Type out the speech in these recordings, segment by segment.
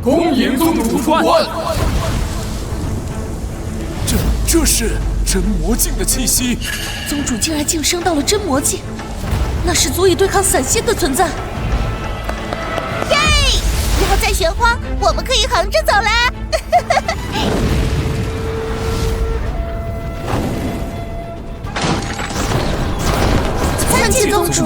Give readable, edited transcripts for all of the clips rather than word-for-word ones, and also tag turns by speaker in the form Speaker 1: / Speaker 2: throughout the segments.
Speaker 1: 恭迎宗主出关。
Speaker 2: 这是真魔境的气息。
Speaker 3: 宗主竟然晋升到了真魔境，那是足以对抗散仙的存在。
Speaker 4: 耶！以后在玄荒，我们可以横着走啦。参见宗主。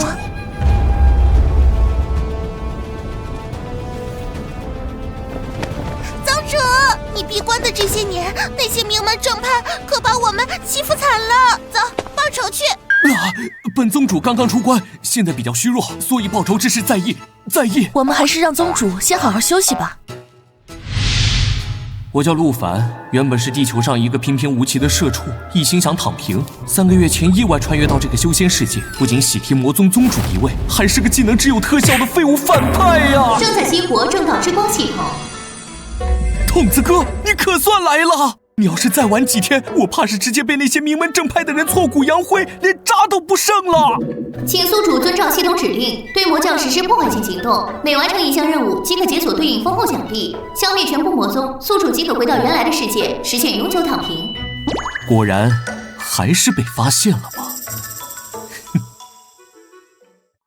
Speaker 4: 你闭关的这些年，那些名门正派可把我们欺负惨了。走，报仇去！
Speaker 2: 本宗主刚刚出关，现在比较虚弱，所以报仇之事在意。
Speaker 3: 我们还是让宗主先好好休息吧。
Speaker 2: 我叫陆凡，原本是地球上一个平平无奇的社畜，一心想躺平。3个月前意外穿越到这个修仙世界，不仅喜提魔宗宗主一位，还是个技能只有特效的废物反派呀！
Speaker 5: 正在激活正道之光系统。
Speaker 2: 筒子哥，你可算来了！你要是再晚几天，我怕是直接被那些名门正派的人挫骨扬灰，连渣都不剩了。
Speaker 5: 请宿主遵照系统指令，对魔将实施破坏性行动，每完成一项任务即可解锁对应丰厚奖励。消灭全部魔宗，宿主即可回到原来的世界，实现永久躺平。
Speaker 2: 果然，还是被发现了吗？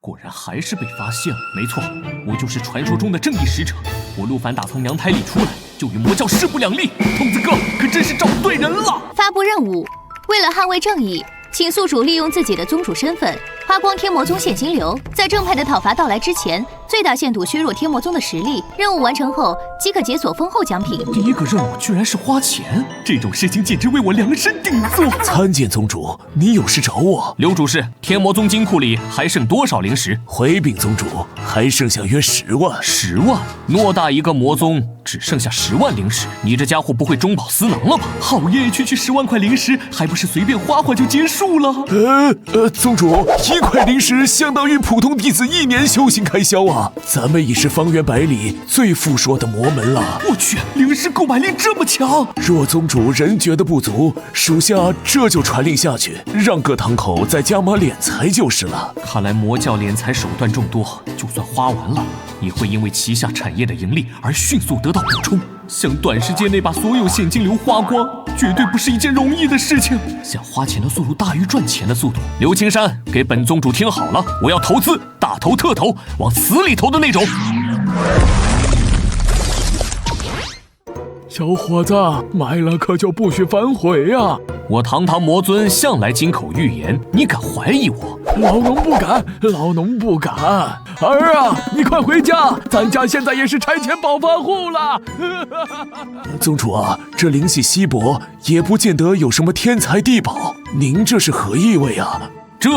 Speaker 2: 果然还是被发现了。没错，我就是传说中的正义使者。我陆凡打从娘胎里出来，就与魔教势不两立。筒子哥可真是找对人了。
Speaker 5: 发布任务，为了捍卫正义，请宿主利用自己的宗主身份，花光天魔宗现金流，在正派的讨伐到来之前，最大限度削弱天魔宗的实力。任务完成后，即可解锁丰厚奖品。
Speaker 2: 第一个任务居然是花钱，这种事情简直为我量身定做。
Speaker 6: 参见宗主，你有事找我？
Speaker 2: 刘主事，天魔宗金库里还剩多少灵石？
Speaker 6: 回禀宗主，还剩下约10万。
Speaker 2: 10万？偌大一个魔宗，只剩下10万灵石，你这家伙不会中饱私囊了吧？好耶，区区10万块灵石，还不是随便花花就结束了？
Speaker 6: 宗主，1块灵石相当于普通弟子1年修行开销啊！咱们已是方圆100里最富庶的魔门了。
Speaker 2: 我去，灵石购买力这么强！
Speaker 6: 若宗主仍觉得不足，属下这就传令下去，让各堂口再加码敛财就是了。
Speaker 2: 看来魔教敛财手段众多，就算花完了，也会因为旗下产业的盈利而迅速得到补充。想短时间内把所有现金流花光，绝对不是一件容易的事情。想花钱的速度大于赚钱的速度。刘青山，给本宗主听好了，我要投资，大投特投，往死里投的那种。
Speaker 1: 小伙子，买了可就不许反悔呀！
Speaker 2: 我堂堂魔尊向来金口玉言，你敢怀疑我？
Speaker 1: 老农不敢，老农不敢。儿啊，你快回家，咱家现在也是拆迁暴发户了。
Speaker 6: 宗主啊，这灵气稀薄，也不见得有什么天才地宝，您这是何意味啊？
Speaker 2: 这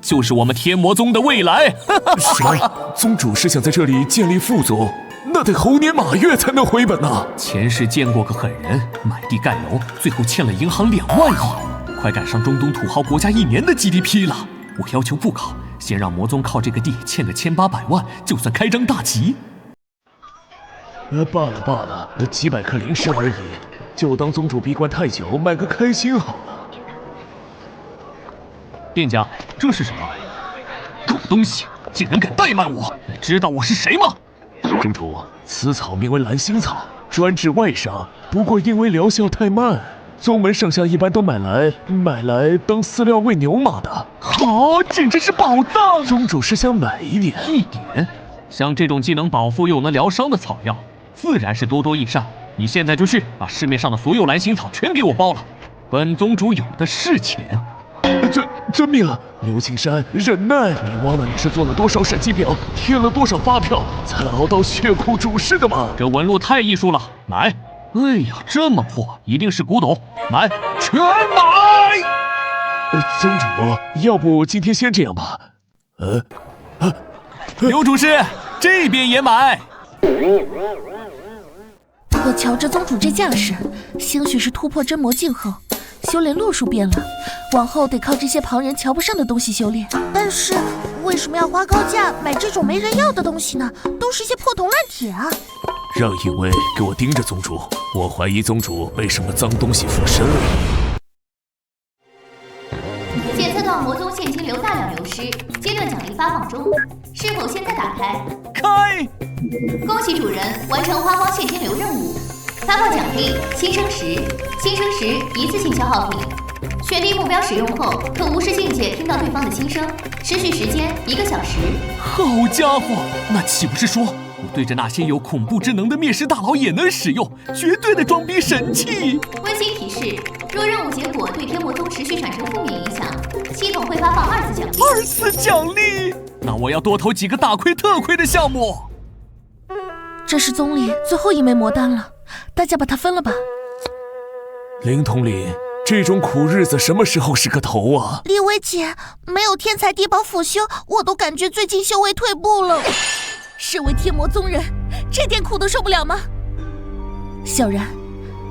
Speaker 2: 就是我们天魔宗的未来。
Speaker 6: 什么？宗主是想在这里建立副宗？那得猴年马月才能回本呢。
Speaker 2: 前世见过个狠人，买地盖楼，最后欠了银行2万亿，快赶上中东土豪国家1年的 GDP 了。我要求不高，先让魔宗靠这个地欠个1800万，就算开张大吉。
Speaker 6: 罢了，几百颗灵石而已，就当宗主闭关太久，买个开心好了。
Speaker 2: 店家，这是什么？狗东西，竟然敢怠慢我！知道我是谁吗？
Speaker 6: 宗主，此草名为蓝星草，专治外伤，不过因为疗效太慢，宗门上下一般都买来当饲料喂牛马的。
Speaker 2: 好，简直是宝藏！
Speaker 6: 宗主是想买一点？
Speaker 2: 像这种既能饱腹又能疗伤的草药，自然是多多益善。你现在就去把市面上的所有蓝星草全给我包了，本宗主有的是钱。
Speaker 6: 遵命了。刘青山，忍耐！你忘了你是做了多少审计表，贴了多少发票，才熬到血库主事的吗？
Speaker 2: 这纹路太艺术了，买！哎呀，这么破，一定是古董，买，全买！
Speaker 6: 宗主，要不今天先这样吧？
Speaker 2: 刘主事，这边也买。
Speaker 3: 可瞧着宗主这架势，兴许是突破真魔境后，修炼路数变了，往后得靠这些旁人瞧不上的东西修炼。
Speaker 4: 但是为什么要花高价买这种没人要的东西呢？都是些破铜烂铁啊！
Speaker 6: 让影卫给我盯着宗主，我怀疑宗主被什么脏东西附身了。
Speaker 5: 检测到魔宗现现金流大量流失，阶段奖励发放中，是否现在打开？
Speaker 2: 开！
Speaker 5: 恭喜主人完成花光现金流任务，发放奖励新生石，新生石一次性消耗品，选定目标使用后可无视境界听到对方的心声，持续时间1个小时。
Speaker 2: 好家伙，那岂不是说我对着那些有恐怖之能的灭世大佬也能使用？绝对的装逼神器！
Speaker 5: 温馨提示：若任务结果对天魔宗持续产生负面影响，系统会发放2次奖励。
Speaker 2: 2次奖励？那我要多投几个大亏特亏的项目。
Speaker 3: 这是宗里最后一枚魔丹了，大家把它分了吧。
Speaker 6: 林统领，这种苦日子什么时候是个头啊？
Speaker 4: 李薇姐，没有天才地宝辅修，我都感觉最近修为退步了。
Speaker 3: 身为天魔宗人，这点苦都受不了吗？小然，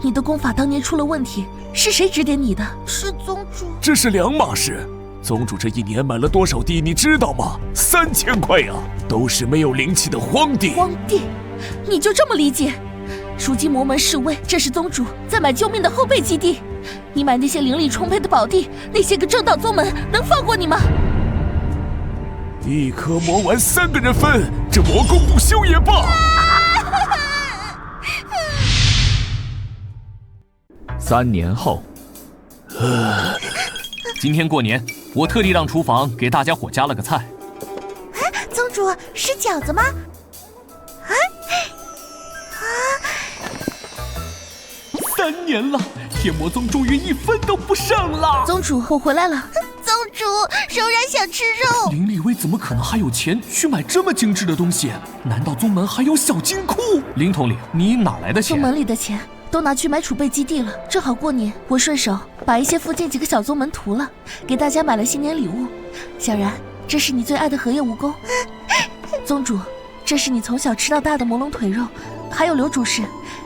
Speaker 3: 你的功法当年出了问题，是谁指点你的？
Speaker 4: 是宗主。
Speaker 6: 这是两码事。宗主这1年买了多少地，你知道吗？3000块呀，都是没有灵气的荒地。
Speaker 3: 荒地？你就这么理解？如今魔门示威，这是宗主在买救命的后备基地。你买那些灵力充沛的宝地，那些个正道宗门能放过你吗
Speaker 6: ？1颗魔丸3个人分，这魔功不修也罢。
Speaker 1: 3年后，
Speaker 2: 今天过年，我特地让厨房给大家伙加了个菜。
Speaker 4: 宗主是饺子吗
Speaker 2: ？3年了，天魔宗终于1分都不剩了。
Speaker 3: 宗主，我回来了。
Speaker 4: 宗主，柔然想吃肉。
Speaker 2: 林立威怎么可能还有钱去买这么精致的东西？难道宗门还有小金库？林统领，你哪来的钱？
Speaker 3: 宗门里的钱都拿去买储备基地了，正好过年，我顺手把一些附近几个小宗门屠了，给大家买了新年礼物。小然，这是你最爱的荷叶蜈蚣。宗主，这是你从小吃到大的魔龙腿肉，还有刘主事，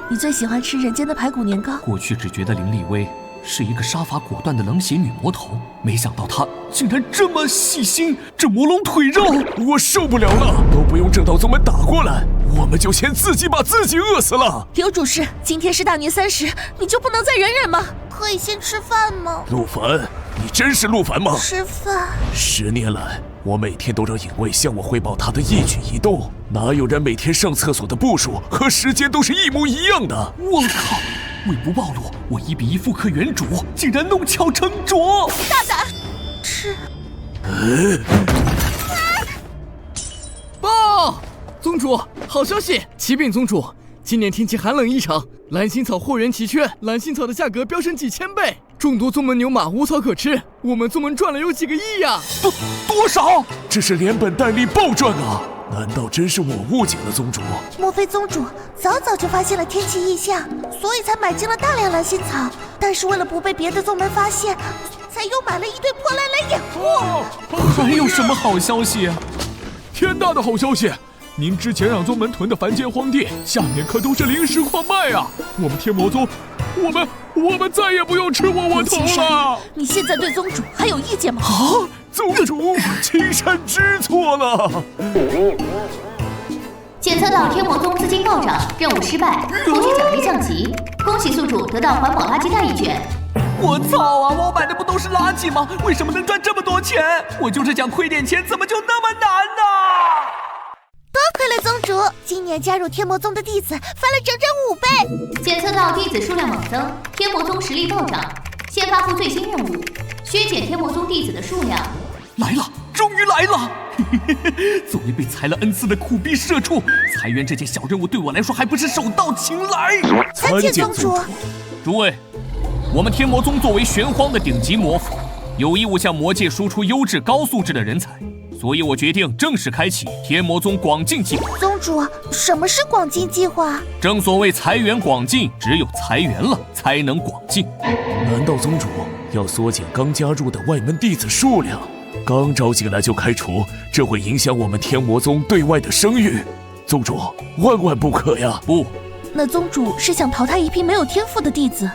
Speaker 3: 你最喜欢吃人间的排骨年糕。
Speaker 2: 过去只觉得林立威是一个杀伐果断的冷血女魔头，没想到她竟然这么细心。这魔龙腿肉，
Speaker 6: 我受不了了，都不用正道宗门打过来，我们就先自己把自己饿死了。
Speaker 3: 刘主事，今天是大年30，你就不能再忍忍吗？
Speaker 4: 可以先吃饭吗？
Speaker 6: 陆凡，你真是陆凡吗？
Speaker 4: 吃饭。
Speaker 6: 10年来，我每天都让影卫向我汇报他的一举一动，哪有人每天上厕所的步数和时间都是一模一样的？
Speaker 2: 我靠！为不暴露我1比1复刻原主，竟然弄巧成拙！
Speaker 3: 大胆！
Speaker 4: 吃。
Speaker 1: 报！宗主，好消息！启禀宗主，今年天气寒冷异常，蓝心草货源奇缺，蓝心草的价格飙升几千倍，众多宗门牛马无草可吃，我们宗门赚了有几个亿呀！
Speaker 2: 多少？
Speaker 6: 这是连本带利暴赚啊！难道真是我误解了宗主？
Speaker 4: 莫非宗主早早就发现了天气异象，所以才买进了大量蓝心草？但是为了不被别的宗门发现，才又买了一堆破烂来掩护。
Speaker 2: 还有什么好消息？
Speaker 1: 天大的好消息！您之前让宗门囤的凡间荒地，下面可都是灵石矿脉啊！我们天魔宗，我们再也不用吃窝窝头了。
Speaker 3: 你现在对宗主还有意见吗？
Speaker 6: 啊，宗主，青山知错了。
Speaker 5: 检测到天魔宗资金暴涨，任务失败，后续奖励降级。恭喜宿主得到环保垃圾袋1卷。
Speaker 2: 我操啊！我买的不都是垃圾吗？为什么能赚这么多钱？我就是想亏点钱，怎么就那么难呢？
Speaker 4: 多亏了宗主，今年加入天魔宗的弟子翻了整整5倍。
Speaker 5: 检测到弟子数量猛增，天魔宗实力暴涨。先发布最新任务，削减天魔宗弟子的数量。
Speaker 2: 来了，终于来了！作为被裁了N次的苦逼社畜，裁员这件小任务对我来说还不是手到擒来。
Speaker 4: 参见宗主。
Speaker 2: 诸位，我们天魔宗作为玄荒的顶级魔府，有义务向魔界输出优质高素质的人才。所以我决定正式开启天魔宗广进计划。
Speaker 4: 宗主，什么是广进计划？
Speaker 2: 正所谓财源广进，只有裁员了才能广进。
Speaker 6: 难道宗主要缩减刚加入的外门弟子数量？刚招进来就开除，这会影响我们天魔宗对外的声誉。宗主，万万不可呀！
Speaker 2: 不，
Speaker 3: 那宗主是想淘汰一批没有天赋的弟子？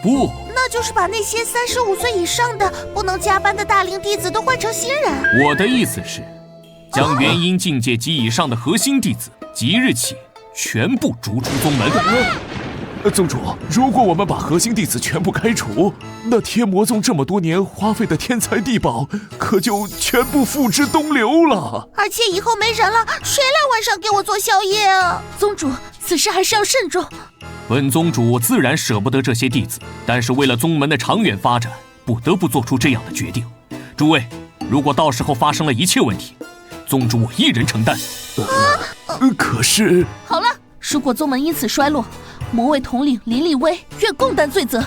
Speaker 2: 不，
Speaker 4: 那就是把那些35岁以上的不能加班的大龄弟子都换成新人。
Speaker 2: 我的意思是，将元婴境界及以上的核心弟子即日起全部逐出宗门。
Speaker 6: 宗主，如果我们把核心弟子全部开除，那天魔宗这么多年花费的天才地宝，可就全部付之东流了。
Speaker 4: 而且以后没人了，谁来晚上给我做宵夜啊？
Speaker 3: 宗主，此事还是要慎重。
Speaker 2: 本宗主自然舍不得这些弟子，但是为了宗门的长远发展，不得不做出这样的决定。诸位，如果到时候发生了一切问题，宗主我一人承担。
Speaker 6: 可是……
Speaker 3: 好了，如果宗门因此衰落，魔卫统领林立威愿共担罪责。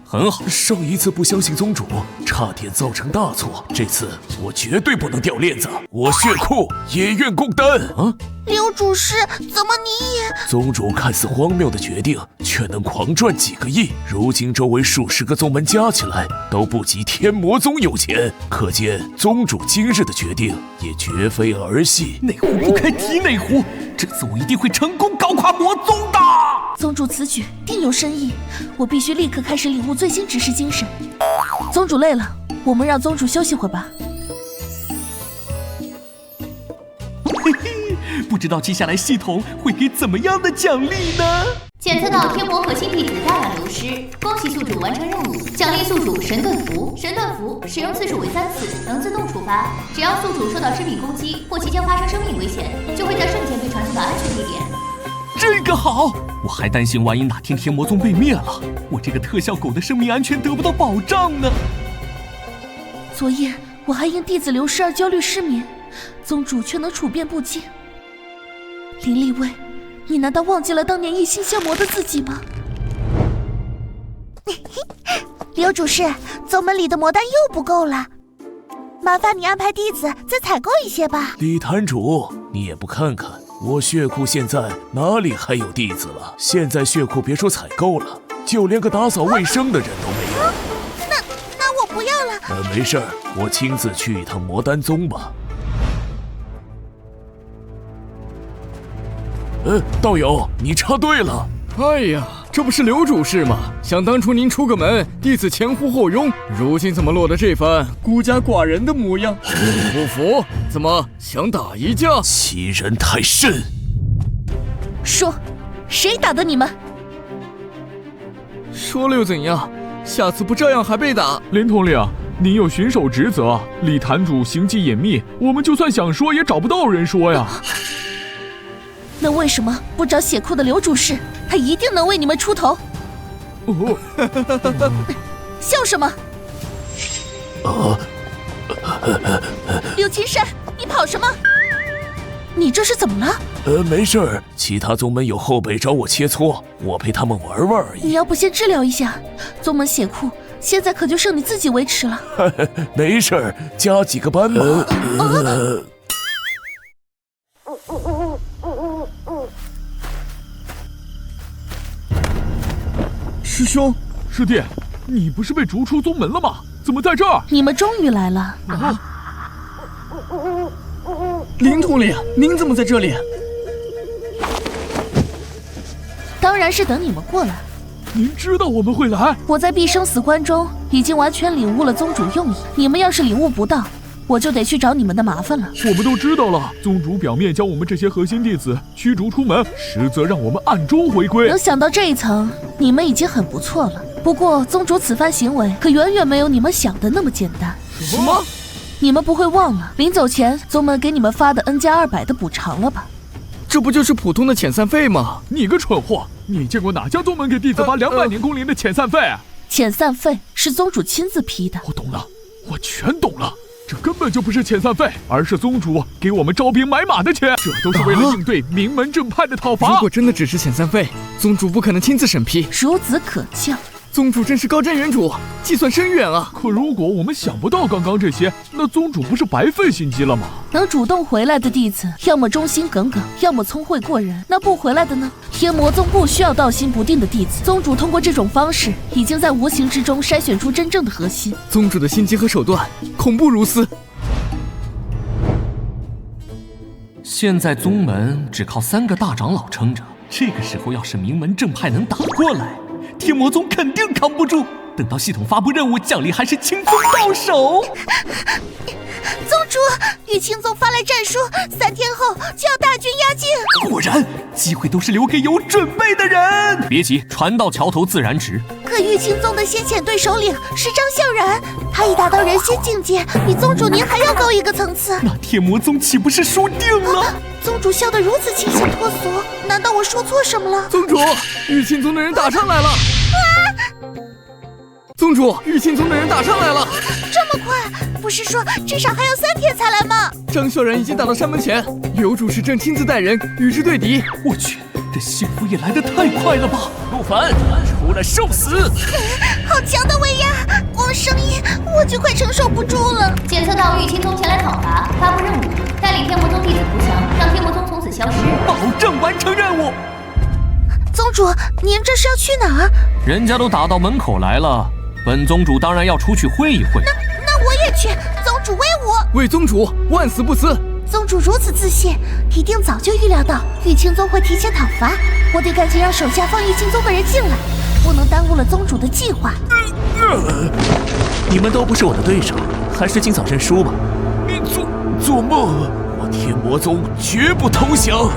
Speaker 2: 很好，
Speaker 6: 上一次不相信宗主，差点造成大错，这次我绝对不能掉链子，我血库也愿共担啊！
Speaker 4: 刘主事，怎么你也……
Speaker 6: 宗主看似荒谬的决定，却能狂赚几个亿。如今周围数十个宗门加起来都不及天魔宗有钱，可见宗主今日的决定也绝非儿戏。
Speaker 2: 内湖不开提内湖，这次我一定会成功搞垮魔宗的。
Speaker 3: 宗主此举定有深意，我必须立刻开始领悟最新指示精神。宗主累了，我们让宗主休息会吧。
Speaker 2: 嘿嘿，不知道接下来系统会给怎么样的奖励呢？
Speaker 5: 检测到天魔核心弟子大量流失，恭喜宿主完成任务，奖励宿主神盾符。神盾符使用次数为3次，能自动触发。只要宿主受到致命攻击或即将发生生命危险，就会在瞬间被传送到安全地点。
Speaker 2: 这个好，我还担心万一哪天天魔宗被灭了，我这个特效狗的生命安全得不到保障呢。
Speaker 3: 昨夜我还因弟子流失而焦虑失眠，宗主却能处变不惊。林立威，你难道忘记了当年一心消魔的自己吗？
Speaker 4: 刘主事，宗门里的魔丹又不够了，麻烦你安排弟子再采购一些吧。
Speaker 6: 李坛主，你也不看看我血库现在哪里还有弟子了？现在血库别说采购了，就连个打扫卫生的人都没有。
Speaker 4: 那我不要了。
Speaker 6: 没事儿，我亲自去一趟魔丹宗吧。道友，你插队了。
Speaker 1: 哎呀，这不是刘主事吗？想当初您出个门，弟子前呼后拥，如今怎么落得这番孤家寡人的模样？不服？怎么想打一架？
Speaker 6: 欺人太甚！
Speaker 3: 说，谁打的你们？
Speaker 1: 说了又怎样？下次不照样还被打？
Speaker 7: 林统领，您有巡守职责，李坛主行迹隐秘，我们就算想说也找不到人说呀。
Speaker 3: 那为什么不找血库的刘主事？他一定能为你们出头。笑什么？刘青山，你跑什么？你这是怎么了？
Speaker 6: 没事儿，其他宗门有后辈找我切磋，我陪他们玩玩而已。
Speaker 3: 你要不先治疗一下？宗门血库现在可就剩你自己维持了。
Speaker 6: 没事儿，加几个班嘛。
Speaker 1: 师兄，
Speaker 7: 师弟，你不是被逐出宗门了吗？怎么在这儿？
Speaker 3: 你们终于来了。
Speaker 1: 林统领，您怎么在这里？
Speaker 3: 当然是等你们过来。
Speaker 7: 您知道我们会来？
Speaker 3: 我在毕生死关中已经完全领悟了宗主用意，你们要是领悟不到，我就得去找你们的麻烦了。
Speaker 7: 我们都知道了，宗主表面将我们这些核心弟子驱逐出门，实则让我们暗中回归。
Speaker 3: 能想到这一层，你们已经很不错了。不过宗主此番行为可远远没有你们想的那么简单。
Speaker 1: 什么？
Speaker 3: 你们不会忘了临走前宗门给你们发的 N+200的补偿了吧？
Speaker 1: 这不就是普通的遣散费吗？
Speaker 7: 你个蠢货，你见过哪家宗门给弟子发200年工龄的遣散费？
Speaker 3: 遣散费是宗主亲自批的。
Speaker 7: 我懂了，我全懂了。这根本就不是遣散费，而是宗主给我们招兵买马的钱，这都是为了应对名门正派的讨伐。
Speaker 1: 如果真的只是遣散费，宗主不可能亲自审批。
Speaker 3: 孺子可教。
Speaker 1: 宗主真是高瞻远瞩，计算深远啊！
Speaker 7: 可如果我们想不到刚刚这些，那宗主不是白费心机了吗？
Speaker 3: 能主动回来的弟子，要么忠心耿耿，要么聪慧过人。那不回来的呢？天魔宗不需要道心不定的弟子，宗主通过这种方式，已经在无形之中筛选出真正的核心。
Speaker 1: 宗主的心机和手段，恐怖如斯。
Speaker 2: 现在宗门只靠3个大长老撑着，这个时候要是名门正派能打过来，天魔宗肯定扛不住。等到系统发布任务，奖励还是轻松到手。
Speaker 4: 宗主，玉清宗发来战书，3天后就要大军压境。
Speaker 2: 果然，机会都是留给有准备的人。别急，船到桥头自然直。
Speaker 4: 可玉清宗的先遣队首领是张孝然，他已达到人仙境界，比宗主您还要高一个层次。
Speaker 2: 那天魔宗岂不是输定了？
Speaker 4: 宗主笑得如此清新脱俗，难道我说错什么了？
Speaker 1: 宗主，玉清宗的人打上来了！宗主，玉清宗的人打上来了！
Speaker 4: 这么快？不是说至少还要3天才来吗？
Speaker 1: 张孝然已经打到山门前，刘主事正亲自带人与之对敌。
Speaker 2: 我去，这幸福也来得太快了吧！
Speaker 6: 陆凡，出来受死！
Speaker 4: 好强的威压，光声音我就快承受不住了。
Speaker 5: 检测到玉清宗前来讨伐，发布任务，带领天魔宗弟子投降，让天魔宗从此消失。
Speaker 2: 保证完成任务。
Speaker 4: 宗主，您这是要去哪儿？
Speaker 2: 人家都打到门口来了，本宗主当然要出去会一会。
Speaker 4: 那我也去，宗主威武！
Speaker 1: 为宗主万死不辞。
Speaker 4: 宗主如此自信，一定早就预料到玉清宗会提前讨伐，我得赶紧让手下放玉清宗的人进来，不能耽误了宗主的计划。
Speaker 6: 你们都不是我的对手，还是尽早认输吧。你做梦！我天魔宗绝不投降！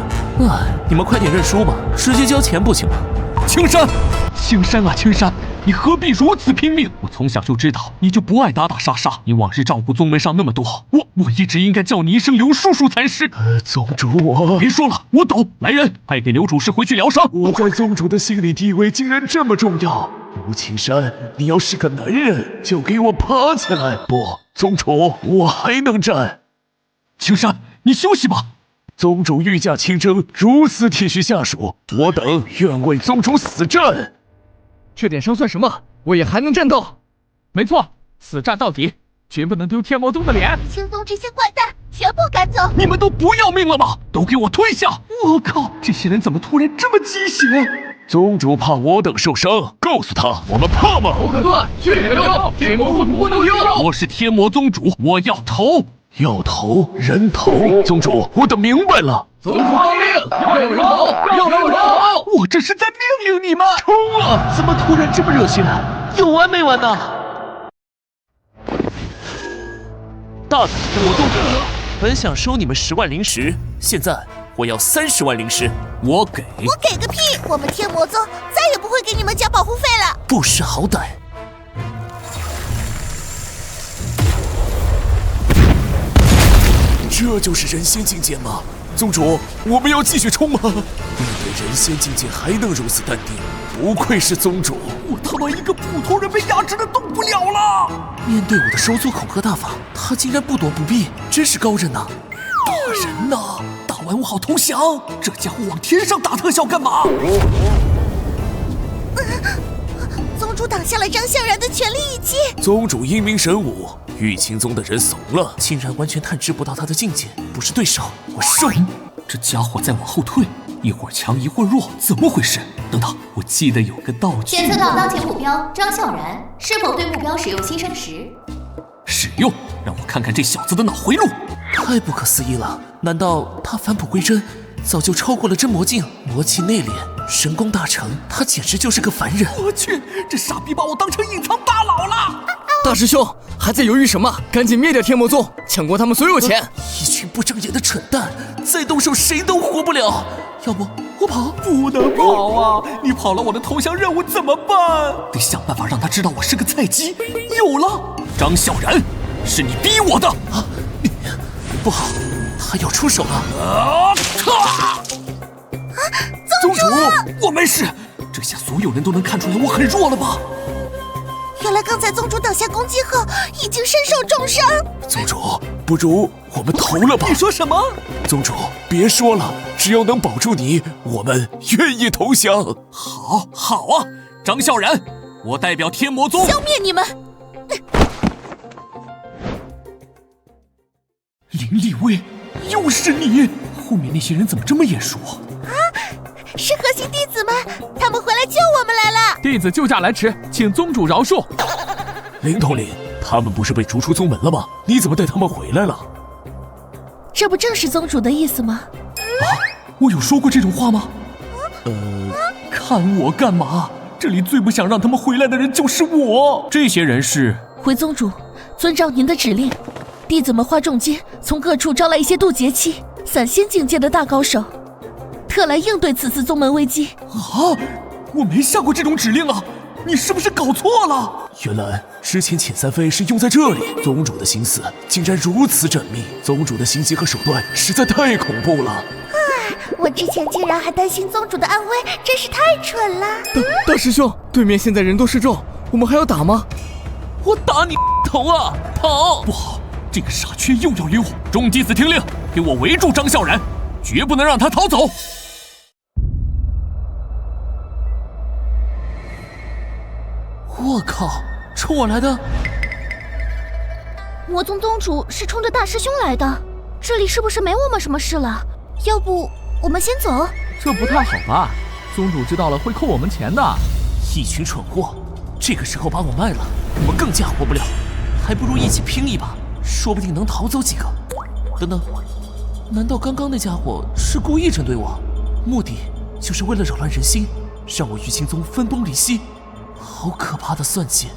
Speaker 6: 你们快点认输吧，直接交钱不行吗？
Speaker 2: 青山，青山啊，青山，你何必如此拼命？我从小就知道你就不爱打打杀杀，你往日照顾宗门上那么多，我一直应该叫你一声刘叔叔才是。
Speaker 6: 宗主我
Speaker 2: 别说了，我懂。来人，快给刘主事回去疗伤。
Speaker 6: 我在宗主的心理地位竟然这么重要。吴青山，你要是个男人，就给我爬起来！不，宗主，我还能战。
Speaker 2: 青山，你休息吧。
Speaker 6: 宗主御驾亲征，如此体恤下属，我等愿为宗主死战。
Speaker 1: 这点伤算什么？我也还能战斗。
Speaker 7: 没错，死战到底，绝不能丢天魔宗的脸。
Speaker 4: 玉清宗这些怪蛋全部赶走！
Speaker 2: 你们都不要命了吗？都给我退下！我靠，这些人怎么突然这么鸡血？
Speaker 6: 宗主怕我等受伤，告诉他我们怕吗？
Speaker 1: 不可断，血流流，天魔会不会都丢？
Speaker 2: 我是天魔宗主，我要投。
Speaker 6: 要投人头，宗主，我等明白了。
Speaker 1: 宗主号令，要有人头，要有人头！
Speaker 2: 我这是在命令你们
Speaker 6: 冲啊！怎么突然这么热心啊？有完没完呐？大胆天魔宗主，本想收你们10万灵石，现在我要30万灵石，
Speaker 2: 我给。
Speaker 4: 我给个屁！我们天魔宗再也不会给你们交保护费了。
Speaker 6: 不识好歹。这就是人仙境界吗？宗主，我们要继续冲吗？面对人仙境界还能如此淡定，不愧是宗主。
Speaker 2: 我他妈一个普通人被压制的动不了了。
Speaker 6: 面对我的收租恐吓大法，他竟然不躲不避，真是高人呐！
Speaker 2: 大人呐，打完我好投降。这家伙往天上打特效干嘛？
Speaker 4: 宗主挡下了张孝然的全力一击。
Speaker 6: 宗主英明神武，玉清宗的人怂了，竟然完全探知不到他的境界，不是对手。我受！
Speaker 2: 这家伙在往后退，一会儿强一会儿弱，怎么回事？等等，我记得有个道具。
Speaker 5: 检测到当前目标张孝然，是否对目标使用新生石？
Speaker 2: 使用，让我看看这小子的脑回路。
Speaker 6: 太不可思议了！难道他返璞归真，早就超过了真魔境，魔气内敛，神功大成？他简直就是个凡人！
Speaker 2: 我去，这傻逼把我当成隐藏大佬了！
Speaker 1: 大师兄，还在犹豫什么？赶紧灭掉天魔宗，抢过他们所有钱！
Speaker 6: 一群不长眼的蠢蛋，再动手谁都活不了。要不我跑？
Speaker 2: 不能跑啊！你跑了，我的投降任务怎么办？得想办法让他知道我是个菜鸡。有了，张孝然，是你逼我的啊！
Speaker 6: 不好，他要出手了！
Speaker 2: 宗主，我没事。这下所有人都能看出来我很弱了吧？
Speaker 4: 原来刚才宗主挡下攻击后，已经身受重伤。
Speaker 6: 宗主，不如我们投了吧？
Speaker 2: 你说什么？
Speaker 6: 宗主，别说了，只要能保住你，我们愿意投降。
Speaker 2: 好啊，张孝然，我代表天魔宗
Speaker 4: 消灭你们！
Speaker 2: 林立威，又是你！后面那些人怎么这么眼熟
Speaker 4: 啊？是核心弟子们，他们回来救我们来了。
Speaker 7: 弟子救驾来迟，请宗主饶恕。
Speaker 6: 林统领，他们不是被逐出宗门了吗？你怎么带他们回来了？
Speaker 3: 这不正是宗主的意思吗？
Speaker 2: 啊，我有说过这种话吗？看我干嘛？这里最不想让他们回来的人就是我。这些人是……
Speaker 3: 回宗主，遵照您的指令。弟子们花重金从各处招来一些渡劫期、散仙境界的大高手，特来应对此次宗门危机。
Speaker 2: 啊！我没下过这种指令啊！你是不是搞错了？
Speaker 6: 原来之前遣散费是用在这里，宗主的心思竟然如此缜密，宗主的心机和手段实在太恐怖了。
Speaker 4: 我之前竟然还担心宗主的安危，真是太蠢了。
Speaker 1: 大师兄，对面现在人多势众，我们还要打吗？
Speaker 2: 我打你头啊！跑！不好，这个傻缺又要溜！众弟子听令，给我围住张笑然，绝不能让他逃走。
Speaker 6: 我靠，冲我来的！
Speaker 3: 魔宗宗主是冲着大师兄来的，这里是不是没我们什么事了？要不我们先走？
Speaker 7: 这不太好吧？宗主知道了会扣我们钱的。
Speaker 6: 一群蠢货，这个时候把我卖了，我们更加活不了，还不如一起拼一把，说不定能逃走几个。等等，难道刚刚那家伙是故意针对我，目的就是为了扰乱人心，让我玉清宗分崩离析？好可怕的算计！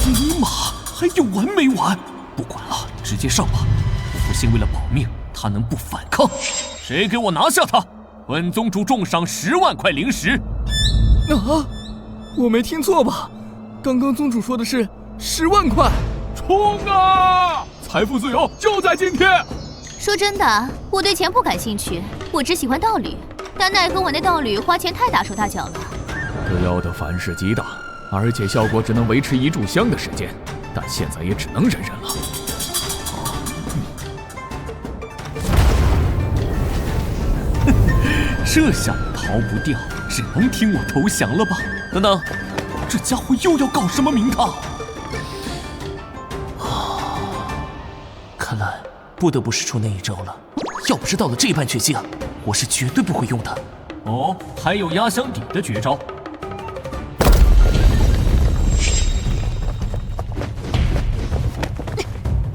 Speaker 2: 尼玛，还有完没完？不管了，直接上吧！我不信为了保命，他能不反抗？谁给我拿下他？本宗主重赏10万块灵石。
Speaker 1: 啊！我没听错吧？刚刚宗主说的是10万块。
Speaker 7: 冲啊！财富自由就在今天。
Speaker 5: 说真的，我对钱不感兴趣，我只喜欢道侣。但奈何我那道侣花钱太大手大脚了。
Speaker 7: 得妖的凡事极大，而且效果只能维持1炷香的时间，但现在也只能忍忍了。
Speaker 2: 这下逃不掉，只能听我投降了吧？等等，这家伙又要搞什么名堂？
Speaker 6: 看来不得不使出那一招了。要不是到了这般绝境，我是绝对不会用的。
Speaker 2: 哦，还有压箱底的绝招。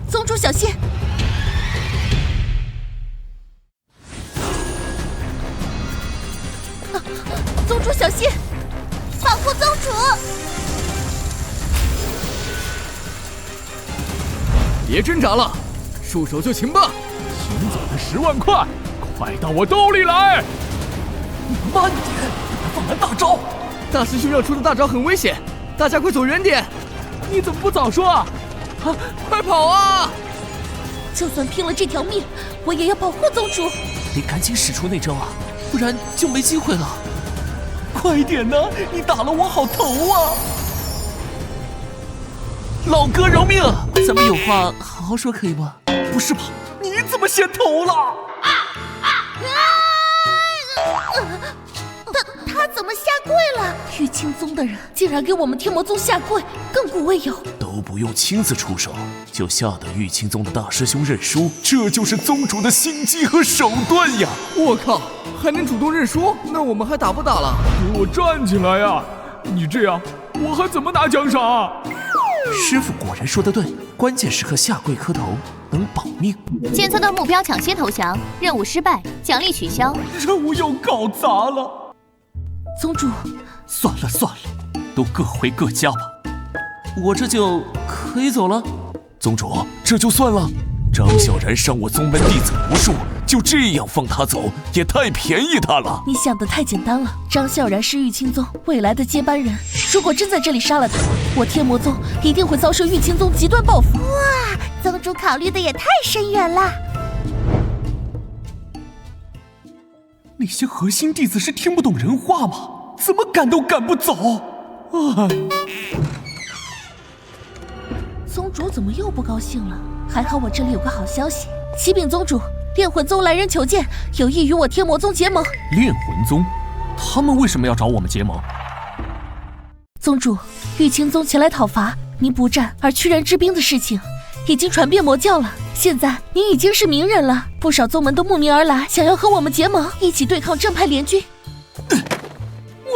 Speaker 3: 宗主小心！宗主小心！
Speaker 4: 保护宗主！
Speaker 1: 别挣扎了，束手就擒吧！
Speaker 7: 行走的10万块，快到我兜里来！
Speaker 2: 慢点，放完大招！
Speaker 1: 大师兄要出的大招很危险，大家快走远点！
Speaker 7: 你怎么不早说啊？
Speaker 1: 快跑啊！
Speaker 3: 就算拼了这条命，我也要保护宗主。
Speaker 6: 得赶紧使出那招啊，不然就没机会了。
Speaker 2: 快点呐！你打了我好头啊！
Speaker 6: 老哥饶命！咱们有话好好说可以吗？
Speaker 2: 不是吧？你怎么先投了？
Speaker 4: 他怎么下跪了？
Speaker 3: 玉清宗的人竟然给我们天魔宗下跪，亘古未有。
Speaker 6: 都不用亲自出手，就吓得玉清宗的大师兄认输，这就是宗主的心机和手段呀！
Speaker 1: 我靠，还能主动认输？那我们还打不打了？
Speaker 7: 给我站起来呀！你这样，我还怎么拿奖赏？
Speaker 6: 师傅果然说得对，关键时刻下跪磕头能保命。
Speaker 5: 监测到目标抢先投降，任务失败，奖励取消。
Speaker 2: 任务又搞砸了。
Speaker 3: 宗主，
Speaker 2: 算了算了，都各回各家吧。
Speaker 6: 我这就可以走了。宗主，这就算了。张小然伤我宗门弟子无数，就这样放他走，也太便宜他了。
Speaker 3: 你想得太简单了。张笑然是玉清宗未来的接班人，如果真在这里杀了他，我天魔宗一定会遭受玉清宗极端报复。
Speaker 4: 哇，宗主考虑的也太深远了。
Speaker 2: 那些核心弟子是听不懂人话吗？怎么赶都赶不走？
Speaker 3: 宗主怎么又不高兴了？还好我这里有个好消息，启禀宗主，炼魂宗来人求见，有意与我天魔宗结盟。
Speaker 2: 炼魂宗，他们为什么要找我们结盟？
Speaker 3: 宗主，玉清宗前来讨伐，您不战而屈人之兵的事情，已经传遍魔教了。现在您已经是名人了，不少宗门都慕名而来，想要和我们结盟，一起对抗正派联军。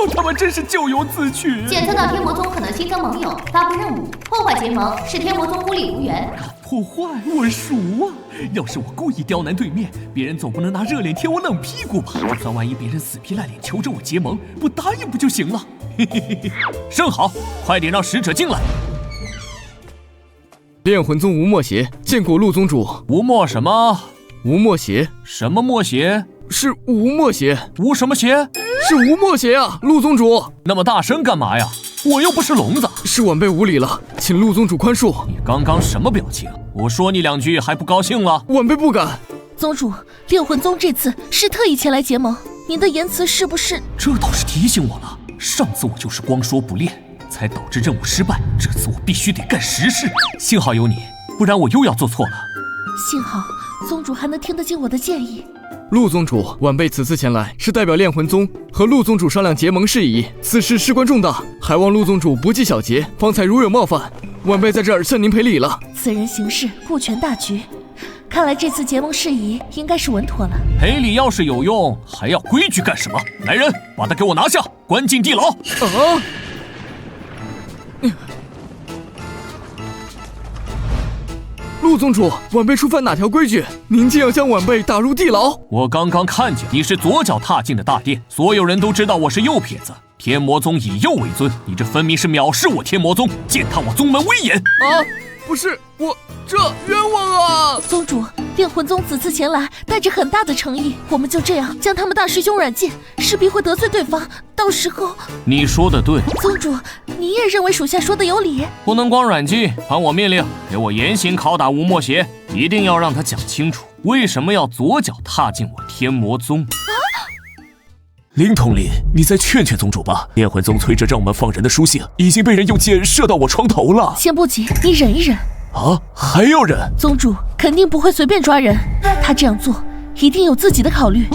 Speaker 2: 我他妈真是咎由自取！
Speaker 5: 检测到天魔宗可能新增盟友，发布任务：破坏结盟，使天魔宗孤立无援。
Speaker 2: 破坏我熟啊！要是我故意刁难对面，别人总不能拿热脸贴我冷屁股吧？就算万一别人死皮赖脸求着我结盟，我答应不就行了？嘿嘿嘿嘿，甚好，快点让使者进来。
Speaker 1: 炼魂宗吴墨邪见过陆宗主。
Speaker 2: 吴墨什么？
Speaker 1: 吴墨邪？
Speaker 2: 什么墨邪？
Speaker 1: 是吴墨邪。
Speaker 2: 吴什么邪？
Speaker 1: 是吴墨邪啊，陆宗主。
Speaker 2: 那么大声干嘛呀？我又不是聋子。
Speaker 1: 是晚辈无礼了，请陆宗主宽恕。
Speaker 2: 你刚刚什么表情？我说你2句还不高兴了？
Speaker 1: 晚辈不敢。
Speaker 3: 宗主，炼魂宗这次是特意前来结盟，您的言辞是不是？
Speaker 2: 这倒是提醒我了，上次我就是光说不练，才导致任务失败。这次我必须得干实事，幸好有你，不然我又要做错了。
Speaker 3: 幸好宗主还能听得进我的建议。
Speaker 1: 陆宗主，晚辈此次前来是代表炼魂宗和陆宗主商量结盟事宜，此事事关重大，还望陆宗主不计小节，方才如有冒犯，晚辈在这儿向您赔礼了。
Speaker 3: 此人行事顾全大局，看来这次结盟事宜应该是稳妥了。
Speaker 2: 赔礼要是有用，还要规矩干什么？来人，把他给我拿下，关进地牢。
Speaker 1: 啊！陆宗主，晚辈触犯哪条规矩？您竟要将晚辈打入地牢？
Speaker 2: 我刚刚看见你是左脚踏进的大殿，所有人都知道我是右撇子。天魔宗以右为尊，你这分明是藐视我天魔宗，践踏我宗门威严。
Speaker 1: 啊！不是我，这冤枉啊！
Speaker 3: 宗主，炼魂宗此次前来带着很大的诚意，我们就这样将他们大师兄软禁，势必会得罪对方。到时候……
Speaker 2: 你说的对，
Speaker 3: 宗主，你也认为属下说的有理？
Speaker 2: 不能光软禁，传我命令，给我严刑拷打吴墨邪，一定要让他讲清楚，为什么要左脚踏进我天魔宗。
Speaker 6: 林统领，你再劝劝宗主吧。炼魂宗催着让我们放人的书信，已经被人用箭射到我床头了。
Speaker 3: 先不急，你忍一忍。
Speaker 6: 啊，还要忍？
Speaker 3: 宗主肯定不会随便抓人，他这样做一定有自己的考虑。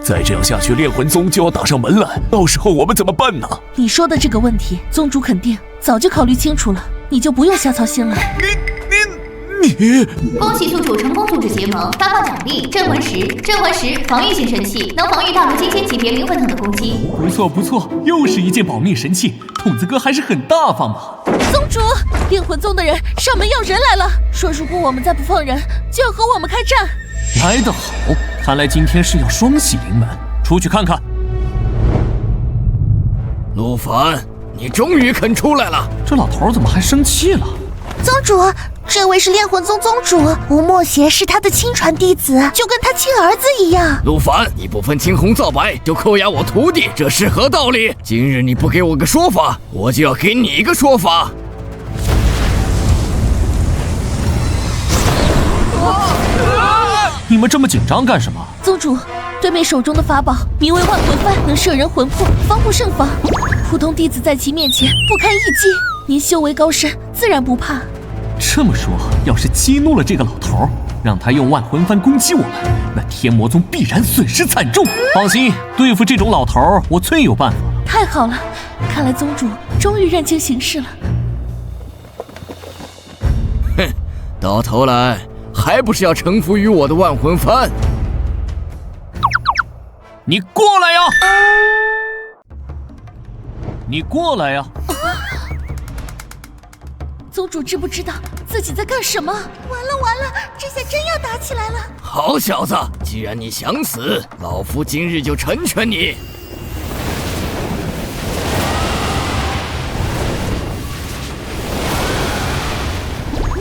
Speaker 6: 再这样下去，炼魂宗就要打上门来，到时候我们怎么办呢？
Speaker 3: 你说的这个问题，宗主肯定早就考虑清楚了，你就不用瞎操心了。
Speaker 6: 你
Speaker 5: 恭喜宿主成功阻止结盟，发放奖励镇魂石。镇魂石防御型神器，能防御大陆金仙级别灵魂层的攻击。
Speaker 2: 不错不错，又是一件保命神器，筒子哥还是很大方嘛。
Speaker 3: 宗主，炼魂宗的人上门要人来了，说如果我们再不放人，就要和我们开战。
Speaker 2: 来得好，看来今天是要双喜临门，出去看看。
Speaker 1: 陆凡，你终于肯出来了。
Speaker 2: 这老头怎么还生气了？
Speaker 4: 宗主，这位是炼魂宗宗主，吴墨邪是他的亲传弟子，就跟他亲儿子一样。
Speaker 1: 陆凡，你不分青红皂白就扣押我徒弟，这是何道理？今日你不给我个说法，我就要给你一个说法。
Speaker 2: 你们这么紧张干什么？
Speaker 3: 宗主，对面手中的法宝名为万魂幡，能摄人魂魄，防不胜防。普通弟子在其面前不堪一击，您修为高深，自然不怕。
Speaker 2: 这么说，要是激怒了这个老头，让他用万魂幡攻击我们，那天魔宗必然损失惨重。放心，对付这种老头，我最有办法了。
Speaker 3: 太好了，看来宗主终于认清形势了。
Speaker 1: 哼，到头来还不是要臣服于我的万魂幡？
Speaker 2: 你过来呀！你过来呀！
Speaker 3: 宗主知不知道自己在干什么？
Speaker 4: 完了完了，这下真要打起来了！
Speaker 1: 好小子，既然你想死，老夫今日就成全你。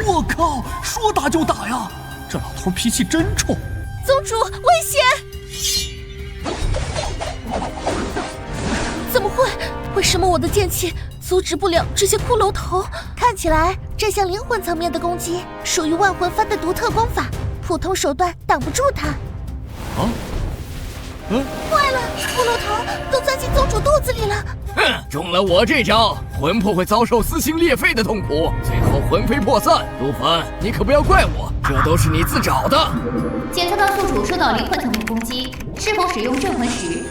Speaker 2: 我靠，说打就打呀！这老头脾气真冲。
Speaker 3: 宗主，危险！怎么会？为什么我的剑气阻止不了这些骷髅头？
Speaker 4: 看起来这项灵魂层面的攻击属于万魂幡的独特功法，普通手段挡不住它。坏了，骷髅头都钻进宗主肚子里了。
Speaker 1: 哼，中了我这招，魂魄会遭受撕心裂肺的痛苦，最后魂飞魄散。陆凡，你可不要怪我，这都是你自找的。
Speaker 5: 检测到宿主受到灵魂层面攻击，是否使用镇魂石？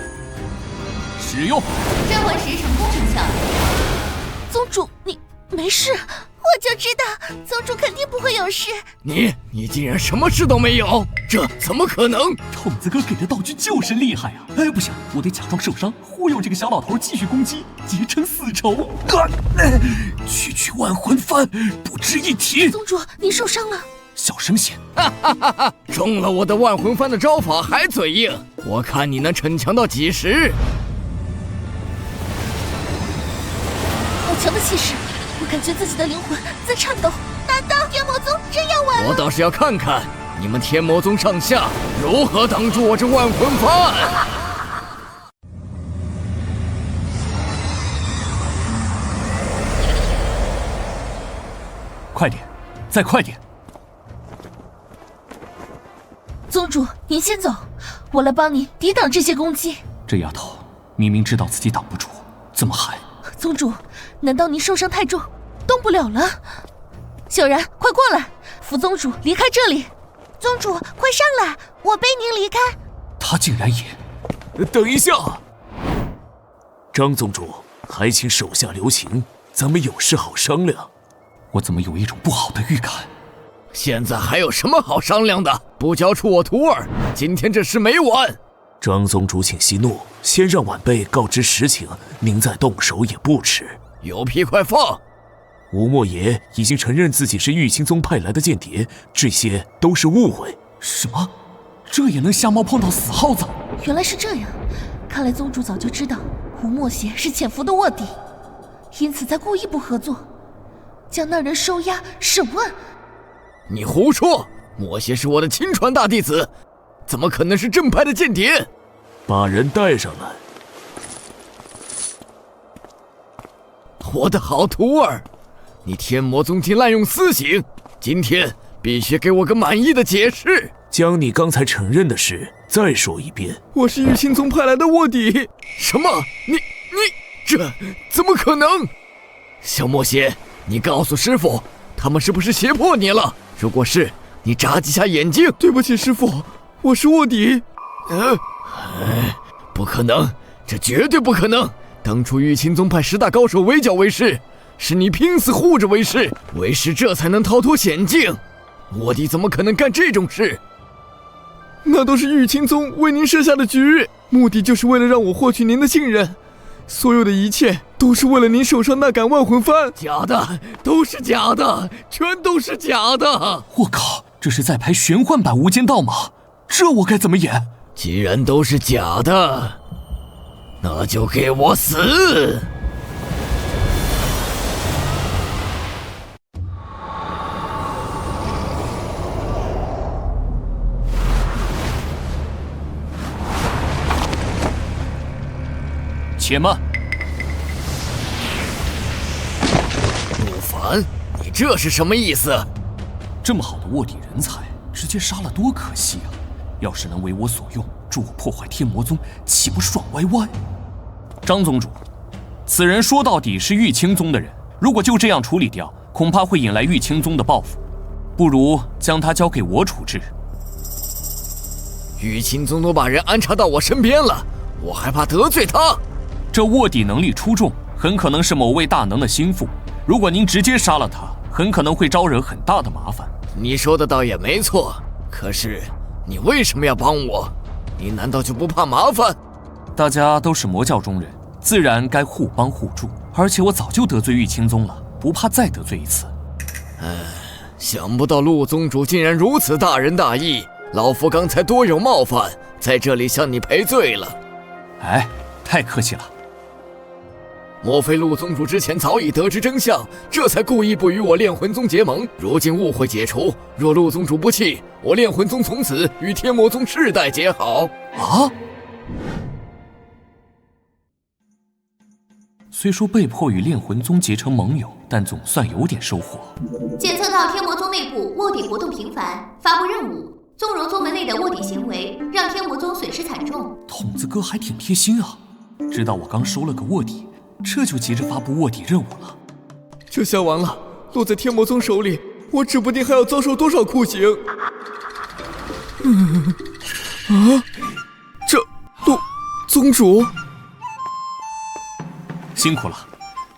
Speaker 2: 使用。
Speaker 5: 镇魂石成功生效。
Speaker 3: 宗主，你没事？
Speaker 4: 我就知道宗主肯定不会有事。
Speaker 1: 你竟然什么事都没有，这怎么可能？
Speaker 2: 筒子哥给的道具就是厉害啊！哎，不行，我得假装受伤，忽悠这个小老头继续攻击，结成死仇。
Speaker 6: 区区万魂幡，不值一提。
Speaker 3: 宗主，您受伤了。
Speaker 2: 小声些！
Speaker 1: 中了我的万魂幡的招法还嘴硬，我看你能逞强到几时？
Speaker 3: 好强的气势，我感觉自己的灵魂在颤抖。
Speaker 4: 难道天魔宗真要完了？
Speaker 1: 我倒是要看看你们天魔宗上下如何挡住我这万魂幡！
Speaker 2: 快点，再快点！
Speaker 3: 宗主，您先走，我来帮您抵挡这些攻击。
Speaker 2: 这丫头明明知道自己挡不住，怎么还……
Speaker 3: 宗主，难道您受伤太重，动不了了？小然，快过来，扶宗主离开这里。
Speaker 4: 宗主，快上来，我背您离开。
Speaker 2: 他竟然也……
Speaker 6: 等一下，张宗主，还请手下留情，咱们有事好商量。
Speaker 2: 我怎么有一种不好的预感？
Speaker 1: 现在还有什么好商量的？不交出我徒儿，今天这事没完！
Speaker 6: 张宗主，请息怒，先让晚辈告知实情，您再动手也不迟。
Speaker 1: 有屁快放！
Speaker 6: 吴莫爷已经承认自己是玉清宗派来的间谍，这些都是误会。
Speaker 2: 什么？这也能瞎猫碰到死耗子？
Speaker 3: 原来是这样，看来宗主早就知道吴莫邪是潜伏的卧底，因此才故意不合作，将那人收押审问。
Speaker 1: 你胡说！莫邪是我的亲传大弟子，怎么可能是正派的间谍？
Speaker 6: 把人带上来。
Speaker 1: 我的好徒儿，你天魔宗竟滥用私刑，今天必须给我个满意的解释。
Speaker 6: 将你刚才承认的事再说一遍。
Speaker 1: 我是玉清宗派来的卧底。什么？你这怎么可能？小莫邪，你告诉师父，他们是不是胁迫你了？如果是，你眨几下眼睛。对不起，师父，我是卧底。不可能，这绝对不可能！当初玉清宗派10大高手围剿为师，是你拼死护着为师，为师这才能逃脱险境。卧底怎么可能干这种事？那都是玉清宗为您设下的局，目的就是为了让我获取您的信任。所有的一切都是为了您手上那杆万魂幡。假的，都是假的，全都是假的！
Speaker 2: 我靠，这是在拍玄幻版《无间道》吗？这我该怎么演？
Speaker 1: 既然都是假的，那就给我死！
Speaker 2: 且慢！
Speaker 1: 陆凡，你这是什么意思？
Speaker 2: 这么好的卧底人才，直接杀了多可惜啊！要是能为我所用，助我破坏天魔宗，岂不爽歪歪？张宗主，此人说到底是玉清宗的人，如果就这样处理掉，恐怕会引来玉清宗的报复。不如将他交给我处置。
Speaker 1: 玉清宗都把人安插到我身边了，我还怕得罪他？
Speaker 2: 这卧底能力出众，很可能是某位大能的心腹。如果您直接杀了他，很可能会招惹很大的麻烦。
Speaker 1: 你说的倒也没错，可是你为什么要帮我？你难道就不怕麻烦？
Speaker 2: 大家都是魔教中人，自然该互帮互助。而且我早就得罪玉清宗了，不怕再得罪一次。
Speaker 1: 想不到陆宗主竟然如此大仁大义，老夫刚才多有冒犯，在这里向你赔罪了。
Speaker 2: 哎，太客气了。
Speaker 1: 莫非陆宗主之前早已得知真相，这才故意不与我炼魂宗结盟？如今误会解除，若陆宗主不弃，我炼魂宗从此与天魔宗世代结好。
Speaker 2: 啊！虽说被迫与炼魂宗结成盟友，但总算有点收获。
Speaker 5: 检测到天魔宗内部卧底活动频繁，发布任务：纵容宗门内的卧底行为，让天魔宗损失惨重。
Speaker 2: 筒子哥还挺贴心啊，知道我刚收了个卧底，这就急着发布卧底任务了。
Speaker 1: 这下完了，落在天魔宗手里，我指不定还要遭受多少酷刑。这陆宗主
Speaker 2: 辛苦了，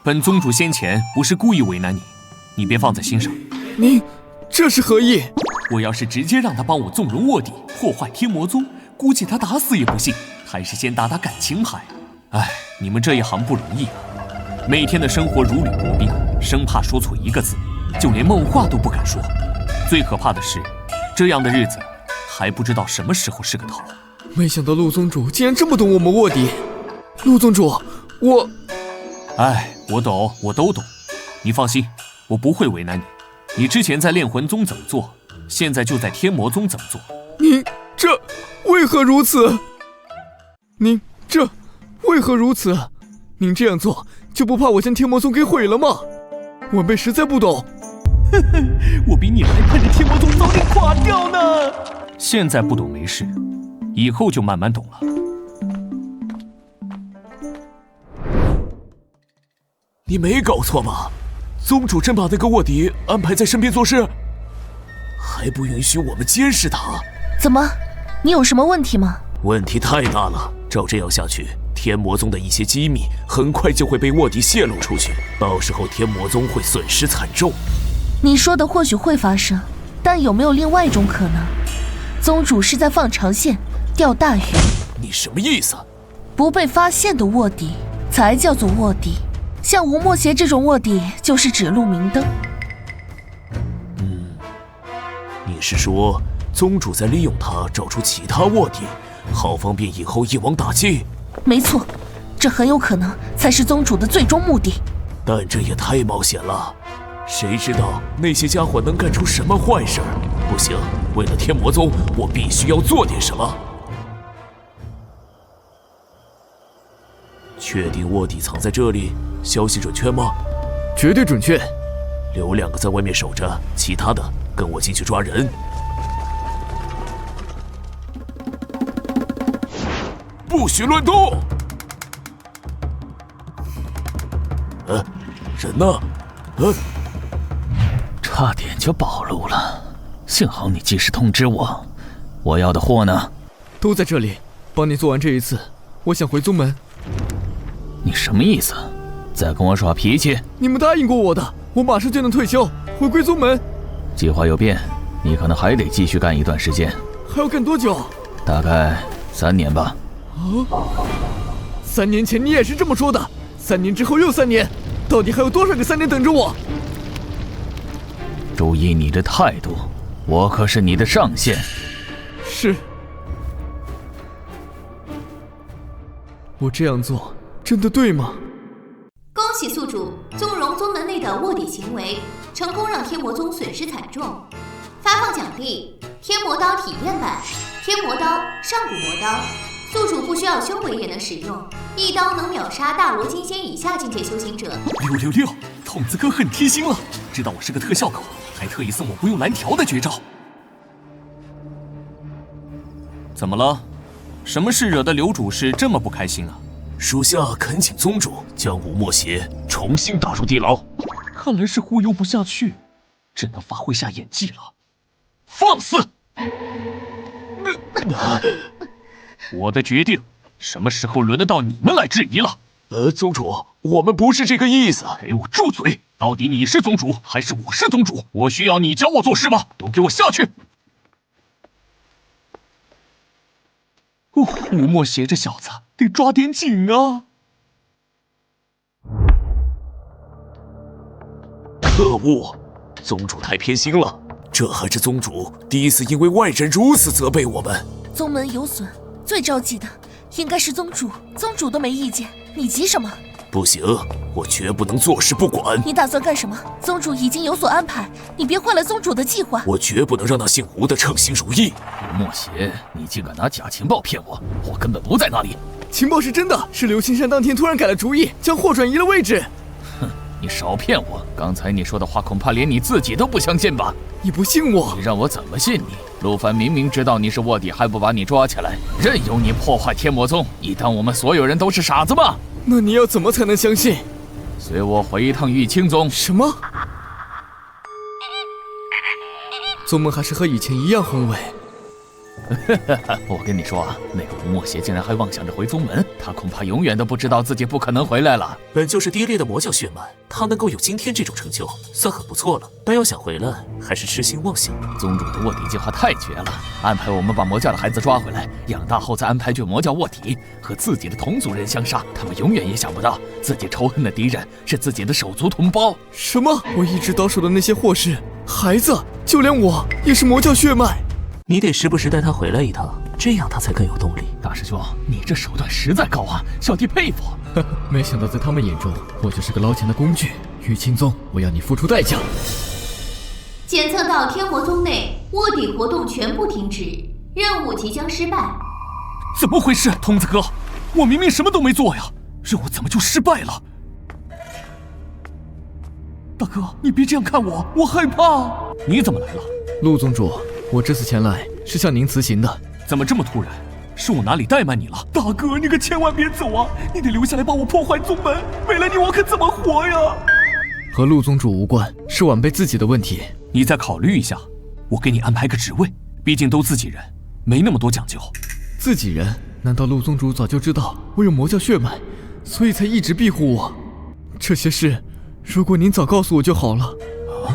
Speaker 2: 本宗主先前不是故意为难你，你别放在心上。
Speaker 1: 您这是何意？
Speaker 2: 我要是直接让他帮我纵容卧底，破坏天魔宗，估计他打死也不信，还是先打打感情牌。哎，你们这一行不容易啊，每天的生活如履薄冰，生怕说错一个字，就连梦话都不敢说。最可怕的是，这样的日子还不知道什么时候是个头。
Speaker 1: 没想到陆宗主竟然这么懂我们卧底。陆宗主，
Speaker 2: 哎，我懂，我都懂。你放心，我不会为难你。你之前在炼魂宗怎么做，现在就在天魔宗怎么做。
Speaker 1: 您这为何如此？您这为何如此？您这样做就不怕我将天魔宗给毁了吗？晚辈实在不懂。
Speaker 2: 我比你还盼着天魔宗早点垮掉呢。现在不懂没事，以后就慢慢懂了。
Speaker 6: 你没搞错吧？宗主真把那个卧底安排在身边做事，还不允许我们监视他？
Speaker 3: 怎么？你有什么问题吗？
Speaker 6: 问题太大了，照这样下去，天魔宗的一些机密很快就会被卧底泄露出去，到时候天魔宗会损失惨重。
Speaker 3: 你说的或许会发生，但有没有另外一种可能？宗主是在放长线，钓大鱼。
Speaker 6: 你什么意思？
Speaker 3: 不被发现的卧底才叫做卧底，像吴莫邪这种卧底就是指路明灯。
Speaker 6: 你是说宗主在利用他找出其他卧底，好方便以后一网打尽？
Speaker 3: 没错，这很有可能才是宗主的最终目的。
Speaker 6: 但这也太冒险了，谁知道那些家伙能干出什么坏事？不行，为了天魔宗，我必须要做点什么。确定卧底藏在这里，消息准确吗？
Speaker 1: 绝对准确。
Speaker 6: 留2个在外面守着，其他的跟我进去抓人。不许乱动！人呢？
Speaker 8: 差点就暴露了，幸好你及时通知我。我要的货呢？
Speaker 1: 都在这里，帮你做完这一次，我想回宗门。
Speaker 8: 你什么意思？在跟我耍脾气？
Speaker 1: 你们答应过我的，我马上就能退休，回归宗门。
Speaker 8: 计划有变，你可能还得继续干一段时间。
Speaker 1: 还要干多久？
Speaker 8: 大概3年吧。
Speaker 1: 3年前你也是这么说的，3年之后又3年，到底还有多少个3年等着我？
Speaker 8: 注意你的态度，我可是你的上线。
Speaker 1: 是。我这样做真的对吗？
Speaker 5: 恭喜宿主纵容宗门内的卧底行为，成功让天魔宗损失惨重。发放奖励：天魔刀体验版、天魔刀、上古魔刀，宿主不需要修为也能使用，一刀能秒杀大罗金仙以下境界修行者。
Speaker 2: 666，筒子哥很贴心了，知道我是个特效狗，还特意送我不用蓝条的绝招。怎么了？什么事惹得刘主事这么不开心啊？
Speaker 6: 属下恳请宗主将吴莫邪重新打入地牢。
Speaker 2: 看来是忽悠不下去，只能发挥下演技了。放肆！我的决定，什么时候轮得到你们来质疑了？
Speaker 6: 宗主，我们不是这个意思。
Speaker 2: 给我住嘴！到底你是宗主还是我是宗主？我需要你教我做事吗？都给我下去！吴莫邪这小子得抓点紧啊！
Speaker 6: 可恶，宗主太偏心了，这还是宗主第一次因为外人如此责备我们。
Speaker 3: 宗门有损，最着急的应该是宗主，宗主都没意见，你急什么？
Speaker 6: 不行，我绝不能坐视不管。
Speaker 3: 你打算干什么？宗主已经有所安排，你别坏了宗主的计划。
Speaker 6: 我绝不能让那姓吴的称心如意。
Speaker 8: 吴莫邪，你竟敢拿假情报骗我，我根本不在那里。
Speaker 1: 情报是真的，是刘青山当天突然改了主意，将货转移了位置。
Speaker 8: 哼，你少骗我！刚才你说的话，恐怕连你自己都不相信吧？
Speaker 1: 你不信我？
Speaker 8: 你让我怎么信你？陆凡明明知道你是卧底，还不把你抓起来，任由你破坏天魔宗，你当我们所有人都是傻子吗？
Speaker 1: 那你要怎么才能相信？
Speaker 8: 随我回一趟玉清宗。
Speaker 1: 什么？宗门还是和以前一样宏伟。
Speaker 8: 我跟你说啊，那个吴莫邪竟然还妄想着回宗门，他恐怕永远都不知道自己不可能回来了。
Speaker 6: 本就是低劣的魔教血脉，他能够有今天这种成就，算很不错了。但要想回来，还是痴心妄想。
Speaker 8: 宗主的卧底计划太绝了，安排我们把魔教的孩子抓回来，养大后再安排去魔教卧底，和自己的同族人相杀。他们永远也想不到，自己仇恨的敌人是自己的手足同胞。
Speaker 1: 什么？我一直到手的那些祸事，孩子，就连我也是魔教血脉。
Speaker 6: 你得时不时带他回来一趟，这样他才更有动力。
Speaker 8: 大师兄，你这手段实在高啊，小弟佩服。
Speaker 1: 没想到在他们眼中，我就是个捞钱的工具。玉清宗，我要你付出代价。
Speaker 5: 检测到天魔宗内卧底活动全部停止，任务即将失败。
Speaker 2: 怎么回事，童子哥？我明明什么都没做呀，任务怎么就失败了？大哥，你别这样看我，我害怕。你怎么来了？
Speaker 1: 陆宗主，我这次前来是向您辞行的。
Speaker 2: 怎么这么突然？是我哪里怠慢你了？大哥，你可千万别走啊！你得留下来帮我破坏宗门，没了你我可怎么活呀？
Speaker 1: 和陆宗主无关，是晚辈自己的问题。
Speaker 2: 你再考虑一下，我给你安排个职位，毕竟都自己人，没那么多讲究。
Speaker 1: 自己人？难道陆宗主早就知道我有魔教血脉，所以才一直庇护我？这些事，如果您早告诉我就好了。
Speaker 2: 啊，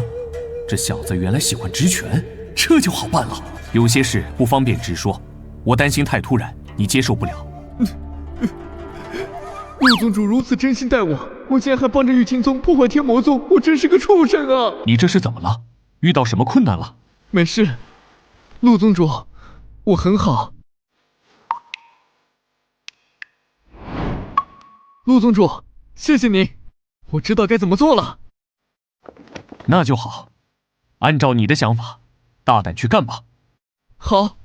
Speaker 2: 这小子原来喜欢职权，这就好办了。有些事不方便直说，我担心太突然，你接受不了。
Speaker 1: 陆宗主如此真心待我，我竟然还帮着玉清宗破坏天魔宗，我真是个畜生啊！
Speaker 2: 你这是怎么了？遇到什么困难了？
Speaker 1: 没事，陆宗主，我很好。陆宗主，谢谢您，我知道该怎么做了。
Speaker 2: 那就好，按照你的想法，大胆去干吧。
Speaker 1: 好。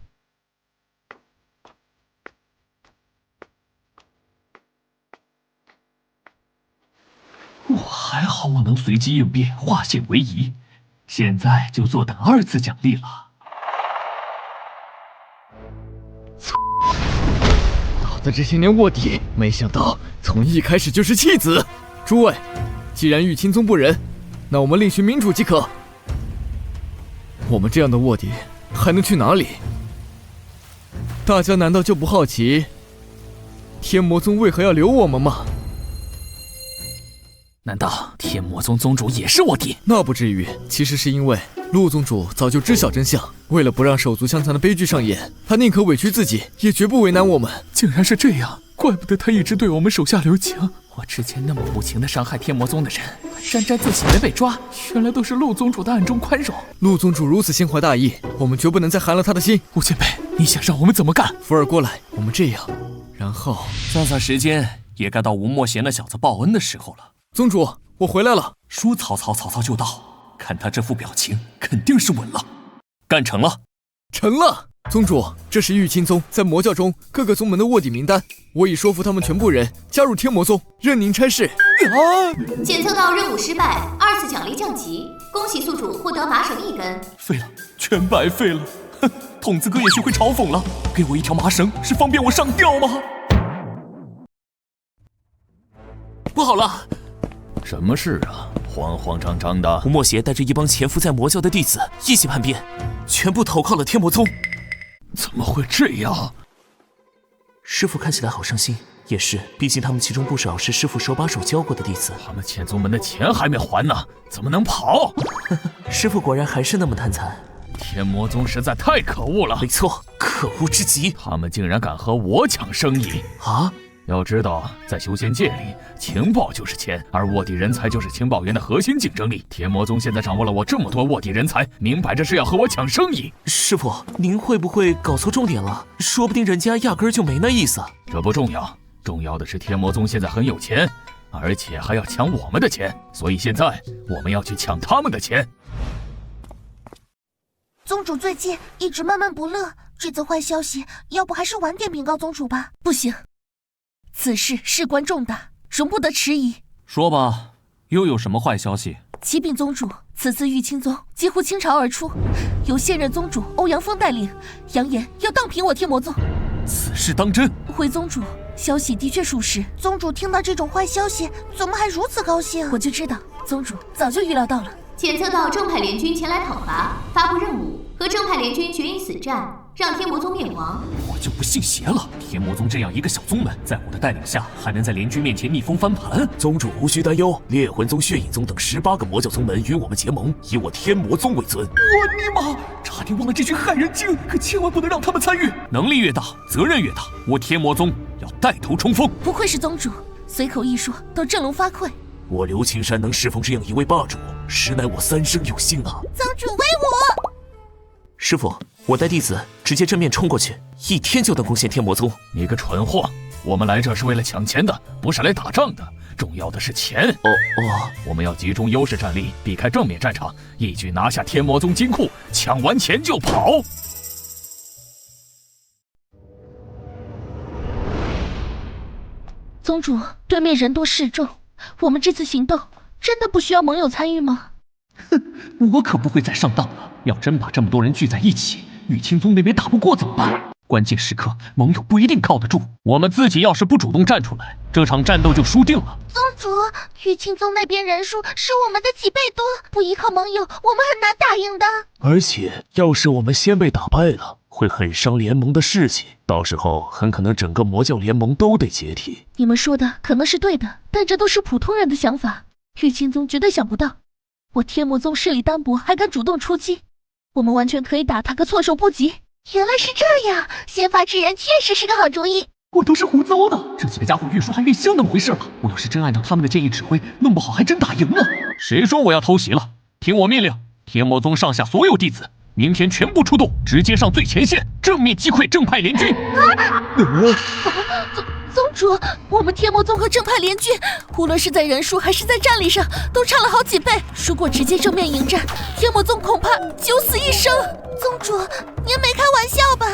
Speaker 2: 还好我能随机应变，化险为夷，现在就坐等2次奖励了。
Speaker 1: 老子这些年卧底，没想到从一开始就是弃子。诸位，既然玉清宗不仁，那我们另寻民主即可。我们这样的卧底还能去哪里？大家难道就不好奇天魔宗为何要留我们吗？
Speaker 8: 难道天魔宗宗主也是卧底？
Speaker 1: 那不至于，其实是因为陆宗主早就知晓真相，为了不让手足相残的悲剧上演，他宁可委屈自己，也绝不为难我们。
Speaker 8: 竟然是这样，怪不得他一直对我们手下留情。我之前那么无情的伤害天魔宗的人，沾沾自喜没被抓，原来都是陆宗主的暗中宽容。
Speaker 1: 陆宗主如此心怀大义，我们绝不能再寒了他的心。
Speaker 8: 陆前辈，你想让我们怎么干？
Speaker 1: 福儿过来，我们这样，然后
Speaker 2: 算算时间，也该到吴莫贤那小子报恩的时候了。
Speaker 1: 宗主，我回来了。
Speaker 2: 说曹操，曹操就到。看他这副表情，肯定是稳了。干成了？
Speaker 1: 成了。宗主，这是玉清宗在魔教中各个宗门的卧底名单，我已说服他们全部人加入天魔宗，任您差事。
Speaker 5: 检测到任务失败，2次奖励降级，恭喜宿主获得麻绳1根。
Speaker 2: 废了，全白费了。哼，童子哥也学会嘲讽了。给我一条麻绳，是方便我上吊吗？不好了！
Speaker 8: 什么事啊？慌慌张张的。
Speaker 6: 吴莫邪带着一帮潜伏在魔教的弟子一起叛变，全部投靠了天魔宗。
Speaker 8: 怎么会这样？
Speaker 6: 师父看起来好伤心，也是，毕竟他们其中不少是师父手把手教过的弟子。
Speaker 8: 他们潜宗门的钱还没还呢，怎么能跑？
Speaker 6: 师父果然还是那么贪残。
Speaker 8: 天魔宗实在太可恶了。
Speaker 6: 没错，可恶之极。
Speaker 8: 他们竟然敢和我抢生意
Speaker 6: 啊！
Speaker 8: 要知道，在修仙界里，情报就是钱，而卧底人才就是情报员的核心竞争力。天魔宗现在掌握了我这么多卧底人才，明摆着是要和我抢生意。
Speaker 6: 师父，您会不会搞错重点了？说不定人家压根儿就没那意思。
Speaker 8: 这不重要，重要的是天魔宗现在很有钱，而且还要抢我们的钱，所以现在我们要去抢他们的钱。
Speaker 4: 宗主最近一直闷闷不乐，这则坏消息，要不还是晚点禀告宗主吧？
Speaker 3: 不行。此事事关重大，容不得迟疑。
Speaker 2: 说吧，又有什么坏消息？
Speaker 3: 启禀宗主，此次玉清宗几乎倾巢而出，由现任宗主欧阳锋带领，扬言要荡平我天魔宗。
Speaker 2: 此事当真？
Speaker 3: 回宗主，消息的确属实。
Speaker 4: 宗主听到这种坏消息，怎么还如此高兴？
Speaker 3: 我就知道，宗主早就预料到了。
Speaker 5: 检测到正派联军前来讨伐，发布任务，和正派联军决一死战，让天魔宗灭亡。
Speaker 2: 我就不信邪了！天魔宗这样一个小宗门，在我的带领下，还能在联军面前逆风翻盘？
Speaker 6: 宗主无需担忧，猎魂宗、血影宗等18个魔教宗门与我们结盟，以我天魔宗为尊。
Speaker 2: 我尼玛，差点忘了这群害人精，可千万不能让他们参与。能力越大，责任越大。我天魔宗要带头冲锋。
Speaker 3: 不愧是宗主，随口一说都振聋发聩。
Speaker 6: 我刘青山能侍奉这样一位霸主，实乃我3生有幸啊！
Speaker 4: 宗主威武！
Speaker 6: 师父，我带弟子直接正面冲过去，1天就能攻陷天魔宗。
Speaker 8: 你个蠢货！我们来这是为了抢钱的，不是来打仗的。重要的是钱。我们要集中优势战力，避开正面战场，一举拿下天魔宗金库，抢完钱就跑。
Speaker 3: 宗主，对面人多势众，我们这次行动真的不需要盟友参与吗？
Speaker 2: 我可不会再上当了。要真把这么多人聚在一起，玉清宗那边打不过怎么办？关键时刻，盟友不一定靠得住。我们自己要是不主动站出来，这场战斗就输定了。
Speaker 4: 宗主，玉清宗那边人数是我们的几倍多，不依靠盟友，我们很难打赢的。
Speaker 6: 而且，要是我们先被打败了，会很伤联盟的士气，到时候很可能整个魔教联盟都得解体。
Speaker 3: 你们说的可能是对的，但这都是普通人的想法，玉清宗绝对想不到，我天魔宗势力单薄，还敢主动出击，我们完全可以打他个措手不及。
Speaker 4: 原来是这样，先发制人确实是个好主意。
Speaker 2: 我都是胡诌的，这几个家伙越说还越像那么回事了。我要是真按照他们的建议指挥，弄不好还真打赢了。谁说我要偷袭了？听我命令，天魔宗上下所有弟子，明天全部出动，直接上最前线，正面击溃正派联军。
Speaker 3: 宗主，我们天魔宗和正派联军，无论是在人数还是在战力上，都差了好几倍。如果直接正面迎战，天魔宗恐怕九死一生。
Speaker 4: 宗主，您没开玩笑吧？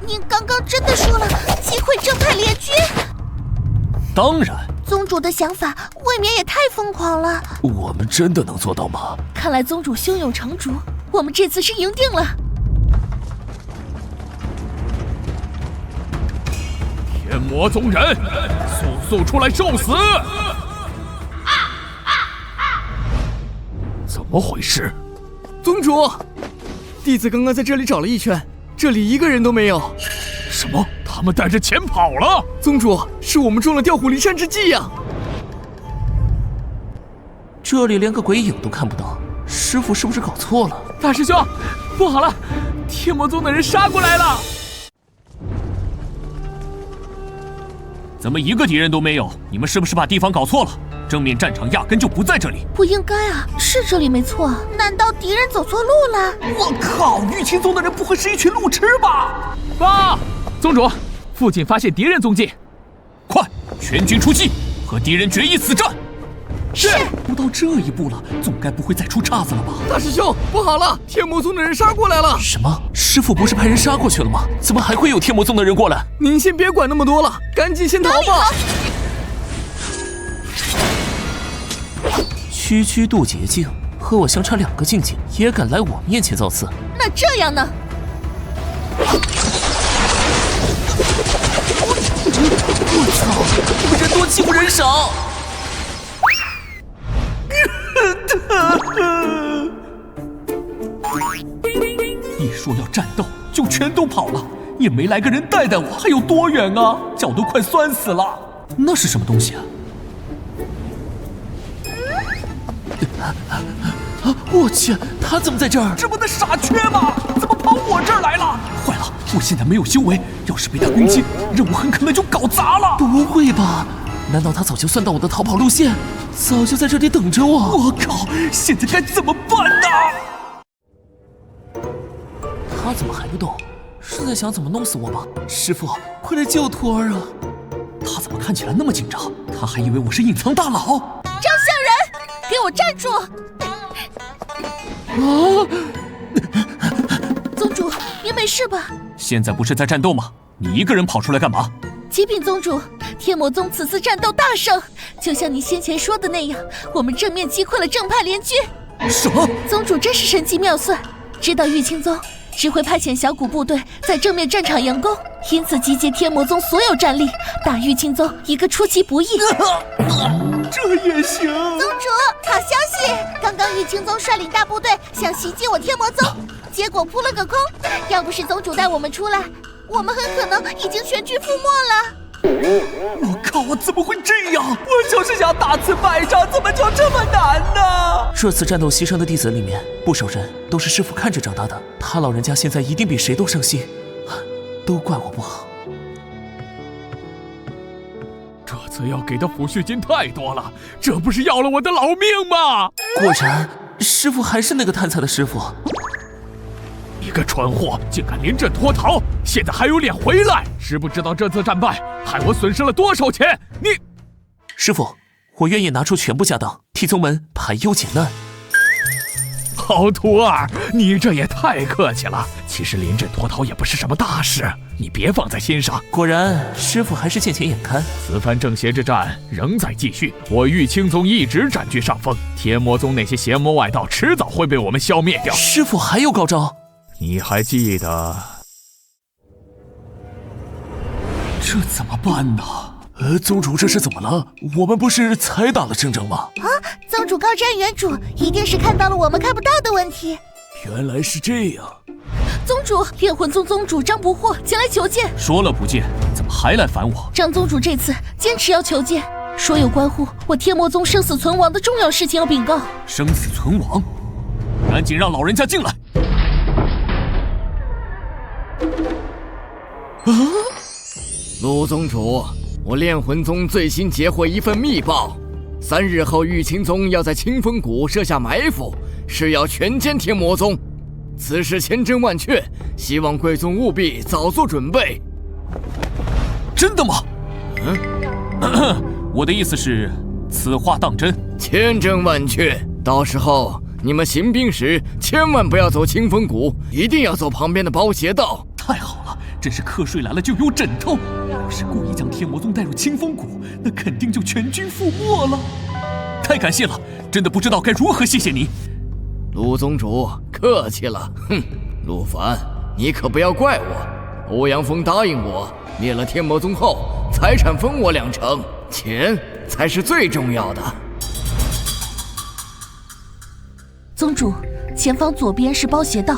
Speaker 4: 您刚刚真的说了击溃正派联军？
Speaker 2: 当然。
Speaker 4: 宗主的想法未免也太疯狂了。
Speaker 6: 我们真的能做到吗？
Speaker 3: 看来宗主胸有成竹，我们这次是赢定了。
Speaker 7: 天魔宗人，速出来受死！怎么回事？
Speaker 1: 宗主，弟子刚刚在这里找了一圈，这里一个人都没有。
Speaker 7: 什么？他们带着钱跑了？
Speaker 1: 宗主，是我们中了调虎离山之计呀！
Speaker 6: 这里连个鬼影都看不到，师傅是不是搞错了？
Speaker 1: 大师兄，不好了，天魔宗的人杀过来了！
Speaker 2: 怎么一个敌人都没有？你们是不是把地方搞错了？正面战场压根就不在这里。
Speaker 3: 不应该啊，是这里没错。
Speaker 4: 难道敌人走错路了？
Speaker 2: 我靠，玉清宗的人不会是一群路痴吧？
Speaker 7: 报，宗主，附近发现敌人踪迹，
Speaker 2: 快，全军出击，和敌人决一死战。
Speaker 1: 是。
Speaker 2: 都到这一步了，总该不会再出岔子了吧？
Speaker 1: 大师兄，不好了，天魔宗的人杀过来了！
Speaker 6: 什么？师傅不是派人杀过去了吗？怎么还会有天魔宗的人过来？
Speaker 1: 您先别管那么多了，赶紧先逃吧！
Speaker 6: 区区渡劫境，和我相差2个境界，也敢来我面前造次？
Speaker 3: 那这样呢？
Speaker 6: 我操！你们人多欺负人少！
Speaker 2: 一说要战斗，就全都跑了，也没来个人带带我，还有多远啊？脚都快酸死了。那是什么东西啊？
Speaker 6: 我去，他怎么在这儿？
Speaker 2: 这不那傻缺吗？怎么跑我这儿来了？坏了，我现在没有修为，要是被他攻击，任务很可能就搞砸了。
Speaker 6: 不会吧？难道他早就算到我的逃跑路线，早就在这里等着我？
Speaker 2: 我靠，现在该怎么办呢？
Speaker 6: 他怎么还不动？是在想怎么弄死我吗？师傅，快来救徒儿啊！
Speaker 2: 他怎么看起来那么紧张？他还以为我是隐藏大佬。
Speaker 3: 张象人，给我站住！宗主，您没事吧？
Speaker 2: 现在不是在战斗吗？你一个人跑出来干嘛？
Speaker 3: 启禀宗主，天魔宗此次战斗大胜，就像你先前说的那样，我们正面击溃了正派联军。
Speaker 2: 什么？
Speaker 3: 宗主真是神机妙算，知道玉清宗只会派遣小股部队在正面战场佯攻，因此集结天魔宗所有战力，打玉清宗一个出其不意。
Speaker 2: 这也行？
Speaker 4: 宗主，好消息！刚刚玉清宗率领大部队想袭击我天魔宗，结果扑了个空。要不是宗主带我们出来，我们很可能已经全军覆没了。
Speaker 2: 我靠，怎么会这样？我就是想大此败仗，怎么就这么难呢？
Speaker 6: 这次战斗牺牲的弟子里面，不少人都是师父看着长大的，他老人家现在一定比谁都伤心，都怪我不好。
Speaker 7: 这次要给的抚恤金太多了，这不是要了我的老命吗？
Speaker 6: 果然，师父还是那个贪财的师父。
Speaker 7: 一个蠢货竟敢临阵脱逃，现在还有脸回来？知不知道这次战败害我损失了多少钱？你，
Speaker 6: 师父，我愿意拿出全部家当，替宗门排忧解难。
Speaker 7: 好徒儿，你这也太客气了。其实临阵脱逃也不是什么大事，你别放在心上。
Speaker 6: 果然，师傅还是见钱眼开。
Speaker 7: 此番正邪之战仍在继续，我玉清宗一直占据上风，天魔宗那些邪魔外道迟早会被我们消灭掉。
Speaker 6: 师傅还有高招？
Speaker 7: 你还记得？
Speaker 2: 这怎么办呢？
Speaker 6: 宗主这是怎么了？我们不是才打了胜仗吗？
Speaker 4: 啊，宗主高瞻远瞩，一定是看到了我们看不到的问题。
Speaker 6: 原来是这样。
Speaker 3: 宗主，炼魂宗宗主张不惑前来求见。
Speaker 2: 说了不见，怎么还来烦我？
Speaker 3: 张宗主这次坚持要求见，说有关乎我天魔宗生死存亡的重要事情要禀告。
Speaker 2: 生死存亡，赶紧让老人家进来。
Speaker 1: 陆宗主，我炼魂宗最新截获一份密报，3日后玉清宗要在清风谷设下埋伏，誓要全歼天魔宗。此事千真万确，希望贵宗务必早做准备。
Speaker 2: 真的吗？我的意思是，此话当真？
Speaker 1: 千真万确。到时候你们行兵时，千万不要走清风谷，一定要走旁边的包斜道。
Speaker 2: 太好了，真是瞌睡来了就有枕头。要是故意将天魔宗带入清风谷，那肯定就全军覆没了。太感谢了，真的不知道该如何谢谢你。
Speaker 1: 陆宗主，客气了。哼，陆凡，你可不要怪我。欧阳锋答应我，灭了天魔宗后，财产分我2成，钱才是最重要的。
Speaker 3: 宗主，前方左边是包斜道，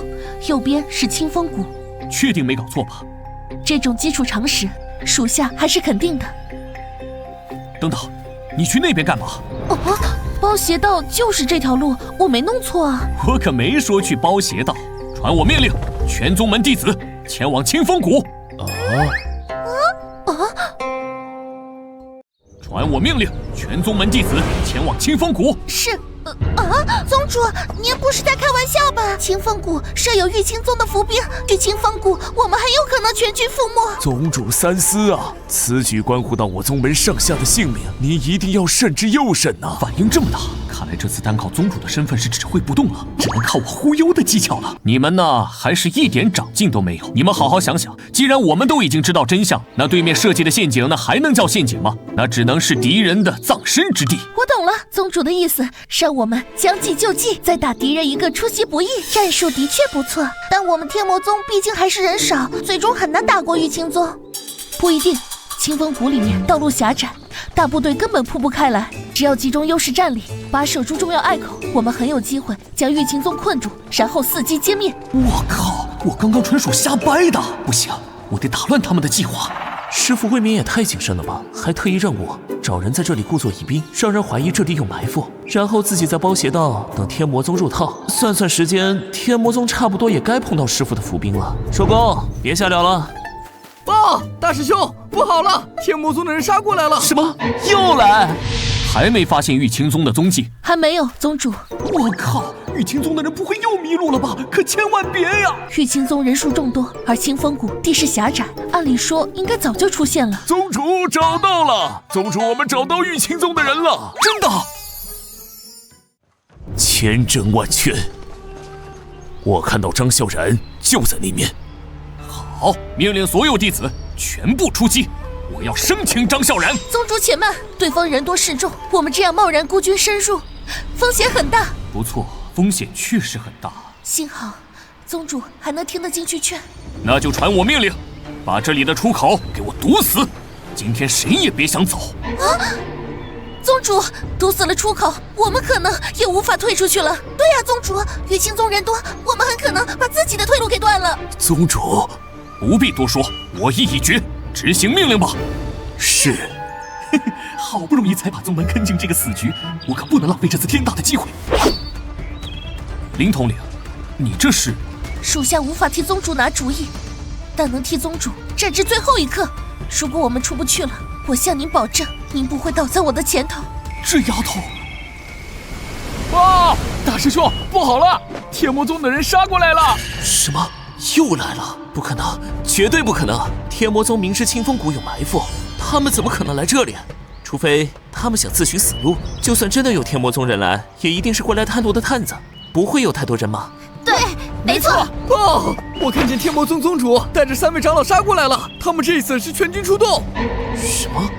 Speaker 3: 右边是清风谷。
Speaker 2: 确定没搞错吧？
Speaker 3: 这种基础常识，属下还是肯定的。
Speaker 2: 等等，你去那边干嘛？
Speaker 3: 哦，包斜道就是这条路，我没弄错啊。
Speaker 2: 我可没说去包斜道。传我命令，全宗门弟子前往清风谷。传我命令，全宗门弟子前往清风谷。
Speaker 3: 是。
Speaker 4: 宗主，您不是在开玩笑吧？清风谷设有玉清宗的伏兵，去清风谷，我们很有可能全军覆没。
Speaker 6: 宗主三思啊！此举关乎到我宗门上下的性命，您一定要慎之又慎呐！
Speaker 2: 反应这么大，看来这次单靠宗主的身份是指挥不动了，只能靠我忽悠的技巧了。你们呢，还是一点长进都没有。你们好好想想，既然我们都已经知道真相，那对面设计的陷阱，那还能叫陷阱吗？那只能是敌人的葬身之地。
Speaker 3: 我懂了，宗主的意思是让我们将计就计，再打敌人一个出其不意。
Speaker 4: 战术的确不错，但我们天魔宗毕竟还是人少，最终很难打过玉清宗。
Speaker 3: 不一定，清风谷里面道路狭窄，大部队根本铺不开来。只要集中优势战力，把守住重要隘口，我们很有机会将玉清宗困住，然后伺机歼灭。
Speaker 2: 我靠，我刚刚纯属瞎掰的，不行，我得打乱他们的计划。
Speaker 6: 师傅未免也太谨慎了吧，还特意让我找人在这里故作疑兵，让人怀疑这里有埋伏，然后自己在包斜道等天魔宗入套。算算时间，天魔宗差不多也该碰到师傅的伏兵了。收工，别瞎聊了。
Speaker 1: 大师兄，不好了，天魔宗的人杀过来了。
Speaker 6: 什么？又来？
Speaker 2: 还没发现玉清宗的踪迹？
Speaker 3: 还没有，宗主。
Speaker 2: 我靠，玉清宗的人不会又迷路了吧？可千万别呀！
Speaker 3: 玉清宗人数众多，而清风谷地势狭窄，按理说应该早就出现了。
Speaker 6: 宗主找到了，宗主，我们找到玉清宗的人了，
Speaker 2: 真的？
Speaker 6: 千真万确，我看到张孝然就在那面。
Speaker 2: 好，命令所有弟子全部出击，我要生擒张孝然。
Speaker 3: 宗主且慢，对方人多势众，我们这样贸然孤军深入，风险很大。
Speaker 2: 不错，风险确实很大。
Speaker 3: 幸好宗主还能听得进去劝。
Speaker 2: 那就传我命令，把这里的出口给我堵死，今天谁也别想走。
Speaker 3: 宗主，堵死了出口，我们可能也无法退出去了。
Speaker 4: 对呀，宗主，玉清宗人多，我们很可能把自己的退路给断了。
Speaker 6: 宗主，
Speaker 2: 不必多说，我意已决，执行命令吧。
Speaker 6: 是。
Speaker 2: 好不容易才把宗门坑进这个死局，我可不能浪费这次天大的机会。林统领，你这是？
Speaker 3: 属下无法替宗主拿主意，但能替宗主战至最后一刻。如果我们出不去了，我向您保证，您不会倒在我的前头。
Speaker 2: 这丫头！
Speaker 7: 大师兄，不好了，天魔宗的人杀过来了！
Speaker 6: 什么？又来了？不可能，绝对不可能！天魔宗明知清风谷有埋伏，他们怎么可能来这里？除非他们想自寻死路。就算真的有天魔宗人来，也一定是过来探路的探子，不会有太多人马。
Speaker 5: 对，没错。
Speaker 1: 哦，我看见天魔宗宗主带着3位长老杀过来了，他们这一次是全军出动。
Speaker 6: 什么？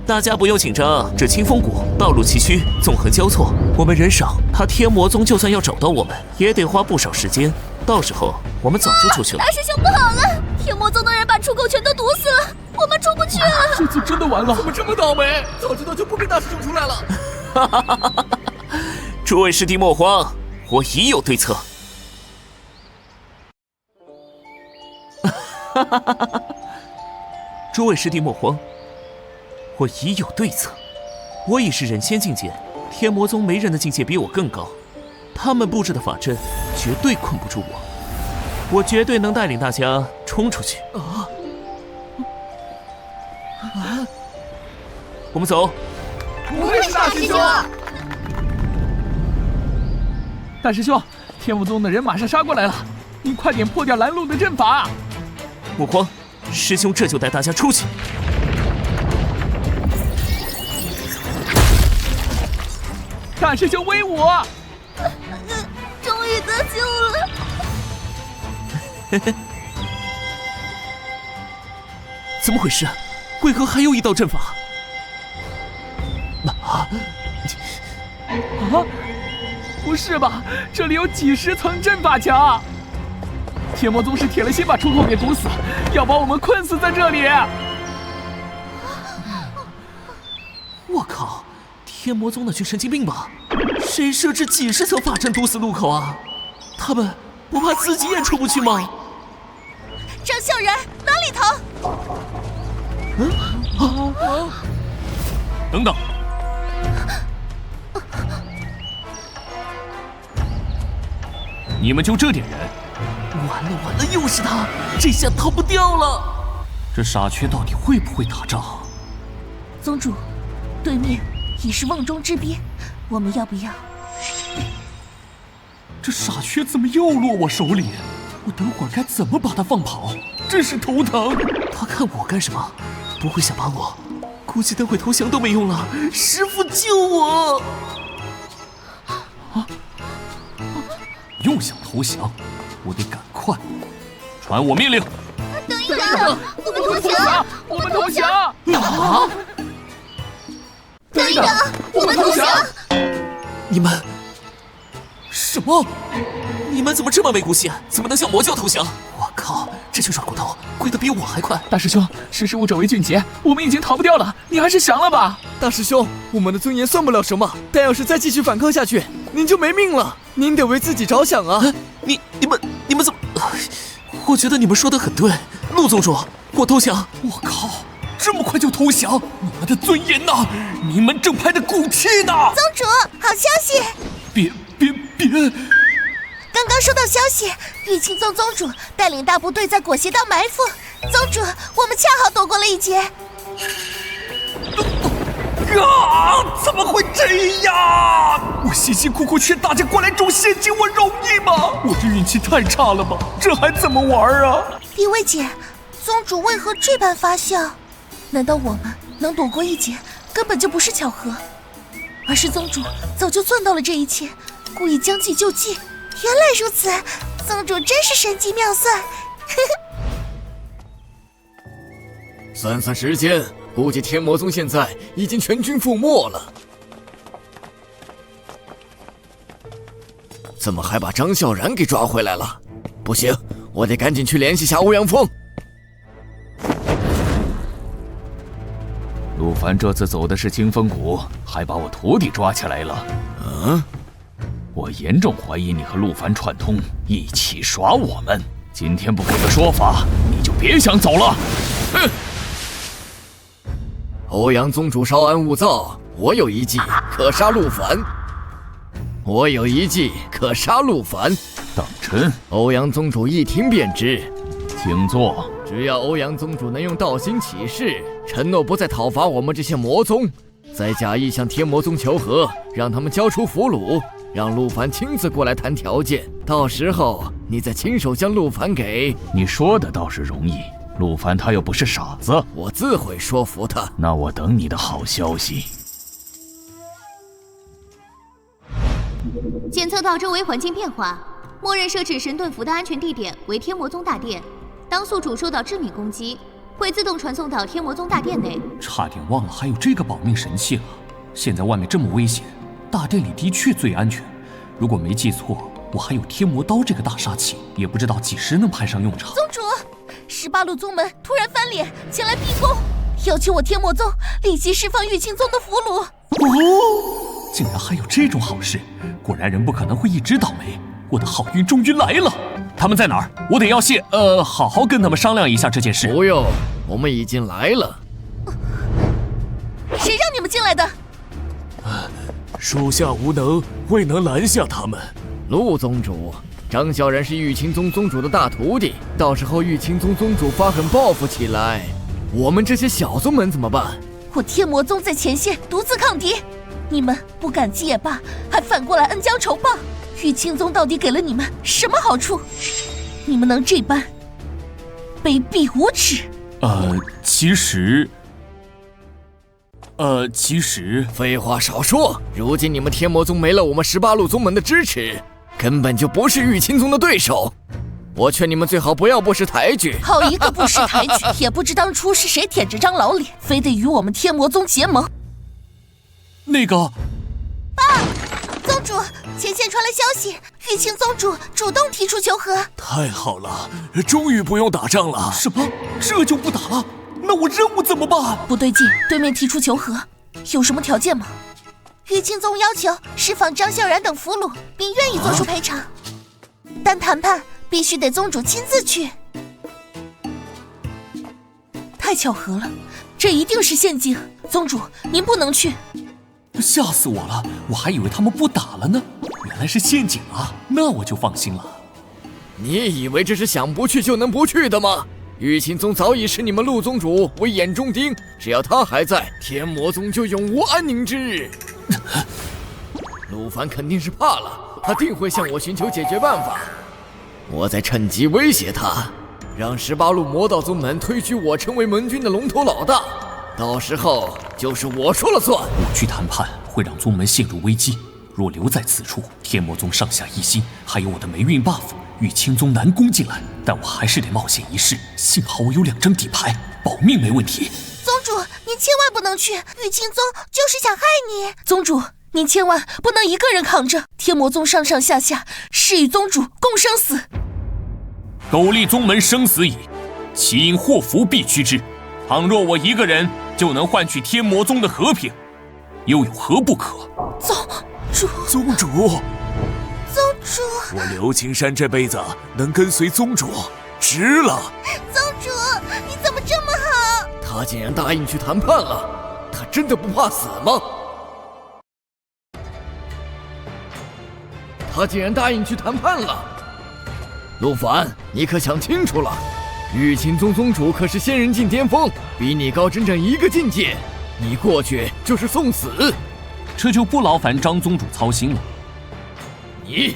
Speaker 6: 大家不用紧张，这清风谷道路崎岖，纵横交错，我们人少，他天魔宗就算要找到我们，也得花不少时间。到时候我们早就出去了。
Speaker 5: 大师兄不好了，天魔宗的人把出口全都堵死了，我们出不去了。
Speaker 7: 这次真的完了！
Speaker 1: 怎么这么倒霉？早知道就不跟大师兄出来了。
Speaker 6: 诸位师弟莫慌，我已有对策。诸位师弟莫慌，我已有对策。我已是人仙境界，天魔宗没人的境界比我更高，他们布置的法阵绝对困不住我，我绝对能带领大家冲出去。我们走。
Speaker 1: 不愧是大师兄。
Speaker 7: 大师兄，天魔宗的人马上杀过来了，您快点破掉拦路的阵法。
Speaker 6: 莫慌，师兄这就带大家出去。
Speaker 7: 大师兄威武！
Speaker 5: 终于得救了。
Speaker 6: 怎么回事？为何还有一道阵法？
Speaker 7: 不是吧？这里有几10层阵法墙！天魔宗是铁了心把出口给堵死，要把我们困死在这里。
Speaker 6: 我靠！天魔宗那群神经病吧？谁设置几10层法阵堵死路口啊？他们不怕自己也出不去吗？
Speaker 4: 张小然，哪里逃？
Speaker 2: 等等！你们就这点人？
Speaker 6: 完了，又是他！这下逃不掉了。
Speaker 2: 这傻缺到底会不会打仗？
Speaker 3: 宗主，对面已是瓮中之鳖，我们要不要？
Speaker 2: 这傻缺怎么又落我手里？我等会儿该怎么把他放跑？真是头疼！
Speaker 6: 他看我干什么？不会想把我？估计等会投降都没用了。师父救我！
Speaker 2: 又想投降，我得赶快传我命令。
Speaker 5: 等一等，我们投降！
Speaker 7: 我们投降！
Speaker 6: 啊！
Speaker 5: 等一等，我们投降！
Speaker 6: 你们
Speaker 2: 什么？
Speaker 6: 你们怎么这么没骨气？怎么能向魔教投降？我靠，这群软骨头跪得比我还快！
Speaker 7: 大师兄，识时务者为俊杰，我们已经逃不掉了，你还是降了吧。
Speaker 1: 大师兄，我们的尊严算不了什么，但要是再继续反抗下去，您就没命了。您得为自己着想啊！
Speaker 6: 你们怎么？我觉得你们说的很对，陆宗主，我投降。
Speaker 2: 我靠，这么快就投降？你们的尊严呢？名门正派的骨气呢？
Speaker 4: 宗主，好消息！
Speaker 2: 别！
Speaker 4: 刚刚收到消息，玉清宗宗主带领大部队在裹挟道埋伏。宗主，我们恰好躲过了一劫。
Speaker 2: 怎么会这样？我辛辛苦苦劝大家过来种陷阱，我容易吗？我这运气太差了吧？这还怎么玩啊？
Speaker 4: 李薇姐，宗主为何这般发笑？
Speaker 3: 难道我们能躲过一劫，根本就不是巧合，而是宗主早就算到了这一切，故意将计就计。
Speaker 4: 原来如此，宗主真是神机妙算。
Speaker 1: 算时间，估计天魔宗现在已经全军覆没了。怎么还把张笑然给抓回来了？不行，我得赶紧去联系下欧阳锋。
Speaker 8: 陆凡这次走的是清风谷，还把我徒弟抓起来了。我严重怀疑你和陆凡串通，一起耍我们。今天不给个说法，你就别想走了。
Speaker 1: 哼！欧阳宗主稍安勿躁，我有一计可杀陆凡。
Speaker 8: 等臣。
Speaker 1: 欧阳宗主一听便知。
Speaker 8: 请坐。
Speaker 1: 只要欧阳宗主能用道心起誓，承诺不再讨伐我们这些魔宗，再假意向天魔宗求和，让他们交出俘虏，让陆凡亲自过来谈条件，到时候你再亲手将陆凡给……
Speaker 8: 你说的倒是容易，陆凡他又不是傻子，
Speaker 1: 我自会说服他。
Speaker 8: 那我等你的好消息。
Speaker 5: 检测到周围环境变化，默认设置神盾符的安全地点为天魔宗大殿。当宿主受到致命攻击，会自动传送到天魔宗大殿内。
Speaker 2: 差点忘了还有这个保命神器了。现在外面这么危险，大殿里的确最安全。如果没记错，我还有天魔刀这个大杀器，也不知道几时能派上用场。
Speaker 3: 宗主，18路宗门突然翻脸，前来逼宫，要求我天魔宗立即释放玉清宗的俘虏。
Speaker 2: 哦，竟然还有这种好事！果然人不可能会一直倒霉，我的好运终于来了。他们在哪儿？我得要好好跟他们商量一下这件事。
Speaker 1: 不用，我们已经来了。
Speaker 3: 谁让你们进来的？
Speaker 6: 属下无能，未能拦下他们。
Speaker 1: 陆宗主，张小然是玉清宗宗主的大徒弟，到时候玉清宗宗主发狠报复起来，我们这些小宗门怎么办？
Speaker 3: 我天魔宗在前线独自抗敌，你们不感激也罢，还反过来恩将仇报。玉清宗到底给了你们什么好处？你们能这般卑鄙无耻？
Speaker 2: 其实，
Speaker 1: 废话少说，如今你们天魔宗没了我们18路宗门的支持，根本就不是玉清宗的对手。我劝你们最好不要不识抬举。
Speaker 3: 好一个不识抬举，也不知当初是谁舔着张老脸，非得与我们天魔宗结盟。
Speaker 2: 那个，
Speaker 4: 爸，宗主，前线传来消息，玉清宗主主动提出求和。
Speaker 6: 太好了，终于不用打仗了。
Speaker 2: 什么？这就不打了？那我任务怎么办？
Speaker 3: 不对劲，对面提出求和，有什么条件吗？
Speaker 4: 玉清宗要求释放张孝然等俘虏，并愿意做出赔偿，但谈判必须得宗主亲自去。
Speaker 3: 太巧合了，这一定是陷阱。宗主，您不能去。
Speaker 2: 吓死我了，我还以为他们不打了呢，原来是陷阱啊，那我就放心了。
Speaker 1: 你以为这是想不去就能不去的吗？玉清宗早已视你们陆宗主为眼中钉，只要他还在，天魔宗就永无安宁之日。陆凡肯定是怕了，他定会向我寻求解决办法。我再趁机威胁他，让18路魔道宗门推举我成为门军的龙头老大，到时候就是我说了算。
Speaker 2: 我去谈判会让宗门陷入危机，若留在此处，天魔宗上下一心，还有我的霉运 buff， 玉清宗难攻进来，但我还是得冒险一试。幸好我有2张底牌，保命没问题。
Speaker 4: 宗主，您千万不能去，玉清宗就是想害你。
Speaker 3: 宗主，您千万不能一个人扛着，天魔宗上上下下是与宗主共生死。
Speaker 2: 苟立宗门生死以，其因祸福必趋之。倘若我一个人就能换取天魔宗的和平，又有何不可？
Speaker 3: 宗主，
Speaker 6: 我刘青山这辈子能跟随宗主，值了。
Speaker 4: 宗主，你怎么这么好？
Speaker 1: 他竟然答应去谈判了，他真的不怕死吗？他竟然答应去谈判了。陆凡，你可想清楚了，玉清宗宗主可是仙人境巅峰，比你高整整1个境界，你过去就是送死。
Speaker 2: 这就不劳烦张宗主操心了。
Speaker 1: 你，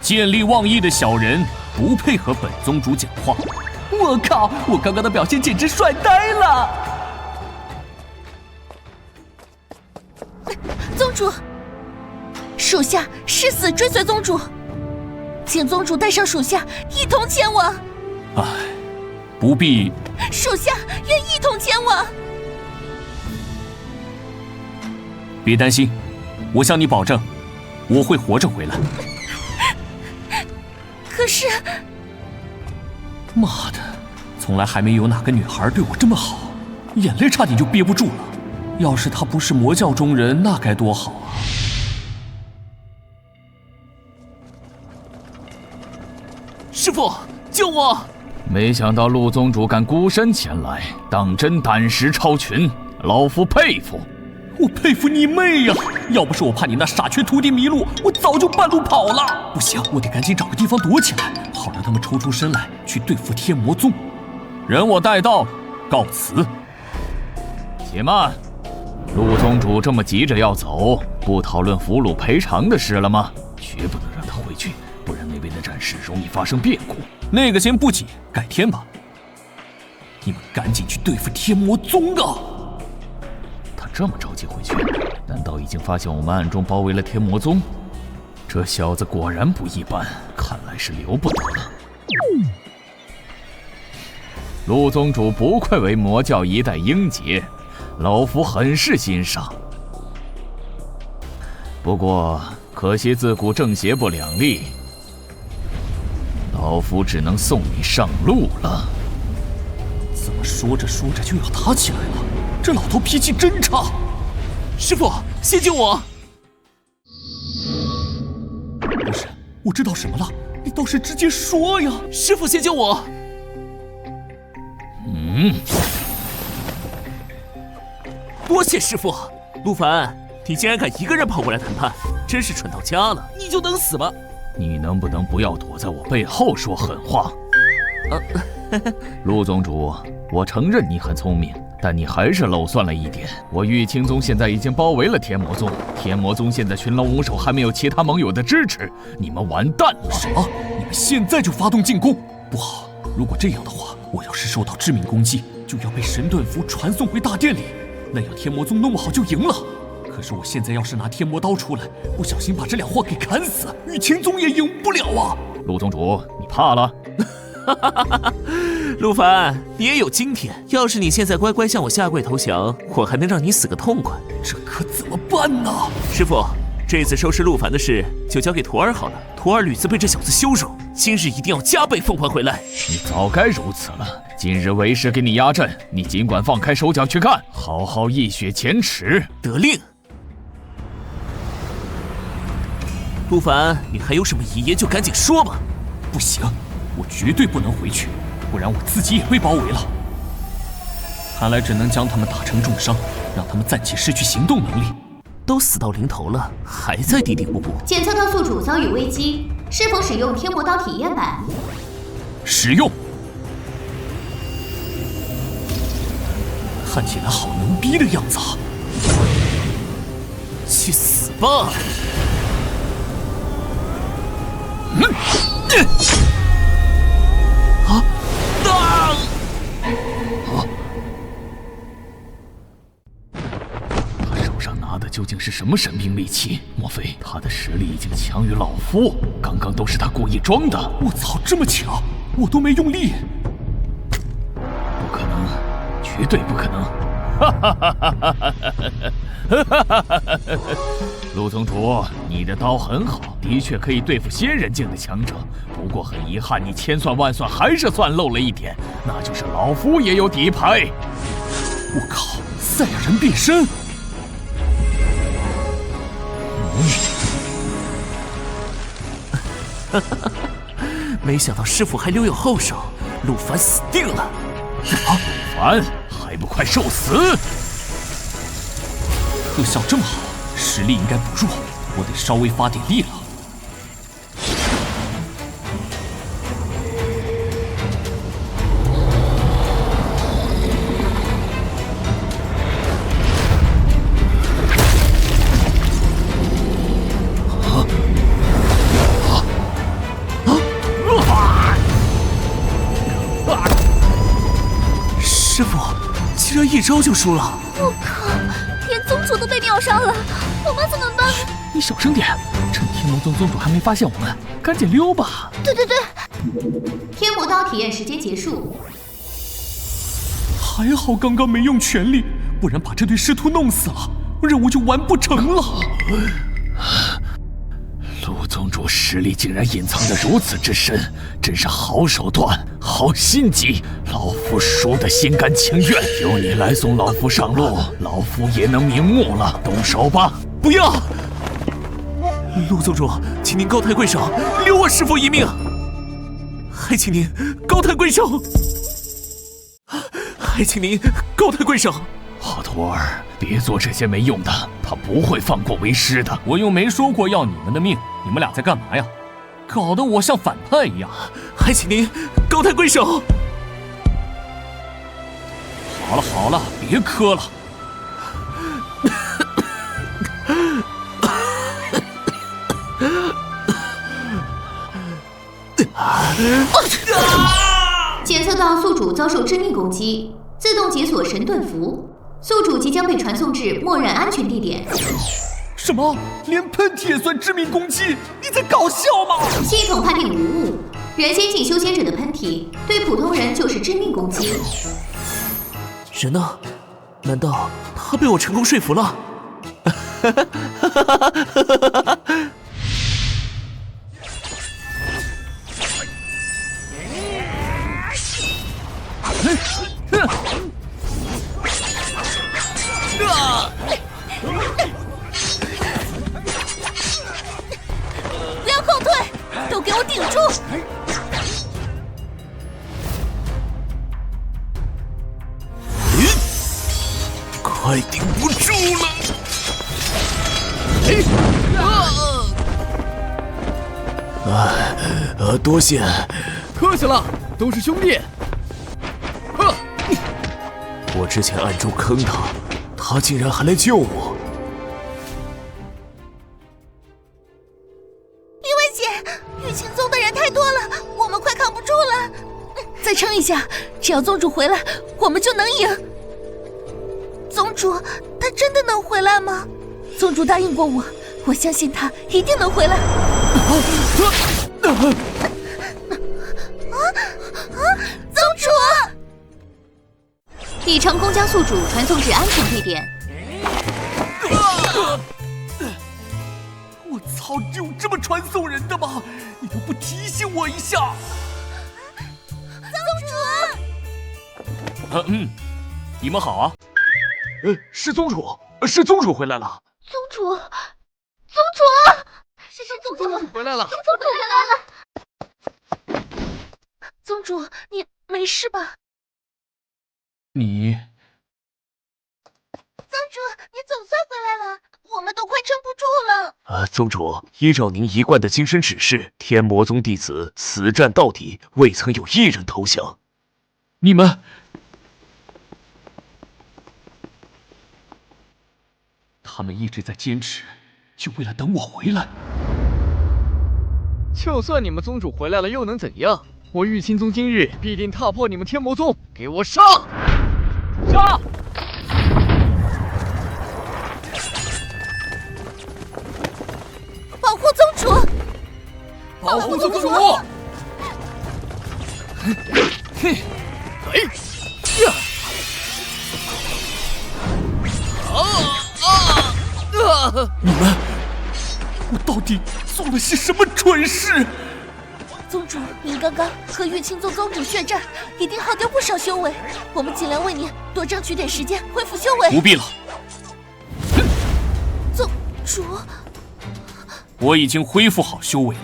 Speaker 2: 见利忘义的小人不配和本宗主讲话。
Speaker 8: 我靠，我刚刚的表现简直帅呆了。
Speaker 3: 宗主，属下誓死追随宗主，请宗主带上属下一同前往。
Speaker 2: 唉，不必。
Speaker 3: 属下愿一同前往。
Speaker 2: 别担心，我向你保证，我会活着回来。
Speaker 3: 可是，
Speaker 2: 妈的，从来还没有哪个女孩对我这么好，眼泪差点就憋不住了。要是她不是魔教中人，那该多好啊！
Speaker 8: 师父，救我！没想到陆宗主敢孤身前来，当真胆识超群，老夫佩服。
Speaker 2: 我佩服你妹呀！要不是我怕你那傻缺徒弟迷路，我早就半路跑了。不行，我得赶紧找个地方躲起来，好让他们抽出身来去对付天魔宗。人我带到，告辞。
Speaker 8: 且慢，陆宗主这么急着要走，不讨论俘虏赔偿的事了吗？绝不能让他回去，不然那边的战事容易发生变故。
Speaker 2: 那个先不急，改天吧。你们赶紧去对付天魔宗啊！
Speaker 8: 他这么着急回去，难道已经发现我们暗中包围了天魔宗？这小子果然不一般，看来是留不得了。陆宗主不愧为魔教一代英杰，老夫很是欣赏。不过可惜自古正邪不两立，老夫只能送你上路了。
Speaker 2: 怎么说着说着就要打起来了？这老头脾气真差！师傅，先救我！不是，我知道什么了，你倒是直接说呀！师傅，先救我！多谢师傅。陆凡，你竟然敢一个人跑过来谈判，真是蠢到家了！你就等死吧！
Speaker 8: 你能不能不要躲在我背后说狠话？陆宗主，我承认你很聪明，但你还是漏算了一点。我玉清宗现在已经包围了天魔宗，天魔宗现在群龙无首，还没有其他盟友的支持，你们完蛋了！
Speaker 2: 什么？你们现在就发动进攻？不好！如果这样的话，我要是受到致命攻击，就要被神断符传送回大殿里，那样天魔宗弄不好就赢了。可是我现在要是拿天魔刀出来，不小心把这俩货给砍死，玉清宗也赢不了啊！
Speaker 8: 陆宗主，你怕了？
Speaker 9: 陆凡，你也有今天。要是你现在乖乖向我下跪投降，我还能让你死个痛快。
Speaker 2: 这可怎么办呢？
Speaker 9: 师傅，这次收拾陆凡的事就交给徒儿好了。徒儿屡次被这小子羞辱，今日一定要加倍奉还回来。
Speaker 8: 你早该如此了。今日为师给你压阵，你尽管放开手脚去干，好好一雪前耻。
Speaker 9: 得令。陆凡，你还有什么遗言就赶紧说吧。
Speaker 2: 不行，我绝对不能回去，不然我自己也被包围了。看来只能将他们打成重伤，让他们暂且失去行动能力。
Speaker 9: 都死到临头了，还在嘀嘀咕咕。
Speaker 5: 检测到宿主遭遇危机，是否使用天魔刀体验版？
Speaker 2: 使用。看起来好牛逼的样子啊！
Speaker 9: 去死吧！
Speaker 8: 他手上拿的究竟是什么神兵利器？莫非他的实力已经强于老夫？刚刚都是他故意装的。
Speaker 2: 我操，这么强，我都没用力！
Speaker 8: 不可能，绝对不可能！陆宗主，你的刀很好，的确可以对付仙人境的强者。不过很遗憾，你千算万算还是算漏了一点，那就是老夫也有底牌。
Speaker 2: 我靠，赛亚人变身！
Speaker 9: 没想到师傅还留有后手，陆凡死定了！
Speaker 8: 陆凡，还不快受死！
Speaker 2: 特效这么好，实力应该不弱，我得稍微发点力了。
Speaker 9: 师傅，竟然一招就输了！
Speaker 3: 我靠，连宗主都被秒杀了，我们怎么办？
Speaker 8: 你小声点，趁天魔宗宗主还没发现我们，赶紧溜吧！
Speaker 3: 对对对，
Speaker 5: 天魔刀体验时间结束。
Speaker 2: 还好刚刚没用全力，不然把这对师徒弄死了，任务就完不成了。
Speaker 8: 陆宗主实力竟然隐藏得如此之深，真是好手段，好心机！老夫输得心甘情愿，有你来送老夫上路，老夫也能瞑目了。动手吧！
Speaker 9: 不要！陆宗主，请您高抬贵手，留我师父一命！还请您高抬贵手！还请您高抬贵手！
Speaker 8: 好徒儿，别做这些没用的，他不会放过为师的。
Speaker 2: 我又没说过要你们的命，你们俩在干嘛呀？搞得我像反派一样。
Speaker 9: 还请您高抬贵手！
Speaker 2: 好了好了，别磕了。
Speaker 5: 检测到宿主遭受致命攻击，自动解锁神盾符，宿主即将被传送至默认安全地点。
Speaker 2: 什么？连喷嚏也算致命攻击？你在搞笑吗？
Speaker 5: 系统判定无误，人仙境修仙者的喷嚏对普通人就是致命攻击。
Speaker 9: 人呢？难道他被我成功说服了？
Speaker 3: 不要后退，都给我顶住！
Speaker 6: 快顶不住了！多谢，
Speaker 1: 客气了，都是兄弟。
Speaker 6: 我之前暗中坑他，他竟然还来救我。
Speaker 4: 李薇姐，玉清宗的人太多了，我们快扛不住了。
Speaker 3: 再撑一下，只要宗主回来，我们就能赢。
Speaker 4: 宗主，他真的能回来吗？
Speaker 3: 宗主答应过我，我相信他一定能回来。
Speaker 4: 宗主！
Speaker 5: 已成功将宿主传送至安全地点。
Speaker 2: 我操，有这么传送人的吗？你都不提醒我一下！
Speaker 4: 宗主！
Speaker 2: 你们好啊！
Speaker 7: 是宗主，是宗主回来了。
Speaker 4: 宗主，宗主，是宗主
Speaker 1: 回来了！
Speaker 4: 宗主回来了！宗主，你没事吧？
Speaker 2: 你，
Speaker 4: 宗主，你总算回来了，我们都快撑不住了。
Speaker 6: 宗主，依照您一贯的精神指示，天魔宗弟子死战到底，未曾有一人投降。
Speaker 2: 你们，他们一直在坚持，就为了等我回来。
Speaker 1: 就算你们宗主回来了，又能怎样？我玉清宗今日必定踏破你们天魔宗，给我上！杀！
Speaker 4: 保护宗主！
Speaker 1: 保护宗主！嘿，哎呀！
Speaker 2: 你们，我到底做了些什么蠢事？
Speaker 3: 宗主，您刚刚和玉清宗宗主血战，一定耗掉不少修为。我们尽量为您多争取点时间恢复修为。
Speaker 2: 不必了，
Speaker 3: 宗主，
Speaker 2: 我已经恢复好修为了。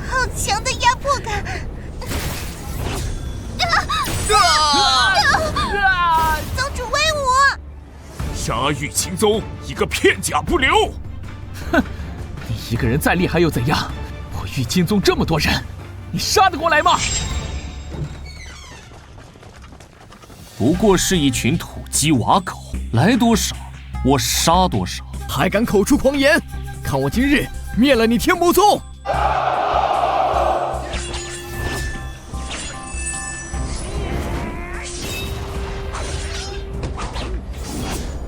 Speaker 4: 好强的压迫感！宗主威武！
Speaker 6: 杀玉清宗，一个片甲不留！
Speaker 8: 哼，你一个人再厉害又怎样？我玉清宗这么多人，你杀得过来吗？
Speaker 2: 不过是一群土鸡瓦狗，来多少我杀多少。
Speaker 1: 还敢口出狂言！看我今日灭了你天魔宗！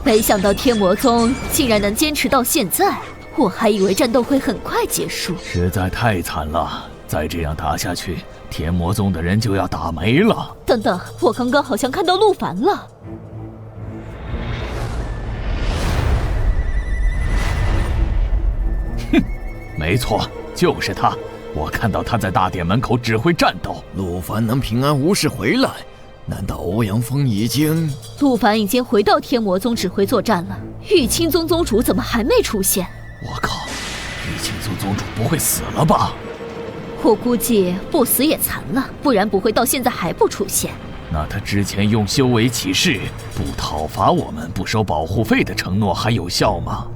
Speaker 3: 没想到天魔宗竟然能坚持到现在，我还以为战斗会很快结束。
Speaker 8: 实在太惨了，再这样打下去，天魔宗的人就要打没了。
Speaker 3: 等等，我刚刚好像看到陆凡了。
Speaker 8: 哼，没错，就是他。我看到他在大殿门口指挥战斗。
Speaker 1: 陆凡能平安无事回来，难道欧阳锋已经……
Speaker 3: 陆凡已经回到天魔宗指挥作战了，玉清宗宗主怎么还没出现？
Speaker 8: 我靠，玉清宗宗主不会死了吧？
Speaker 3: 我估计不死也残了，不然不会到现在还不出现。
Speaker 8: 那他之前用修为起誓，不讨伐我们、不收保护费的承诺还有效吗？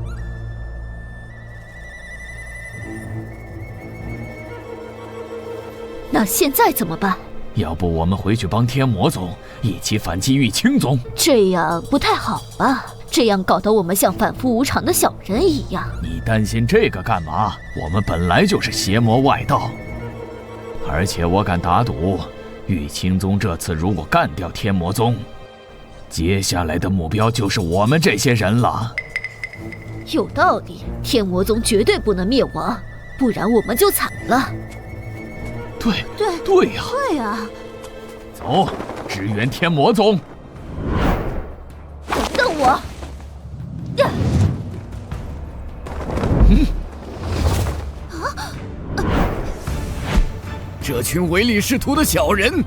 Speaker 5: 那现在怎么办？
Speaker 8: 要不我们回去帮天魔宗一起反击玉清宗？
Speaker 5: 这样不太好吧？这样搞得我们像反复无常的小人一样。
Speaker 8: 你担心这个干嘛？我们本来就是邪魔外道，而且我敢打赌，玉清宗这次如果干掉天魔宗，接下来的目标就是我们这些人了。
Speaker 5: 有道理，天魔宗绝对不能灭亡，不然我们就惨了。
Speaker 8: 对呀，
Speaker 5: 对呀，
Speaker 8: 走，支援天魔宗。
Speaker 5: 等我。
Speaker 1: 这群唯利是图的小人！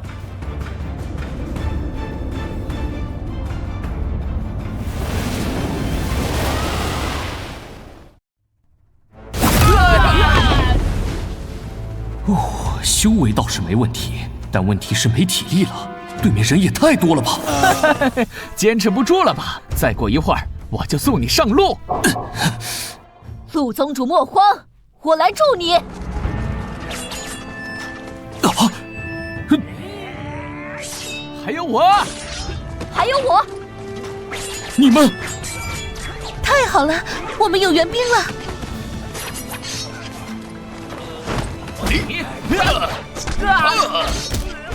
Speaker 2: 修为倒是没问题，但问题是没体力了。对面人也太多了吧？
Speaker 8: 坚持不住了吧？再过一会儿我就送你上路。
Speaker 5: 陆宗主莫慌，我来助你。
Speaker 8: 还有我，
Speaker 5: 还有我。
Speaker 2: 你们
Speaker 3: 太好了，我们有援兵了。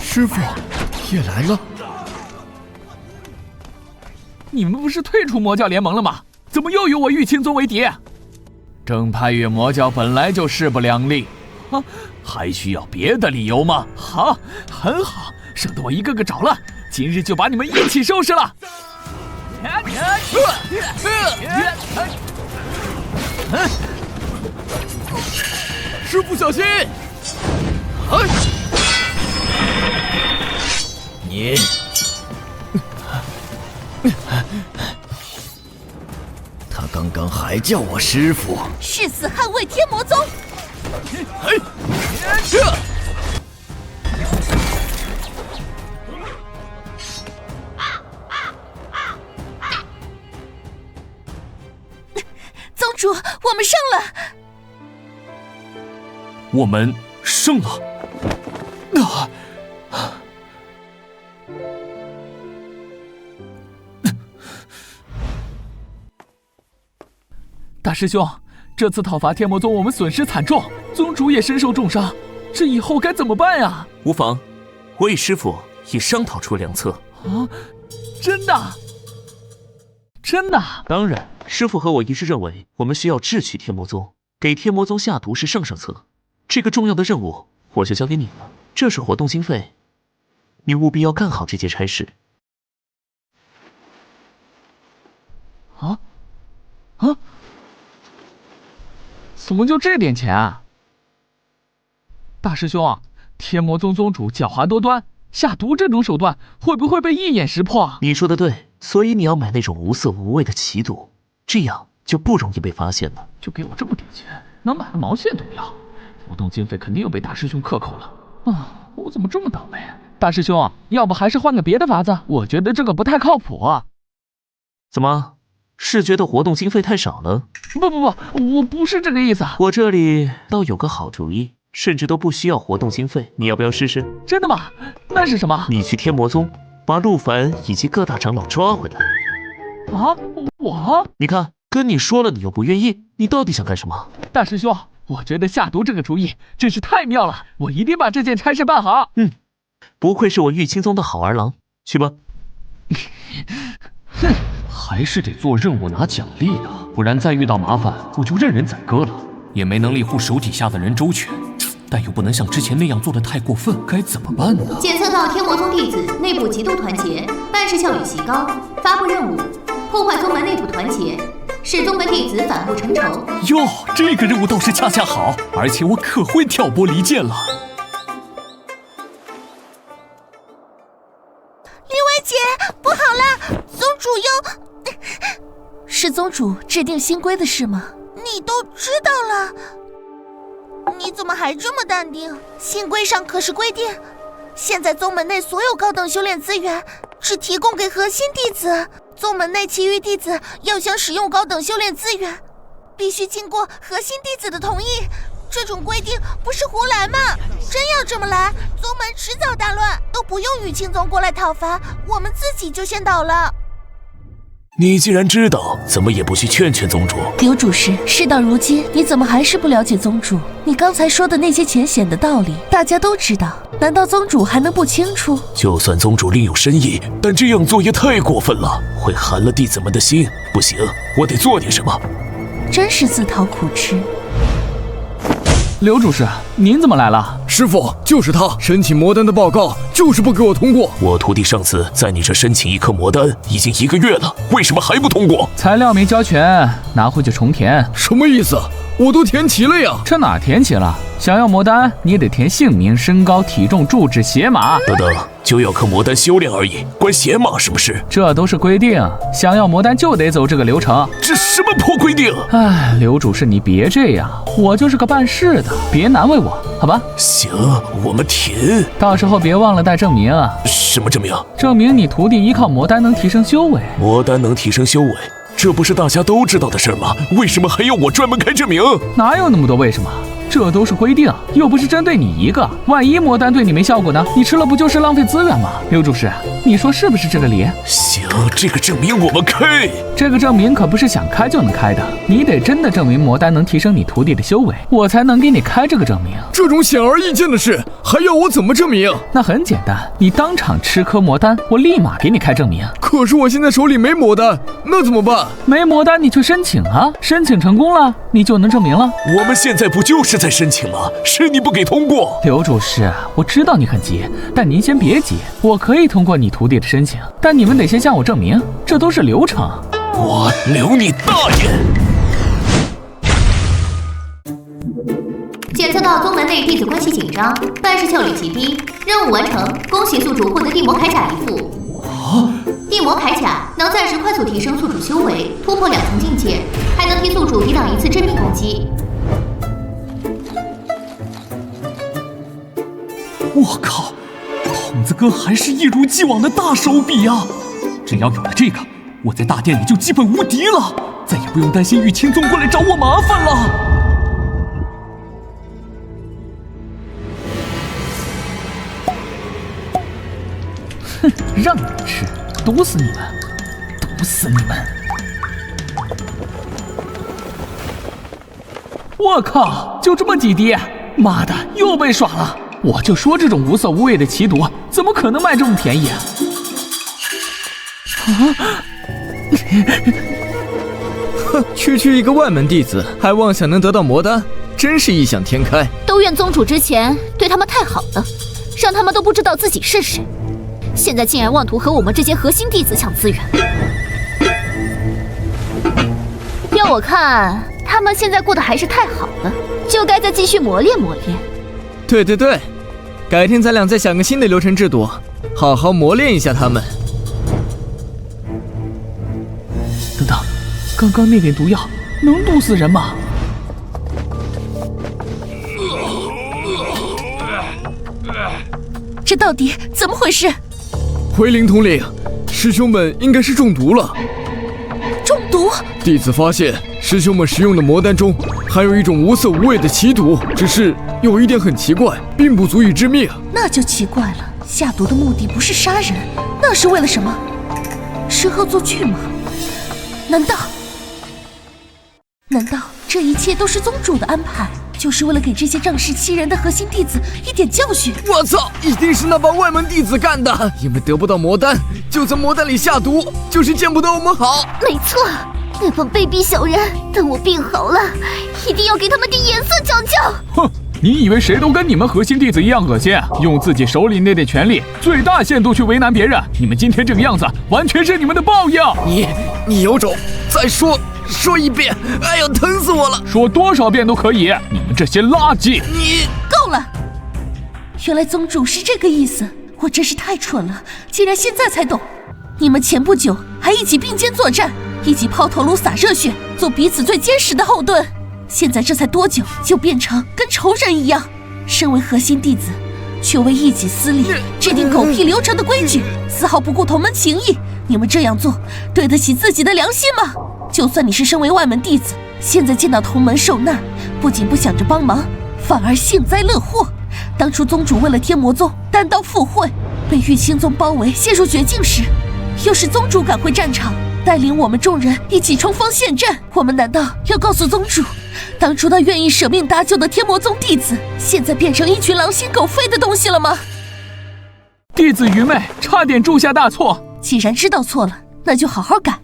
Speaker 1: 师傅也来了。
Speaker 8: 你们不是退出魔教联盟了吗？怎么又与我玉清宗为敌？正派与魔教本来就势不两立，还需要别的理由吗？好，很好，省得我一个个找了，今日就把你们一起收拾了。
Speaker 1: 师傅小心！你，他刚刚还叫我师傅，
Speaker 3: 誓死捍卫天魔宗！宗主，我们胜了！
Speaker 2: 我们胜了。
Speaker 8: 大师兄，这次讨伐天魔宗我们损失惨重，宗主也身受重伤，这以后该怎么办呀？
Speaker 9: 无妨，我与师父已商讨出良策。
Speaker 8: 真的？真的？
Speaker 9: 当然，师父和我一致认为，我们需要智取天魔宗，给天魔宗下毒是上策。这个重要的任务，我就交给你了。这是活动经费，你务必要干好这件差事。
Speaker 8: 怎么就这点钱啊？大师兄，天魔宗宗主狡猾多端，下毒这种手段会不会被一眼识破？
Speaker 9: 你说的对，所以你要买那种无色无味的奇毒，这样就不容易被发现了。
Speaker 8: 就给我这么点钱，能买了毛线毒药？活动经费肯定又被大师兄克扣了。我怎么这么倒霉？大师兄，要不还是换个别的法子？我觉得这个不太靠谱啊。
Speaker 9: 怎么？是觉得活动经费太少了？
Speaker 8: 不，我不是这个意思。
Speaker 9: 我这里倒有个好主意，甚至都不需要活动经费，你要不要试试？
Speaker 8: 真的吗？那是什么？
Speaker 9: 你去天魔宗，把陆凡以及各大长老抓回来。
Speaker 8: 我？
Speaker 9: 你看，跟你说了你又不愿意，你到底想干什么？
Speaker 8: 大师兄，我觉得下毒这个主意真是太妙了，我一定把这件差事办好。
Speaker 9: 不愧是我玉清宗的好儿郎，去吧。
Speaker 2: 哼，还是得做任务拿奖励啊，不然再遇到麻烦我就任人宰割了。也没能力护手底下的人周全，但又不能像之前那样做得太过分，该怎么办呢？
Speaker 5: 检测到天魔宗弟子内部极度团结，办事效率极高，发布任务：破坏宗门内部团结，使宗门弟子反目成仇。
Speaker 2: 哟，这个任务倒是恰恰好，而且我可会挑拨离间了。
Speaker 4: 林薇姐，不好了，宗主又……
Speaker 3: 是宗主制定新规的事吗？
Speaker 4: 你都知道了，你怎么还这么淡定？新规上可是规定，现在宗门内所有高等修炼资源只提供给核心弟子，宗门内其余弟子要想使用高等修炼资源，必须经过核心弟子的同意。这种规定不是胡来吗？真要这么来，宗门迟早大乱，都不用雨清宗过来讨伐，我们自己就先倒了。
Speaker 6: 你既然知道，怎么也不去劝劝宗主？
Speaker 3: 刘主事，事到如今，你怎么还是不了解宗主？你刚才说的那些浅显的道理，大家都知道，难道宗主还能不清楚？
Speaker 6: 就算宗主另有深意，但这样做也太过分了，会寒了弟子们的心。不行，我得做点什么。
Speaker 3: 真是自讨苦吃。
Speaker 8: 刘主事，您怎么来了？
Speaker 1: 师傅，就是他申请魔丹的报告，就是不给我通过。
Speaker 6: 我徒弟上次在你这申请一颗魔丹，已经1个月了，为什么还不通过？
Speaker 8: 材料没交全，拿回去重填。
Speaker 1: 什么意思？我都填齐了呀。
Speaker 8: 这哪填齐了？想要魔丹，你得填姓名、身高、体重、住址、血码。
Speaker 6: 等等，就要颗魔丹修炼而已，关血码什么事？
Speaker 8: 这都是规定，想要魔丹就得走这个流程。
Speaker 6: 这什么破规定？
Speaker 8: 哎，刘主事，你别这样，我就是个办事的，别难为我，好吧？
Speaker 6: 行，我们填。
Speaker 8: 到时候别忘了带证明啊。
Speaker 6: 什么证明？
Speaker 8: 证明你徒弟依靠魔丹能提升修为。
Speaker 6: 魔丹能提升修为，这不是大家都知道的事吗？为什么还要我专门开证明？
Speaker 8: 哪有那么多为什么？这都是规定，又不是针对你一个。万一魔丹对你没效果呢？你吃了不就是浪费资源吗？刘主事，你说是不是这个理？
Speaker 6: 行，这个证明我们开。
Speaker 8: 这个证明可不是想开就能开的，你得真的证明魔丹能提升你徒弟的修为，我才能给你开这个证明。
Speaker 1: 这种显而易见的事，还要我怎么证明？
Speaker 8: 那很简单，你当场吃颗魔丹，我立马给你开证明。
Speaker 1: 可是我现在手里没魔丹，那怎么办？
Speaker 8: 没魔丹你去申请啊，申请成功了，你就能证明了。
Speaker 6: 我们现在不就是在申请吗？是你不给通过。
Speaker 8: 刘主事，我知道你很急，但您先别急，我可以通过你徒弟的申请，但你们得先向我证明，这都是流程。
Speaker 6: 我留你大爷！
Speaker 5: 检测到宗门内弟子关系紧张，办事效率极低，任务完成，恭喜宿主获得地魔铠甲1副。地魔铠甲能暂时快速提升宿主修为，突破2层境界，还能替宿主抵挡1次致命攻击。
Speaker 2: 我靠，筒子哥还是一如既往的大手笔呀！只要有了这个，我在大殿里就基本无敌了，再也不用担心玉清宗过来找我麻烦了。
Speaker 8: 哼，让你们吃，毒死你们，毒死你们！我靠，就这么几滴，妈的，又被耍了！我就说这种无色无味的奇毒，怎么可能卖这么便宜啊？
Speaker 1: 哼，区一个外门弟子，还妄想能得到魔丹，真是异想天开。
Speaker 5: 都怨宗主之前对他们太好了，让他们都不知道自己是谁，现在竟然妄图和我们这些核心弟子抢资源。要我看，他们现在过得还是太好了，就该再继续磨练磨练。
Speaker 1: 对，改天咱俩再想个新的流程制度，好好磨练一下他们。
Speaker 8: 等等，刚刚那点毒药能毒死人吗？
Speaker 3: 这到底怎么回事？
Speaker 1: 回灵统领，师兄们应该是中毒了。
Speaker 3: 中毒？
Speaker 1: 弟子发现师兄们食用的魔丹中含有一种无色无味的奇毒，只是有一点很奇怪，并不足以致命。
Speaker 3: 那就奇怪了，下毒的目的不是杀人，那是为了什么？是恶作剧吗？难道这一切都是宗主的安排，就是为了给这些仗势欺人的核心弟子一点教训？
Speaker 1: 我操，一定是那帮外门弟子干的！因为得不到魔丹，就在魔丹里下毒，就是见不得我们好。
Speaker 5: 没错，那帮卑鄙小人，等我病好了，一定要给他们点颜色瞧瞧。
Speaker 7: 哼！你以为谁都跟你们核心弟子一样恶心，用自己手里那点权力最大限度去为难别人？你们今天这个样子，完全是你们的报应！
Speaker 1: 你有种，再说一遍！哎呦，疼死我了！
Speaker 7: 说多少遍都可以！你们这些垃圾！
Speaker 1: 你
Speaker 3: 够了！原来宗主是这个意思，我真是太蠢了，竟然现在才懂。你们前不久还一起并肩作战，一起抛头颅洒热血，做彼此最坚实的后盾。现在这才多久，就变成跟仇人一样？身为核心弟子，却为一己私利制定狗屁流程的规矩，丝毫不顾同门情谊。你们这样做，对得起自己的良心吗？就算你是身为外门弟子，现在见到同门受难，不仅不想着帮忙，反而幸灾乐祸。当初宗主为了天魔宗单刀赴会，被玉清宗包围陷入绝境时，又是宗主赶回战场，带领我们众人一起冲锋陷阵。我们难道要告诉宗主，当初他愿意舍命搭救的天魔宗弟子，现在变成一群狼心狗肺的东西了吗？
Speaker 7: 弟子愚昧，差点铸下大错。
Speaker 3: 既然知道错了，那就好好改。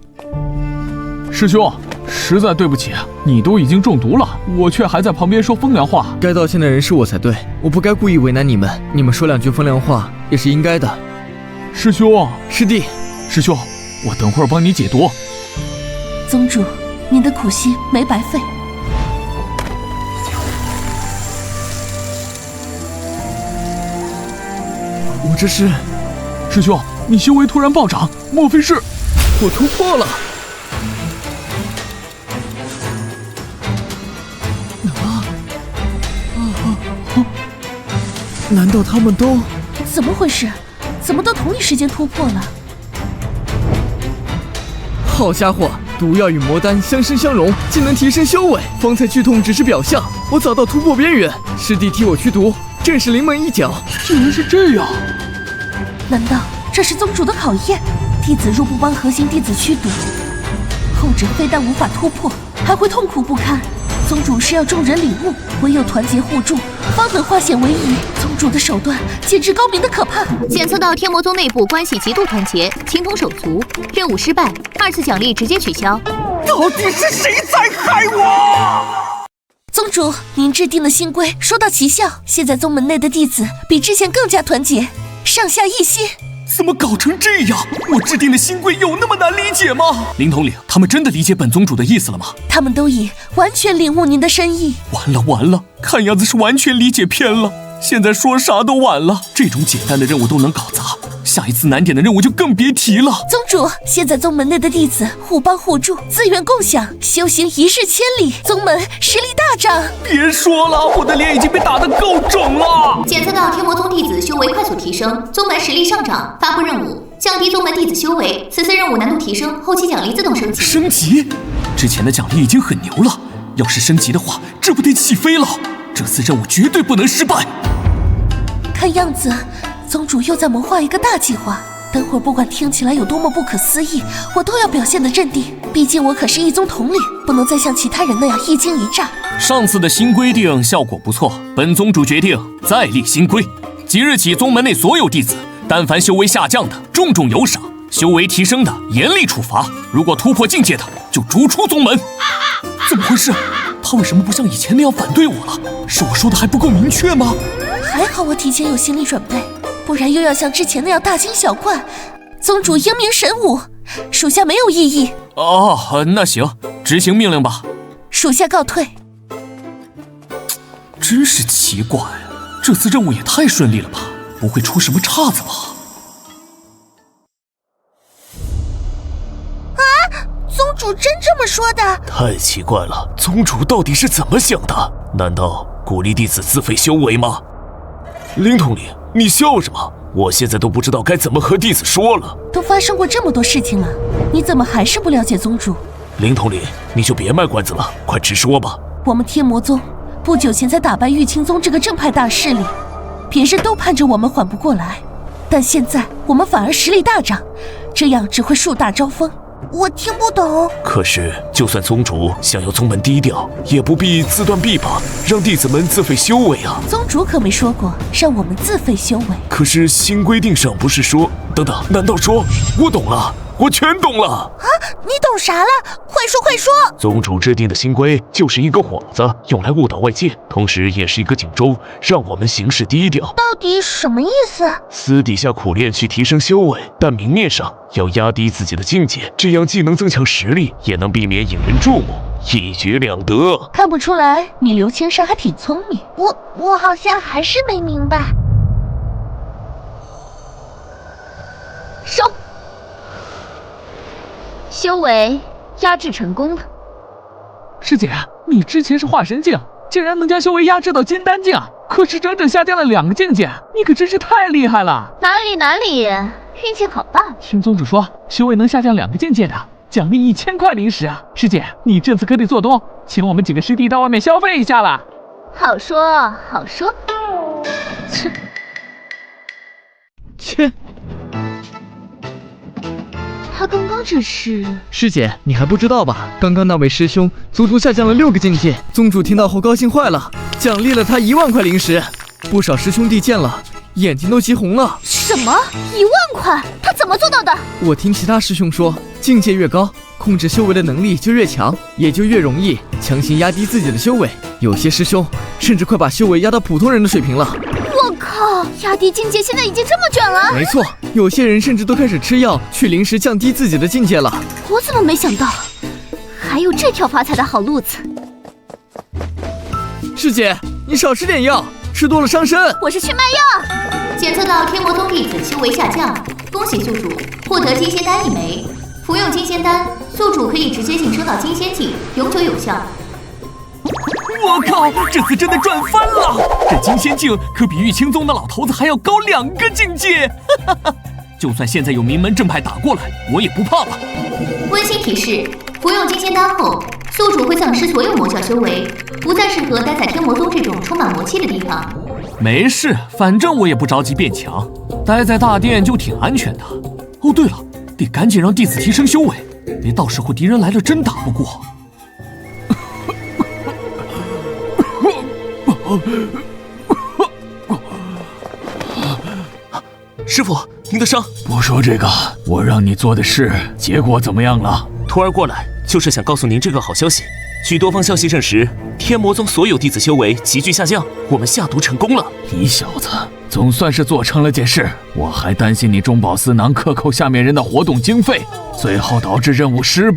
Speaker 7: 师兄，实在对不起，你都已经中毒了，我却还在旁边说风凉话。
Speaker 1: 该道歉的人是我才对，我不该故意为难你们，你们说两句风凉话也是应该的。
Speaker 7: 师兄，
Speaker 1: 师弟，
Speaker 7: 师兄，我等会儿帮你解毒。
Speaker 3: 宗主，您的苦心没白费。
Speaker 1: 我这是……
Speaker 7: 师兄，你修为突然暴涨，莫非是……
Speaker 1: 我突破了！难道他们都……
Speaker 3: 怎么回事？怎么都同一时间突破了？
Speaker 1: 好家伙，毒药与魔丹相生相融，竟能提升修为。方才剧痛只是表象，我早到突破边缘。师弟替我驱毒，正是临门一脚。
Speaker 7: 竟然是这样！
Speaker 3: 难道这是宗主的考验？弟子若不帮核心弟子驱毒，后者非但无法突破，还会痛苦不堪。宗主是要众人领悟，唯有团结互助，方能化险为夷。宗主的手段简直高明的可怕。
Speaker 5: 检测到天魔宗内部关系极度团结，情同手足。任务失败，2次奖励直接取消。
Speaker 2: 到底是谁在害我？
Speaker 3: 宗主，您制定的新规收到奇效，现在宗门内的弟子比之前更加团结，上下一心。
Speaker 2: 怎么搞成这样？我制定的新规有那么难理解吗？林统领，他们真的理解本宗主的意思了吗？
Speaker 3: 他们都已完全领悟您的深意。
Speaker 2: 完了，看样子是完全理解偏了。现在说啥都晚了，这种简单的任务都能搞砸，下一次难点的任务就更别提了。
Speaker 3: 宗主，现在宗门内的弟子互帮互助，资源共享，修行一日千里，宗门实力大涨。
Speaker 2: 别说了，我的脸已经被打得够肿了。
Speaker 5: 检测到天魔宗弟子修为快速提升，宗门实力上涨，发布任务：降低宗门弟子修为。此次任务难度提升，后期奖励自动升级。
Speaker 2: 升级？之前的奖励已经很牛了，要是升级的话，这不得起飞了？这次任务绝对不能失败。
Speaker 3: 看样子，宗主又在谋划一个大计划。等会儿不管听起来有多么不可思议，我都要表现得镇定。毕竟我可是一宗统领，不能再像其他人那样一惊一乍。
Speaker 2: 上次的新规定效果不错，本宗主决定再立新规。即日起，宗门内所有弟子，但凡修为下降的，重重有赏；修为提升的，严厉处罚。如果突破境界的，就逐出宗门。怎么回事？他为什么不像以前那样反对我了？是我说的还不够明确吗？
Speaker 3: 还好我提前有心理准备，不然又要像之前那样大惊小怪。宗主英明神武，属下没有异议。
Speaker 2: 哦，那行，执行命令吧。
Speaker 3: 属下告退。
Speaker 2: 真是奇怪，这次任务也太顺利了吧？不会出什么岔子吧？
Speaker 4: 宗主真这么说的？
Speaker 6: 太奇怪了，宗主到底是怎么想的？难道鼓励弟子自废修为吗？林统领，你笑什么？我现在都不知道该怎么和弟子说了。
Speaker 3: 都发生过这么多事情了，你怎么还是不了解宗主？
Speaker 6: 林统领，你就别卖关子了，快直说吧。
Speaker 3: 我们天魔宗不久前才打败玉清宗这个正派大势力，别人都盼着我们缓不过来，但现在我们反而实力大涨，这样只会树大招风。
Speaker 4: 我听不懂。
Speaker 6: 可是，就算宗主想要宗门低调，也不必自断臂膀，让弟子们自废修为啊。
Speaker 3: 宗主可没说过让我们自废修为。
Speaker 6: 可是新规定上不是说……等等，难道说……我懂了，我全懂了
Speaker 4: 啊！你懂啥了？快说快说！
Speaker 6: 宗主制定的新规就是一个幌子，用来误导外界，同时也是一个警钟，让我们行事低调。
Speaker 4: 到底什么意思？
Speaker 6: 私底下苦练去提升修为，但明面上要压低自己的境界，这样既能增强实力，也能避免引人注目，一举两得。
Speaker 3: 看不出来，你刘青山还挺聪明。
Speaker 4: 我好像还是没明白。
Speaker 10: 收。修为压制成功了。
Speaker 7: 师姐，你之前是化神境，竟然能将修为压制到金丹境，可是整整下降了2个境界，你可真是太厉害了。
Speaker 10: 哪里，运气好大。
Speaker 7: 听宗主说，修为能下降2个境界的，奖励1000块灵石啊！师姐，你这次可得做多，请我们几个师弟到外面消费一下了。
Speaker 10: 好说好说。切
Speaker 1: 切，
Speaker 10: 他刚刚这是……
Speaker 1: 师姐，你还不知道吧？刚刚那位师兄足足下降了6个境界。宗主听到后高兴坏了，奖励了他1万块灵石。不少师兄弟见了，眼睛都急红了。
Speaker 4: 什么？1万块？他怎么做到的？
Speaker 1: 我听其他师兄说，境界越高，控制修为的能力就越强，也就越容易强行压低自己的修为。有些师兄甚至快把修为压到普通人的水平了。
Speaker 4: 我靠，压低境界现在已经这么卷了？
Speaker 1: 没错，有些人甚至都开始吃药去临时降低自己的境界了。
Speaker 4: 我怎么没想到，还有这条发财的好路子？
Speaker 1: 师姐，你少吃点药，吃多了伤身。
Speaker 4: 我是去卖药。
Speaker 5: 检测到天魔宗弟子修为下降，恭喜宿主获得金仙丹1枚。服用金仙丹，宿主可以直接晋升到金仙境，永久有效。
Speaker 2: 我靠，这次真的赚翻了！这金仙境可比玉清宗的老头子还要高2个境界。就算现在有名门正派打过来，我也不怕了。
Speaker 5: 温馨提示：服用金仙丹后，宿主会丧失所有魔教修为，不再适合待在天魔宗这种充满魔气的地方。
Speaker 2: 没事，反正我也不着急变强，待在大殿就挺安全的。哦，对了，得赶紧让弟子提升修为，别到时候敌人来了真打不过。
Speaker 9: 师傅，您的伤。
Speaker 8: 不说这个，我让你做的事结果怎么样了？
Speaker 9: 徒儿过来就是想告诉您这个好消息。据多方消息证实，天魔宗所有弟子修为急剧下降，我们下毒成功了。
Speaker 8: 你小子总算是做成了件事，我还担心你中饱私囊克扣下面人的活动经费，最后导致任务失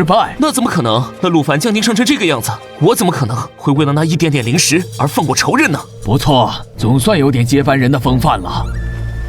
Speaker 8: 败。
Speaker 9: 那怎么可能？那陆凡将您伤成这个样子，我怎么可能会为了那一点点灵石而放过仇人呢？
Speaker 8: 不错，总算有点接班人的风范了。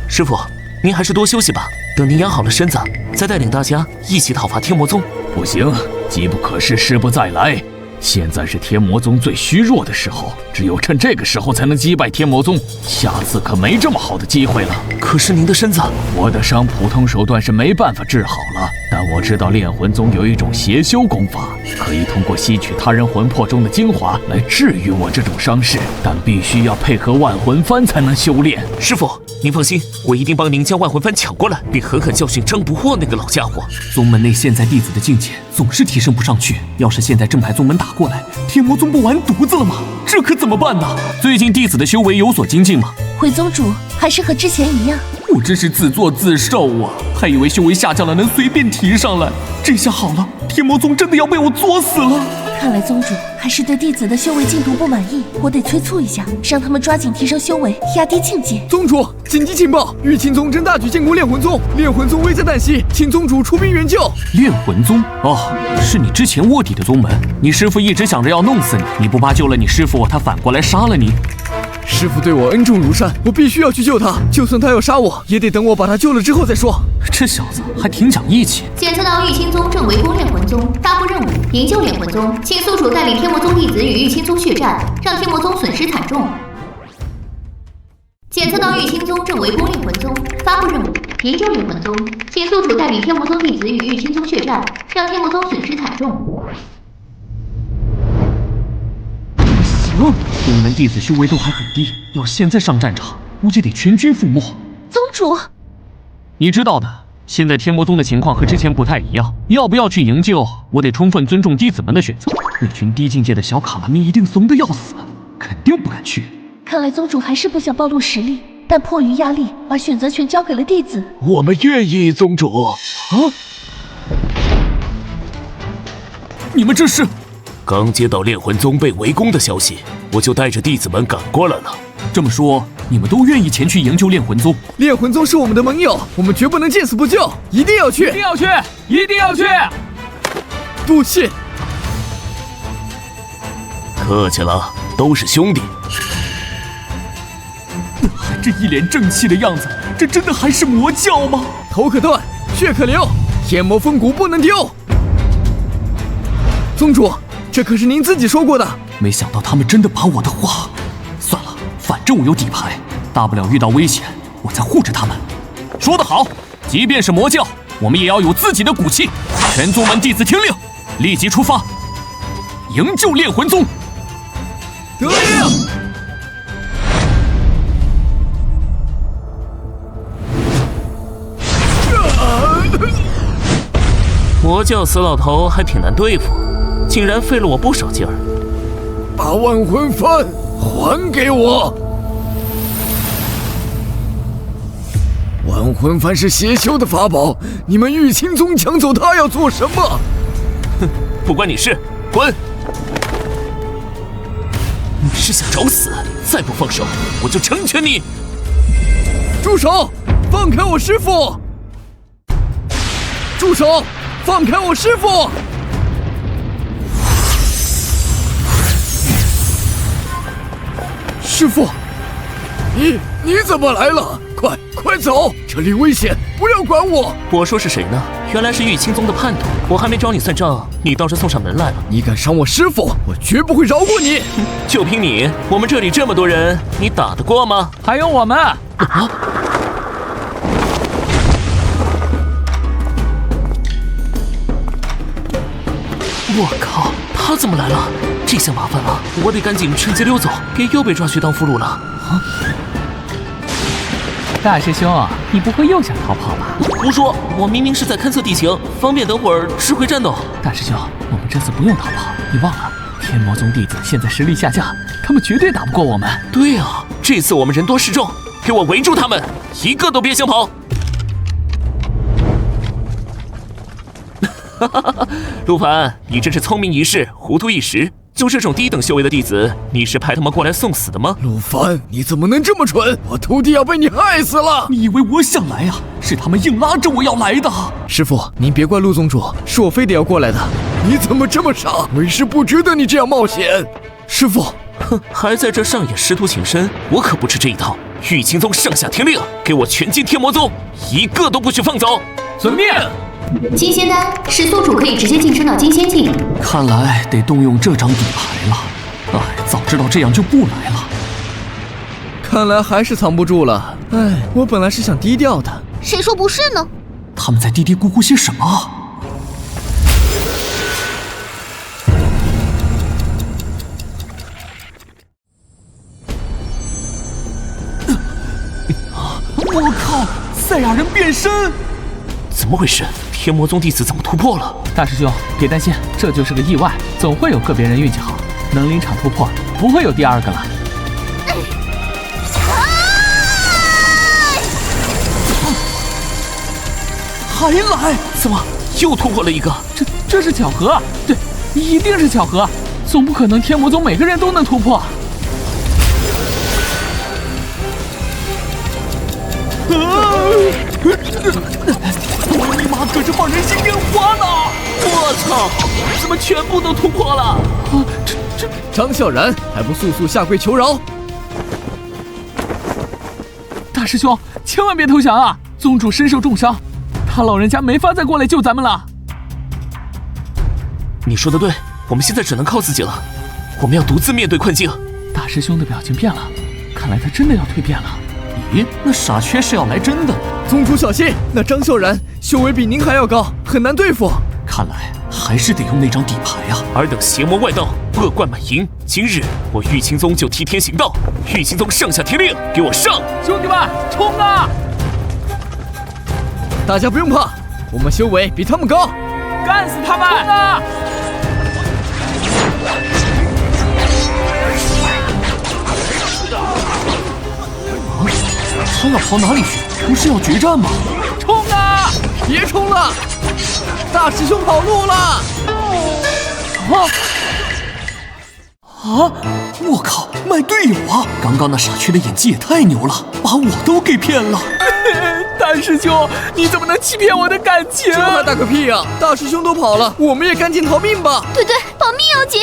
Speaker 9: 师傅，您还是多休息吧，等您养好了身子，再带领大家一起讨伐天魔宗。
Speaker 8: 不行，机不可失，失不再来。现在是天魔宗最虚弱的时候，只有趁这个时候才能击败天魔宗，下次可没这么好的机会了。
Speaker 9: 可是您的身子……
Speaker 8: 我的伤普通手段是没办法治好了，但我知道炼魂宗有一种邪修功法，可以通过吸取他人魂魄中的精华来治愈我这种伤势，但必须要配合万魂幡才能修炼。
Speaker 9: 师傅，您放心，我一定帮您将万魂幡抢过来，并狠狠教训张不惑那个老家伙。
Speaker 2: 宗门内现在弟子的境界总是提升不上去，要是现在正派宗门打过来，天魔宗不完犊子了吗？这可怎么办呢？最近弟子的修为有所精进吗？
Speaker 3: 回宗主还是和之前一样。
Speaker 2: 我真是自作自受啊！还以为修为下降了能随便提上来，这下好了，天魔宗真的要被我作死了。
Speaker 3: 看来宗主还是对弟子的修为进度不满意，我得催促一下，让他们抓紧提升修为，压低境界。
Speaker 1: 宗主，紧急情报！玉清宗正大举进攻炼魂宗，炼魂宗危在旦夕，请宗主出兵援救。
Speaker 2: 炼魂宗？哦，是你之前卧底的宗门，你师父一直想着要弄死你，你不怕救了你师父，他反过来杀了你？
Speaker 1: 师父对我恩重如山，我必须要去救他，就算他要杀我，也得等我把他救了之后再说。
Speaker 2: 这小子还挺讲义气。
Speaker 5: 检测到玉清宗正围攻炼魂宗，发布任务：营救炼魂宗，请宿主带领天魔宗弟子与玉清宗血战，让天魔宗损失惨重。检测到玉清宗正围攻炼魂宗，发布任务：营救炼魂宗，请宿主带领天魔宗弟子与玉清宗血战，让天魔宗损失惨重。
Speaker 2: 宗门弟子修为都还很低，要现在上战场，估计得全军覆没。
Speaker 3: 宗主，
Speaker 2: 你知道的，现在天魔宗的情况和之前不太一样，要不要去营救，我得充分尊重弟子们的选择。那群低境界的小卡拉咪一定怂得要死，肯定不敢去。
Speaker 3: 看来宗主还是不想暴露实力，但迫于压力，把选择权交给了弟子。
Speaker 6: 我们愿意，宗主。啊！
Speaker 2: 你们这是？
Speaker 6: 刚接到炼魂宗被围攻的消息，我就带着弟子们赶过来了。
Speaker 2: 这么说，你们都愿意前去营救炼魂宗？
Speaker 1: 炼魂宗是我们的盟友，我们绝不能见死不救，一定要去！
Speaker 2: 一定要去！一定要去！
Speaker 1: 不信。
Speaker 6: 客气了，都是兄弟。
Speaker 2: 这一脸正气的样子，这真的还是魔教吗？
Speaker 1: 头可断，血可流，天魔风骨不能丢。宗主。这可是您自己说过的。
Speaker 2: 没想到他们真的把我的话……算了，反正我有底牌，大不了遇到危险我再护着他们。说得好，即便是魔教，我们也要有自己的骨气。全宗门弟子听令，立即出发，营救炼魂宗。
Speaker 1: 得令。
Speaker 9: 魔教死老头还挺难对付，竟然费了我不少劲儿。
Speaker 1: 把万魂幡还给我！万魂幡是邪修的法宝，你们玉清宗抢走它要做什么？
Speaker 9: 哼，不关你事，滚！你是想找死？再不放手，我就成全你！
Speaker 1: 住手！放开我师父！住手！放开我师父！师父，你怎么来了？快走！这里危险，不要管我！
Speaker 9: 我说是谁呢？原来是玉清宗的叛徒，我还没找你算账，你倒是送上门来了。
Speaker 1: 你敢伤我师父，我绝不会饶过你！
Speaker 9: 就凭你，我们这里这么多人，你打得过吗？
Speaker 8: 还有我们！
Speaker 9: 啊！我靠，他怎么来了？这下麻烦了，我得赶紧趁机溜走，别又被抓去当俘虏了。啊！
Speaker 8: 大师兄，你不会又想逃跑吧？
Speaker 9: 胡说，我明明是在勘测地形，方便等会儿指挥战斗。
Speaker 8: 大师兄，我们这次不用逃跑，你忘了，天魔宗弟子现在实力下降，他们绝对打不过我们。
Speaker 9: 对啊，这次我们人多势众，给我围住他们，一个都别想跑。陆凡，你真是聪明一世，糊涂一时。就这种低等修为的弟子，你是派他们过来送死的吗？
Speaker 1: 陆凡，你怎么能这么蠢？我徒弟要被你害死了！
Speaker 2: 你以为我想来啊？是他们硬拉着我要来的。
Speaker 1: 师父，您别怪陆宗主，是我非得要过来的。你怎么这么傻？为师不值得你这样冒险。师父，
Speaker 9: 哼，还在这上演师徒情深，我可不吃这一套。玉清宗上下听令，给我全进天魔宗，一个都不许放走。
Speaker 8: 遵命。
Speaker 5: 金仙丹，食宿主可以直接晋升到金仙境。
Speaker 2: 看来得动用这张底牌了。哎，早知道这样就不来了。
Speaker 1: 看来还是藏不住了。哎，我本来是想低调的。
Speaker 4: 谁说不是呢？
Speaker 2: 他们在嘀嘀咕咕些什么？我靠！赛亚人变身！
Speaker 9: 怎么回事？天魔宗弟子怎么突破了？
Speaker 8: 大师兄，别担心，这就是个意外，总会有个别人运气好，能临场突破，不会有第二个了。
Speaker 2: 还来？
Speaker 9: 怎么又突破了一个？
Speaker 8: 这是巧合，对，一定是巧合，总不可能天魔宗每个人都能突破。
Speaker 2: 尼玛，可是放人心变化呢！
Speaker 9: 我操，怎么全部都突破了？啊，
Speaker 1: 这张笑然还不速速下跪求饶！
Speaker 8: 大师兄，千万别投降啊！宗主身受重伤，他老人家没法再过来救咱们了。
Speaker 9: 你说的对，我们现在只能靠自己了，我们要独自面对困境。
Speaker 8: 大师兄的表情变了，看来他真的要蜕变了。
Speaker 2: 咦，那傻缺是要来真的？
Speaker 1: 宗主小心，那张笑然修为比您还要高，很难对付。
Speaker 2: 看来还是得用那张底牌啊！
Speaker 9: 尔等邪魔外道，恶贯满盈，今日我玉清宗就替天行道！玉清宗上下听令，给我上！
Speaker 8: 兄弟们，冲啊！
Speaker 1: 大家不用怕，我们修为比他们高，
Speaker 8: 干死他们！冲啊！
Speaker 2: 他要跑哪里去？不是要决战吗？
Speaker 8: 冲啊！
Speaker 1: 别冲了！大师兄跑路了！
Speaker 2: 我靠，卖队友啊！刚刚那傻缺的演技也太牛了，把我都给骗了。
Speaker 8: 大师兄，你怎么能欺骗我的感情？
Speaker 1: 这还打个屁呀！大师兄都跑了，我们也赶紧逃命吧！
Speaker 4: 对，保命要紧。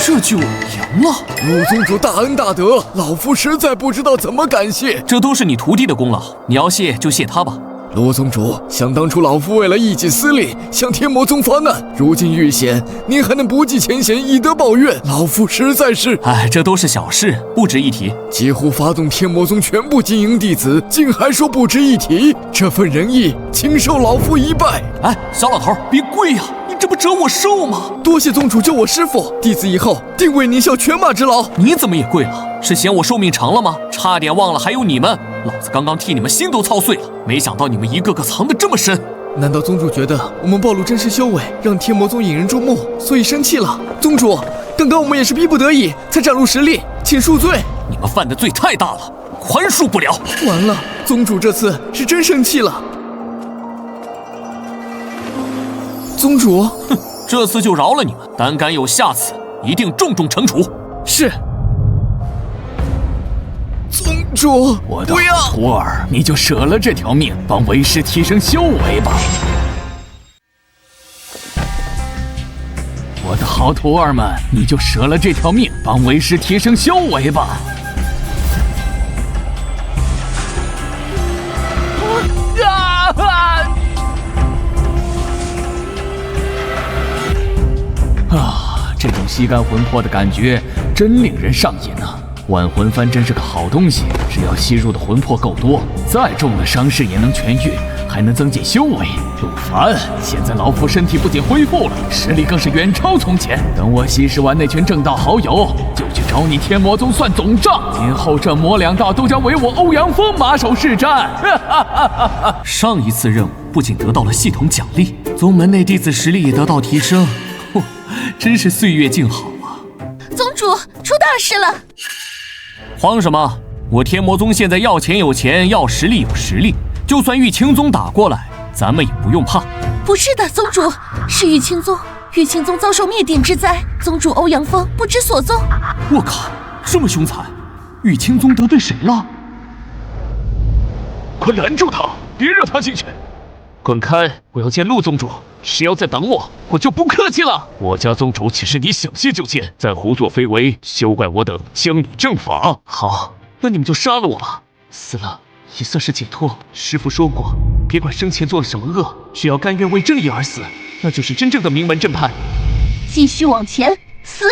Speaker 2: 这就赢了。
Speaker 1: 陆宗主大恩大德，老夫实在不知道怎么感谢。
Speaker 2: 这都是你徒弟的功劳，你要谢就谢他吧。
Speaker 1: 罗宗主，想当初老夫为了一己私利向天魔宗发难，如今遇险，您还能不计前嫌以德报怨，老夫实在是……
Speaker 2: 哎，这都是小事，不值一提。
Speaker 1: 几乎发动天魔宗全部精英弟子，竟还说不值一提，这份仁义，请受老夫一拜。
Speaker 2: 哎，小老头，别跪呀！你这不折我寿吗？
Speaker 1: 多谢宗主救我师父，弟子以后定为您效犬马之劳。
Speaker 2: 你怎么也跪了？是嫌我寿命长了吗？差点忘了还有你们，老子刚刚替你们心都操碎了，没想到你们一个个藏得这么深。
Speaker 1: 难道宗主觉得我们暴露真实修为，让天魔宗引人注目，所以生气了？宗主，刚刚我们也是逼不得已才展露实力，请恕罪。
Speaker 2: 你们犯的罪太大了，宽恕不了。
Speaker 1: 完了，宗主这次是真生气了。宗主，
Speaker 2: 哼，这次就饶了你们，胆敢有下次，一定重重惩处。
Speaker 1: 是。宗主，
Speaker 8: 我的好徒儿，你就舍了这条命，帮为师提升修为吧。我的好徒儿们，你就舍了这条命，帮为师提升修为吧。这种吸干魂魄的感觉真令人上瘾啊！万魂幡真是个好东西，只要吸入的魂魄够多，再重的伤势也能痊愈，还能增进修为。陆凡，现在老夫身体不仅恢复了，实力更是远超从前。等我吸食完那群正道好友，就去找你天魔宗算总账。今后这魔两道都将为我欧阳锋马首是瞻。
Speaker 2: 上一次任务不仅得到了系统奖励，宗门内弟子实力也得到提升。真是岁月静好啊！
Speaker 4: 宗主，出大事了！
Speaker 2: 慌什么？我天魔宗现在要钱有钱，要实力有实力，就算玉清宗打过来，咱们也不用怕。
Speaker 3: 不是的，宗主，是玉清宗，玉清宗遭受灭顶之灾，宗主欧阳锋不知所踪。
Speaker 2: 我靠，这么凶残！玉清宗得罪谁了？
Speaker 6: 快拦住他，别让他进去！
Speaker 9: 滚开！我要见陆宗主，谁要再挡我，我就不客气了。我家宗主岂是你想见就见？再胡作非为，休怪我等将你正法。好，那你们就杀了我吧，死了也算是解脱。师父说过，别管生前做了什么恶，只要甘愿为正义而死，那就是真正的名门正派。
Speaker 3: 继续往前，死！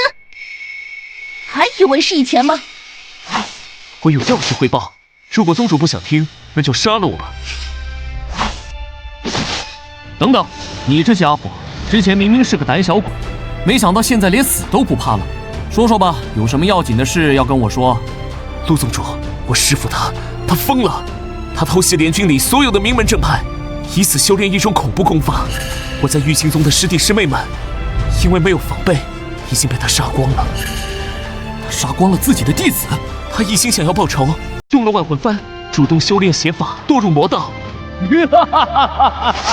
Speaker 3: 还以为是以前吗？
Speaker 9: 我有要事汇报，如果宗主不想听，那就杀了我吧。
Speaker 2: 等等，你这家伙之前明明是个胆小鬼，没想到现在连死都不怕了。说说吧，有什么要紧的事要跟我说？
Speaker 9: 陆宗主，我师父他疯了，他偷袭联军里所有的名门正派，以此修炼一种恐怖功法。我在玉清宗的师弟师妹们，因为没有防备，已经被他杀光了。
Speaker 2: 他杀光了自己的弟子？
Speaker 9: 他一心想要报仇，用了万魂幡，主动修炼邪法，堕入魔道。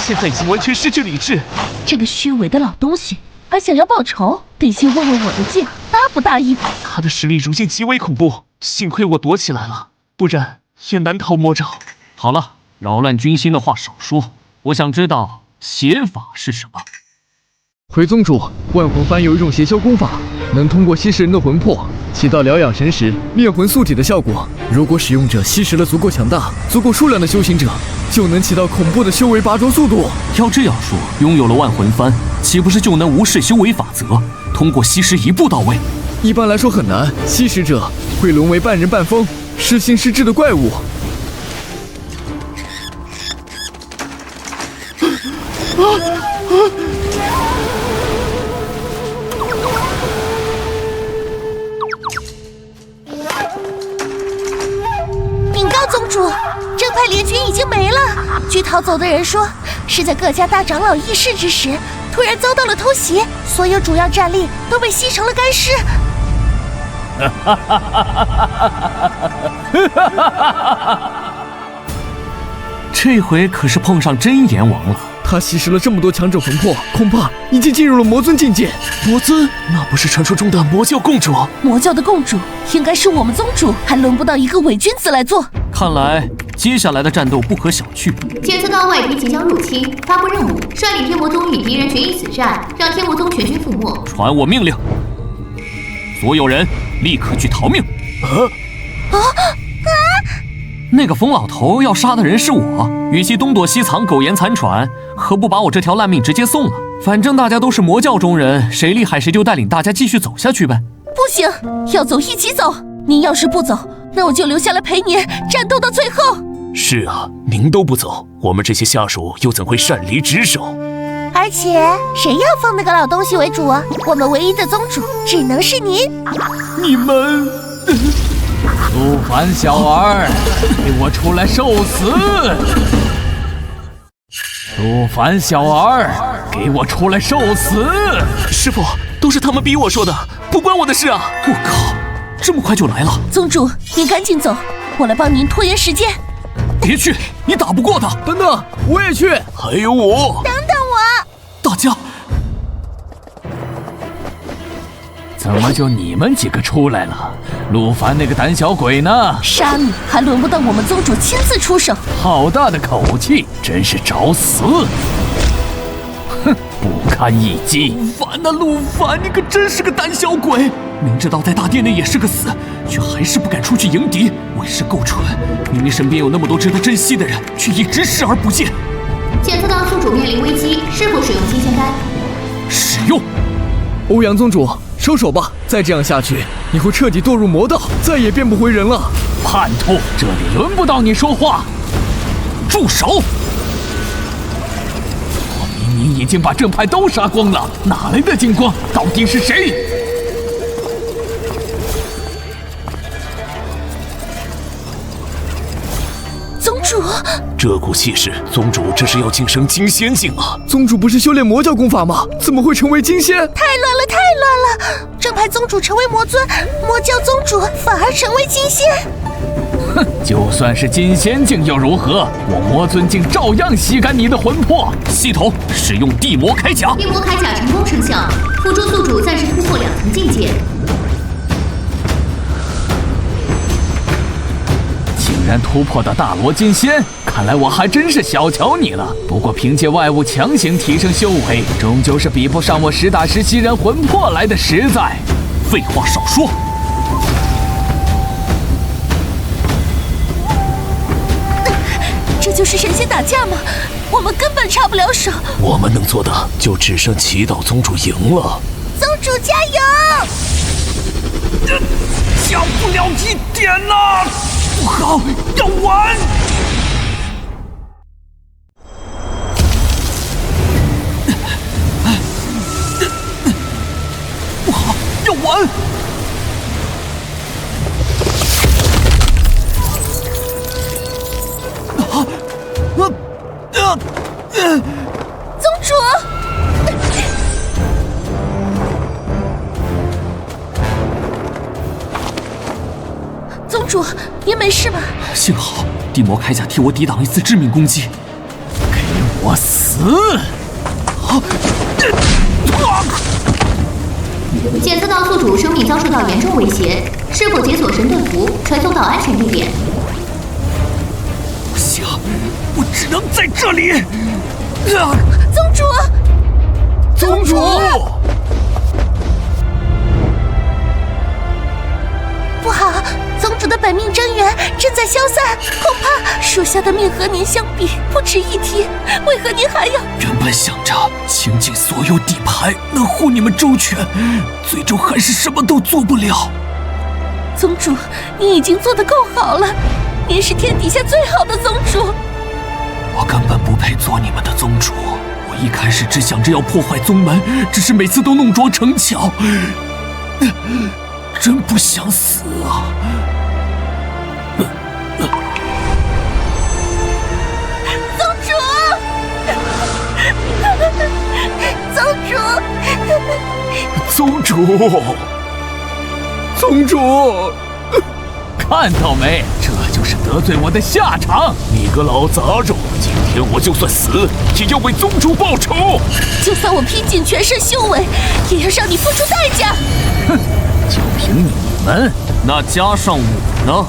Speaker 9: 现在已经完全失去理智。
Speaker 3: 这个虚伪的老东西，还想要报仇？得先问问我的劲，答不答应？
Speaker 9: 他的实力如今极为恐怖，幸亏我躲起来了，不然也难逃魔爪。
Speaker 2: 好了，扰乱军心的话少说，我想知道邪法是什么。
Speaker 1: 回宗主，万魂幡有一种邪修功法，能通过吸食人的魂魄，起到疗养神识、灭魂素体的效果。如果使用者吸食了足够强大、足够数量的修行者，就能起到恐怖的修为拔擢速度。
Speaker 2: 要这样说，拥有了万魂幡，岂不是就能无视修为法则，通过吸食一步到位？
Speaker 1: 一般来说很难，吸食者会沦为半人半疯、失心失智的怪物。
Speaker 4: 禀告宗主，正派联军已经没了。据逃走的人说，是在各家大长老议事之时，突然遭到了偷袭，所有主要战力都被吸成了干尸。
Speaker 2: 这回可是碰上真阎王了。
Speaker 1: 他吸食了这么多强者魂魄，恐怕已经进入了魔尊境界。
Speaker 9: 魔尊？那不是传说中的魔教共主？
Speaker 3: 魔教的共主应该是我们宗主，还轮不到一个伪君子来做。
Speaker 2: 看来接下来的战斗不可小觑。
Speaker 5: 检测到外敌即将入侵，发布任务，率领天魔宗与敌人决一死战，让天魔宗全军覆没。
Speaker 2: 传我命令，所有人立刻去逃命！那个疯老头要杀的人是我，与其东躲西藏、苟延残喘，何不把我这条烂命直接送了？反正大家都是魔教中人，谁厉害谁就带领大家继续走下去呗。
Speaker 3: 不行，要走一起走。您要是不走，那我就留下来陪您战斗到最后。
Speaker 6: 是啊，您都不走，我们这些下属又怎会擅离职守？
Speaker 4: 而且谁要奉那个老东西为主啊？我们唯一的宗主只能是您。
Speaker 2: 你们，
Speaker 8: 陆凡小儿，给我出来受死！陆凡小儿，给我出来受死！
Speaker 9: 师傅，都是他们逼我说的，不关我的事啊！
Speaker 2: 我靠，这么快就来了！
Speaker 3: 宗主，您赶紧走，我来帮您拖延时间。
Speaker 2: 别去，你打不过他。
Speaker 1: 等等，我也去。
Speaker 6: 还有我。
Speaker 4: 等等我。
Speaker 2: 大家，
Speaker 8: 怎么就你们几个出来了？陆凡那个胆小鬼呢？
Speaker 3: 杀你还轮不到我们宗主亲自出手。
Speaker 8: 好大的口气，真是找死！哼，不堪一击。
Speaker 2: 陆凡呐，陆凡，你可真是个胆小鬼！明知道在大殿内也是个死，却还是不敢出去迎敌，为师够蠢。明明身边有那么多值得珍惜的人，却一直视而不见。
Speaker 5: 检测到宿主面临危机，是否使用金仙丹？
Speaker 2: 使用。
Speaker 1: 欧阳宗主，收手吧！再这样下去，你会彻底堕入魔道，再也变不回人了。
Speaker 8: 叛徒，这里轮不到你说话。
Speaker 2: 住手！
Speaker 8: 我明明已经把正派都杀光了，哪来的金光？到底是谁？
Speaker 3: 宗主，
Speaker 6: 这股气势，宗主这是要晋升金仙境啊！
Speaker 1: 宗主不是修炼魔教功法吗？怎么会成为金仙？
Speaker 4: 太乱了，太乱了！正派宗主成为魔尊，魔教宗主反而成为金仙。
Speaker 8: 哼，就算是金仙境又如何？我魔尊境照样吸干你的魂魄。
Speaker 2: 系统使用地魔铠甲。
Speaker 5: 地魔铠甲成功生效，辅助宿主暂时突破2层境界。
Speaker 8: 竟然突破到大罗金仙，看来我还真是小瞧你了。不过凭借外物强行提升修为，终究是比不上我实打实吸人魂魄来的实在。
Speaker 2: 废话少说。
Speaker 3: 这就是神仙打架吗？我们根本插不了手。
Speaker 6: 我们能做的就只剩祈祷宗主赢了。
Speaker 4: 宗主加油！
Speaker 2: 降不了一点呐！不好，要完！不好，要完！
Speaker 3: 宗主，宗主，您没事吧？
Speaker 2: 幸好地魔铠甲替我抵挡一次致命攻击。
Speaker 8: 给我死！
Speaker 5: 检测到宿主生命遭受到严重威胁，是否解锁神盾符，传送到安全地点？
Speaker 2: 不行，我只能在这里。
Speaker 3: 宗主，
Speaker 1: 宗主！
Speaker 4: 不好，宗主的本命真元正在消散，恐怕
Speaker 3: 属下的命和您相比不值一提，为何您还要？
Speaker 2: 原本想着倾尽所有底牌能护你们周全，最终还是什么都做不了。
Speaker 3: 宗主，您已经做得够好了，您是天底下最好的宗主。
Speaker 2: 我根本不配做你们的宗主，我一开始只想着要破坏宗门，只是每次都弄拙成巧，真不想死啊！
Speaker 4: 宗主，
Speaker 6: 宗主，
Speaker 1: 宗主！
Speaker 8: 看到没？这就是得罪我的下场！
Speaker 6: 你个老杂种，今天我就算死，也要为宗主报仇！
Speaker 3: 就算我拼尽全身修为，也要让你付出代价！
Speaker 8: 哼，就凭你们，
Speaker 2: 那加上我呢？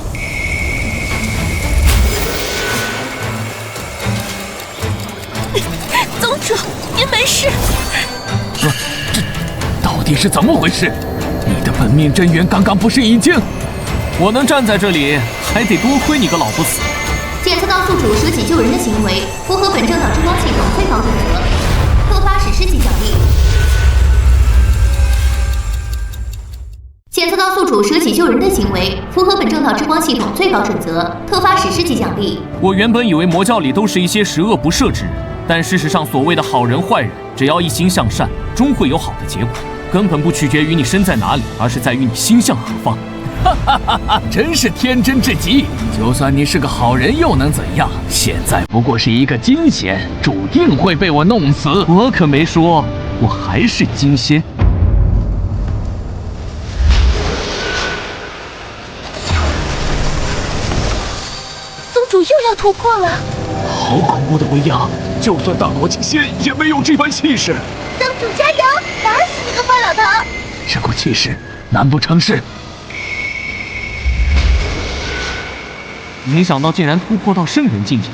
Speaker 3: 宗主，您没事？
Speaker 8: 这到底是怎么回事？你的本命真元刚刚不是已经……
Speaker 2: 我能站在这里，还还得多亏你个老不死。
Speaker 5: 检测到宿主舍己救人的行为，符合本正道之光系统最高准则，特发史诗级奖励。检测到宿主舍己救人的行为，符合本正道之光系统最高准则，特发史诗级奖励。
Speaker 2: 我原本以为魔教里都是一些十恶不赦之人，但事实上，所谓的好人坏人，只要一心向善，终会有好的结果。根本不取决于你身在哪里，而是在于你心向何方。
Speaker 8: 哈哈哈哈！真是天真至极。就算你是个好人，又能怎样？现在不过是一个金仙，注定会被我弄死。
Speaker 2: 我可没说，我还是金仙。
Speaker 3: 宗主又要突破了！
Speaker 6: 好恐怖的威压，就算大罗金仙也没有这般气势。
Speaker 4: 宗主加油，打死你个坏老头！
Speaker 8: 这股气势，难不成是？
Speaker 2: 没想到竟然突破到圣人境界，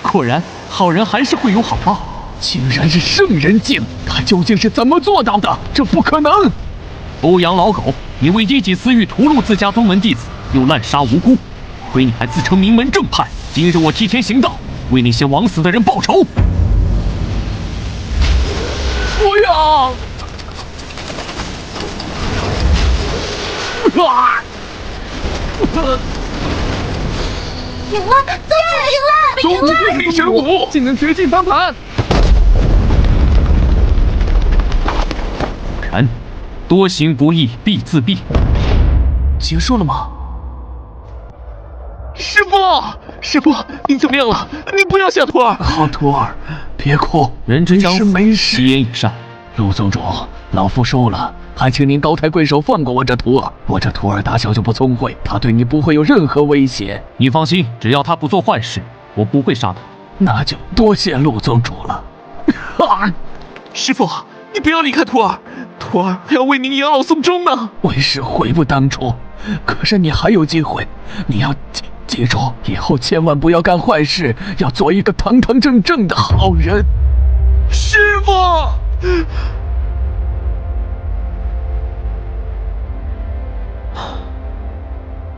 Speaker 2: 果然好人还是会有好报。
Speaker 8: 竟然是圣人境，他究竟是怎么做到的？这不可能！
Speaker 2: 欧阳老狗，你为一己私欲屠戮自家宗门弟子，又滥杀无辜，亏你还自称名门正派。今日我替天行道，为那些枉死的人报仇。
Speaker 8: 不要！
Speaker 4: 赢了，宗主赢了！
Speaker 7: 宗主力神武，竟能绝境翻盘。
Speaker 2: 然，多行不义必自毙。
Speaker 9: 结束了吗？
Speaker 6: 师傅，师傅，你怎么样了？你不要吓徒儿。
Speaker 8: 好徒儿，别哭，
Speaker 2: 人之将死，
Speaker 8: 没事。
Speaker 2: 其言也善。
Speaker 8: 陆宗主，老夫收了，还请您高抬贵手放过我这徒儿。我这徒儿打小就不聪慧，他对你不会有任何威胁。
Speaker 2: 你放心，只要他不做坏事，我不会杀他。
Speaker 8: 那就多谢陆宗主了。
Speaker 6: 师傅，你不要离开徒儿，徒儿还要为您养老送终呢。
Speaker 8: 为师悔不当初，可是你还有机会，你要记住，以后千万不要干坏事，要做一个堂堂正正的好人。
Speaker 6: 师傅。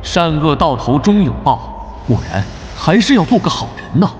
Speaker 2: 善恶到头终有报，果然还是要做个好人呢。